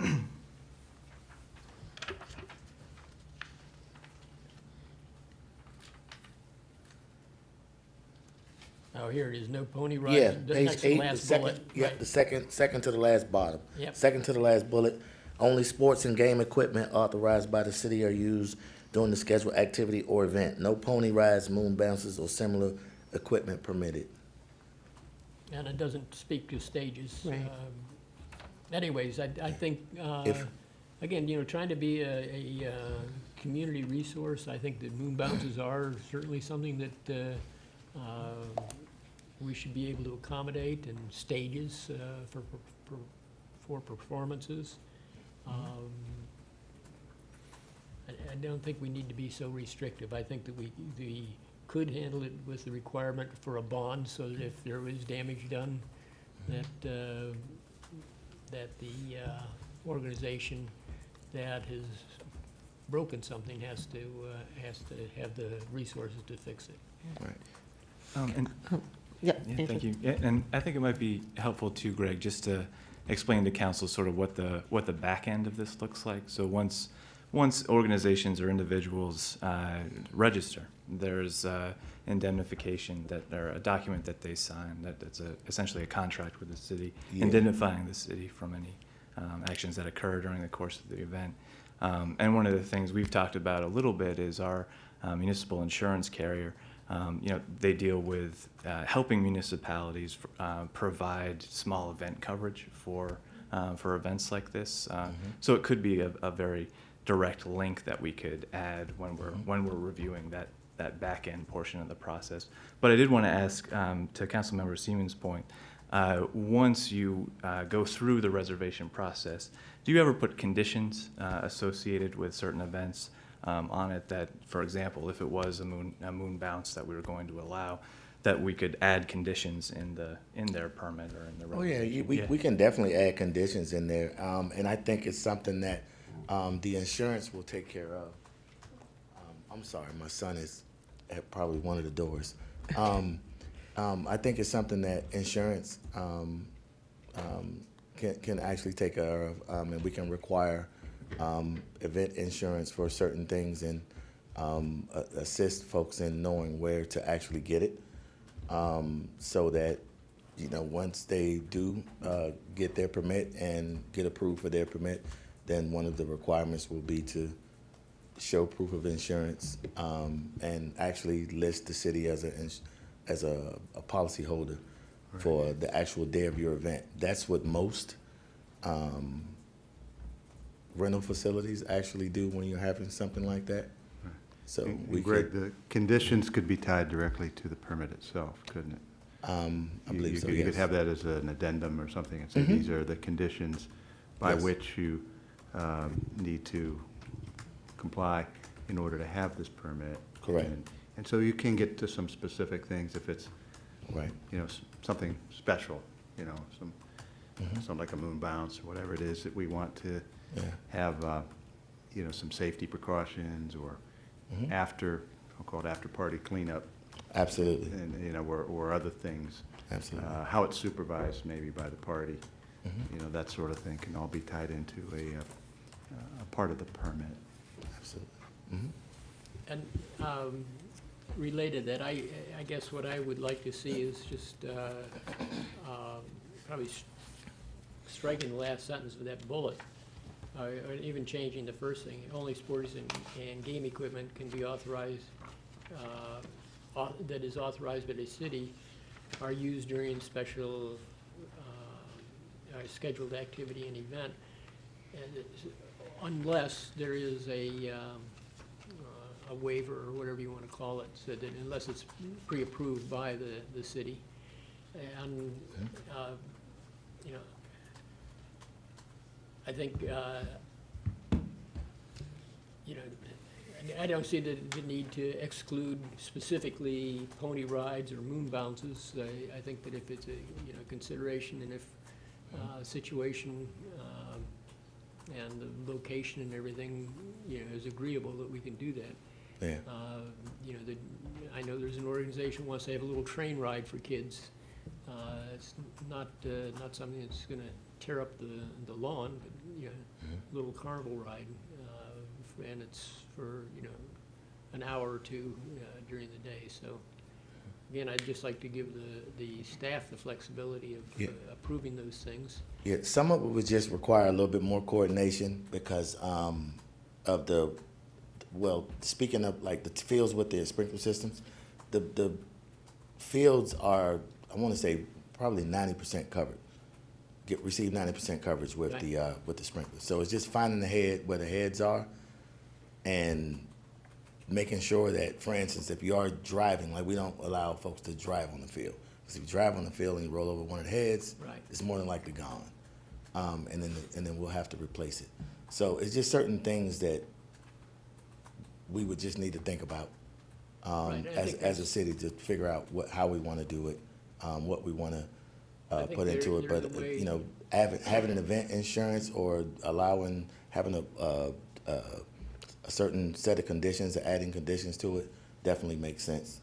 Oh, here it is, no pony rides. Yeah, the page next to 8, the last second, bullet, yeah, right. the second to the last bottom. Yep. Second to the last bullet. Only sports and game equipment authorized by the city are used during the scheduled activity or event. No pony rides, moon bounces, or similar equipment permitted. And it doesn't speak to stages. Right. Anyways, I think, If- again, trying to be a community resource, I think that moon bounces are certainly something that we should be able to accommodate, and stages for performances. I don't think we need to be so restrictive. I think that we could handle it with the requirement for a bond, so that if there was damage done, that the organization that has broken something has to have the resources to fix it. Right. Yeah. Thank you. Yeah, and I think it might be helpful too, Greg, just to explain to council sort of what the back end of this looks like. So once organizations or individuals register, there's indemnification or a document that they sign that's essentially a contract with the city, indemnifying the city from any actions that occur during the course of the event. And one of the things we've talked about a little bit is our municipal insurance carrier. They deal with helping municipalities provide small event coverage for events like this. So it could be a very direct link that we could add when we're reviewing that back end portion of the process. But I did want to ask, to Councilmember Siemens' point, once you go through the reservation process, do you ever put conditions associated with certain events on it that, for example, if it was a moon bounce that we were going to allow, that we could add conditions in their permit or in the reservation? Oh yeah, we can definitely add conditions in there, and I think it's something that the insurance will take care of. I'm sorry, my son is at probably one of the doors. I think it's something that insurance can actually take care of, and we can require event insurance for certain things and assist folks in knowing where to actually get it, so that, you know, once they do get their permit and get approved for their permit, then one of the requirements will be to show proof of insurance, and actually list the city as a policy holder for the actual day of your event. That's what most rental facilities actually do when you're having something like that. So And Greg, the conditions could be tied directly to the permit itself, couldn't it? I believe so, You could yes. have that as an addendum or something and say, Mhm. these are the conditions by Yes. which you need to comply in order to have this permit. Correct. And so you can get to some specific things if it's, right, you know, something special, you know, Mhm. something like a moon bounce or whatever it is that we want to Yeah. have, you know, some safety precautions or Mhm. I'll call it after-party cleanup. Absolutely. And, you know, or other things. Absolutely. How it's supervised maybe by the party. Mhm. You know, that sort of thing can all be tied into a part of the permit. Absolutely. Mhm. And related to that, I guess what I would like to see is just probably striking the last sentence of that bullet, or even changing the first thing. Only sports and game equipment can be authorized, that is authorized by the city, are used during special scheduled activity and event, and unless there is a waiver or whatever you want to call it, so that unless it's pre-approved by the city. And, you know, I think, you know, I don't see the need to exclude specifically pony rides or moon bounces. I think that if it's a, you know, consideration, and if situation and the location and everything, you know, is agreeable, that we can do that. Yeah. You know, I know there's an organization who wants to have a little train ride for kids. It's not something that's gonna tear up the lawn, but, you know, Mm-hmm. little carnival ride, and it's for, you know, an hour or two during the day. So again, I'd just like to give the staff the flexibility of Yeah. approving those things. Yeah, some of it would just require a little bit more coordination because of the, well, speaking of like the fields with the sprinkler systems, the fields are, I want to say, probably 90% covered. Receive 90% coverage with Right. the sprinklers. So it's just finding the head where the heads are, and making sure that, for instance, if you are driving, like we don't allow folks to drive on the field. Because if you drive on the field and you roll over one of the heads, Right. it's more than likely gone, and then we'll have to replace it. So it's just certain things that we would just need to think about Right, and I as think a city to figure out how we want to do it, what we want to I think put into it. there's But a way- you know, having an event insurance or having a certain set of conditions, adding conditions to it, definitely makes sense.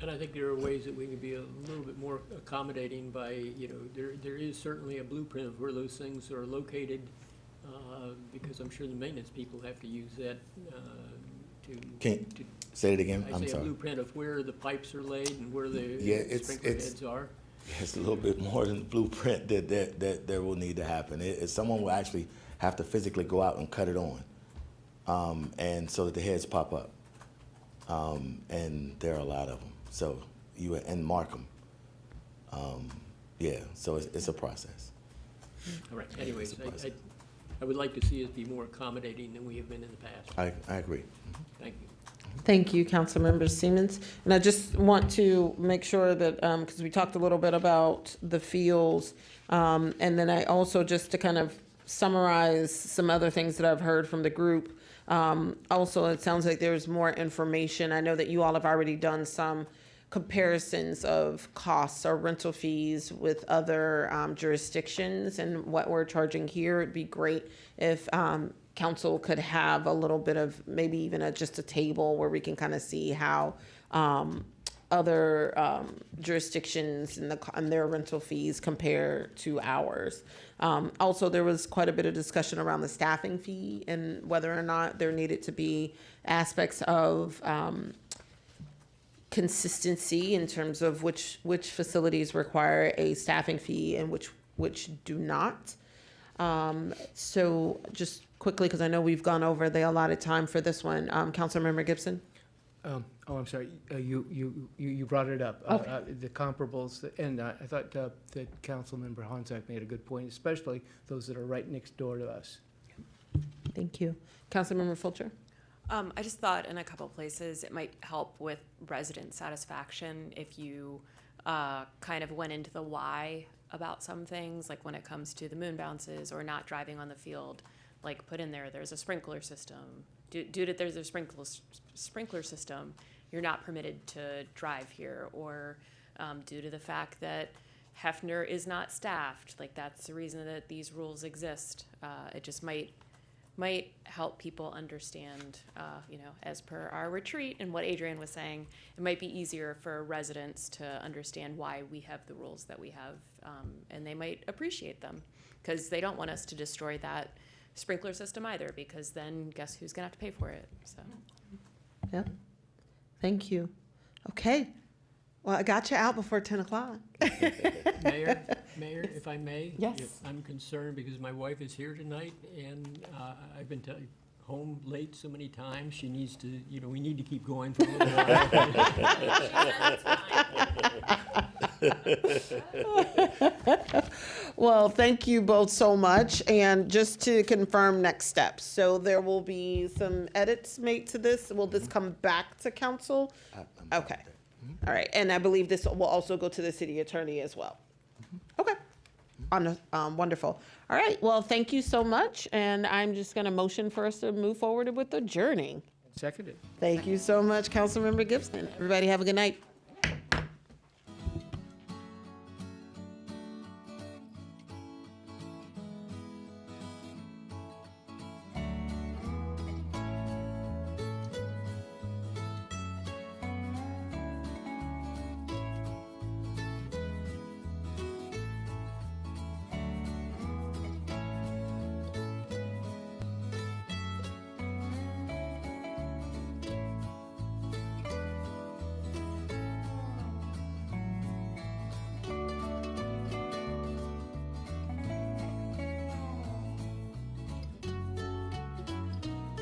And I think there are ways that we can be a little bit more accommodating by, you know, there is certainly a blueprint of where those things are located, because I'm sure the maintenance people have to use that Can you say it again? I I'm say a sorry. blueprint of where the pipes are laid and where the Yeah, it's sprinkler heads are. It's a little bit more than the blueprint that there will need to happen. Someone will actually have to physically go out and cut it on, and so that the heads pop up, and there are a lot of them. So and mark them. Yeah, so it's a process. All right, Yeah, anyways, it's a process. I would like to see us be more accommodating than we have been in the past. I agree. Thank you. Thank you, Councilmember Siemens. And I just want to make sure that, because we talked a little bit about the fields, and then I also, just to kind of summarize some other things that I've heard from the group. Also, it sounds like there's more information. I know that you all have already done some comparisons of costs or rental fees with other jurisdictions and what we're charging here. It'd be great if council could have a little bit of maybe even just a table where we can kind of see how other jurisdictions and their rental fees compare to ours. Also, there was quite a bit of discussion around the staffing fee and whether or not there needed to be aspects of consistency in terms of which facilities require a staffing fee and which do not. So just quickly, because I know we've gone over the allotted time for this one, Councilmember Gibson? I'm sorry, you brought it up, the comparables, and I thought that Councilmember Honzak made a good point, especially those that are right next door to us. Thank you. Councilmember Fulcher? I just thought in a couple places it might help with resident satisfaction if you kind of went into the why about some things, like when it comes to the moon bounces or not driving on the field, like put in there's a sprinkler system. Due to there's a sprinkler system, you're not permitted to drive here, or due to the fact that Hefner is not staffed, like that's the reason that these rules exist. It just might help people understand, as per our retreat and what Adrian was saying, it might be easier for residents to understand why we have the rules that we have, and they might appreciate them, because they don't want us to destroy that sprinkler system either, because then guess who's gonna have to pay for it, so. Yeah. Thank you. Okay. Well, I got you out before 10 o'clock. Mayor, if I may? Yes. I'm concerned because my wife is here tonight, and I've been home late so many times. She needs to, we need to keep going for a little while. Well, thank you both so much. And just to confirm next steps, so there will be some edits made to this. Will this come back to council? Okay. All right. And I believe this will also go to the city attorney as well. Okay. Wonderful. All right. Well, thank you so much. And I'm just going to motion for us to move forward with adjourning. Seconded. Thank you so much, Councilmember Gibson. Everybody have a good night.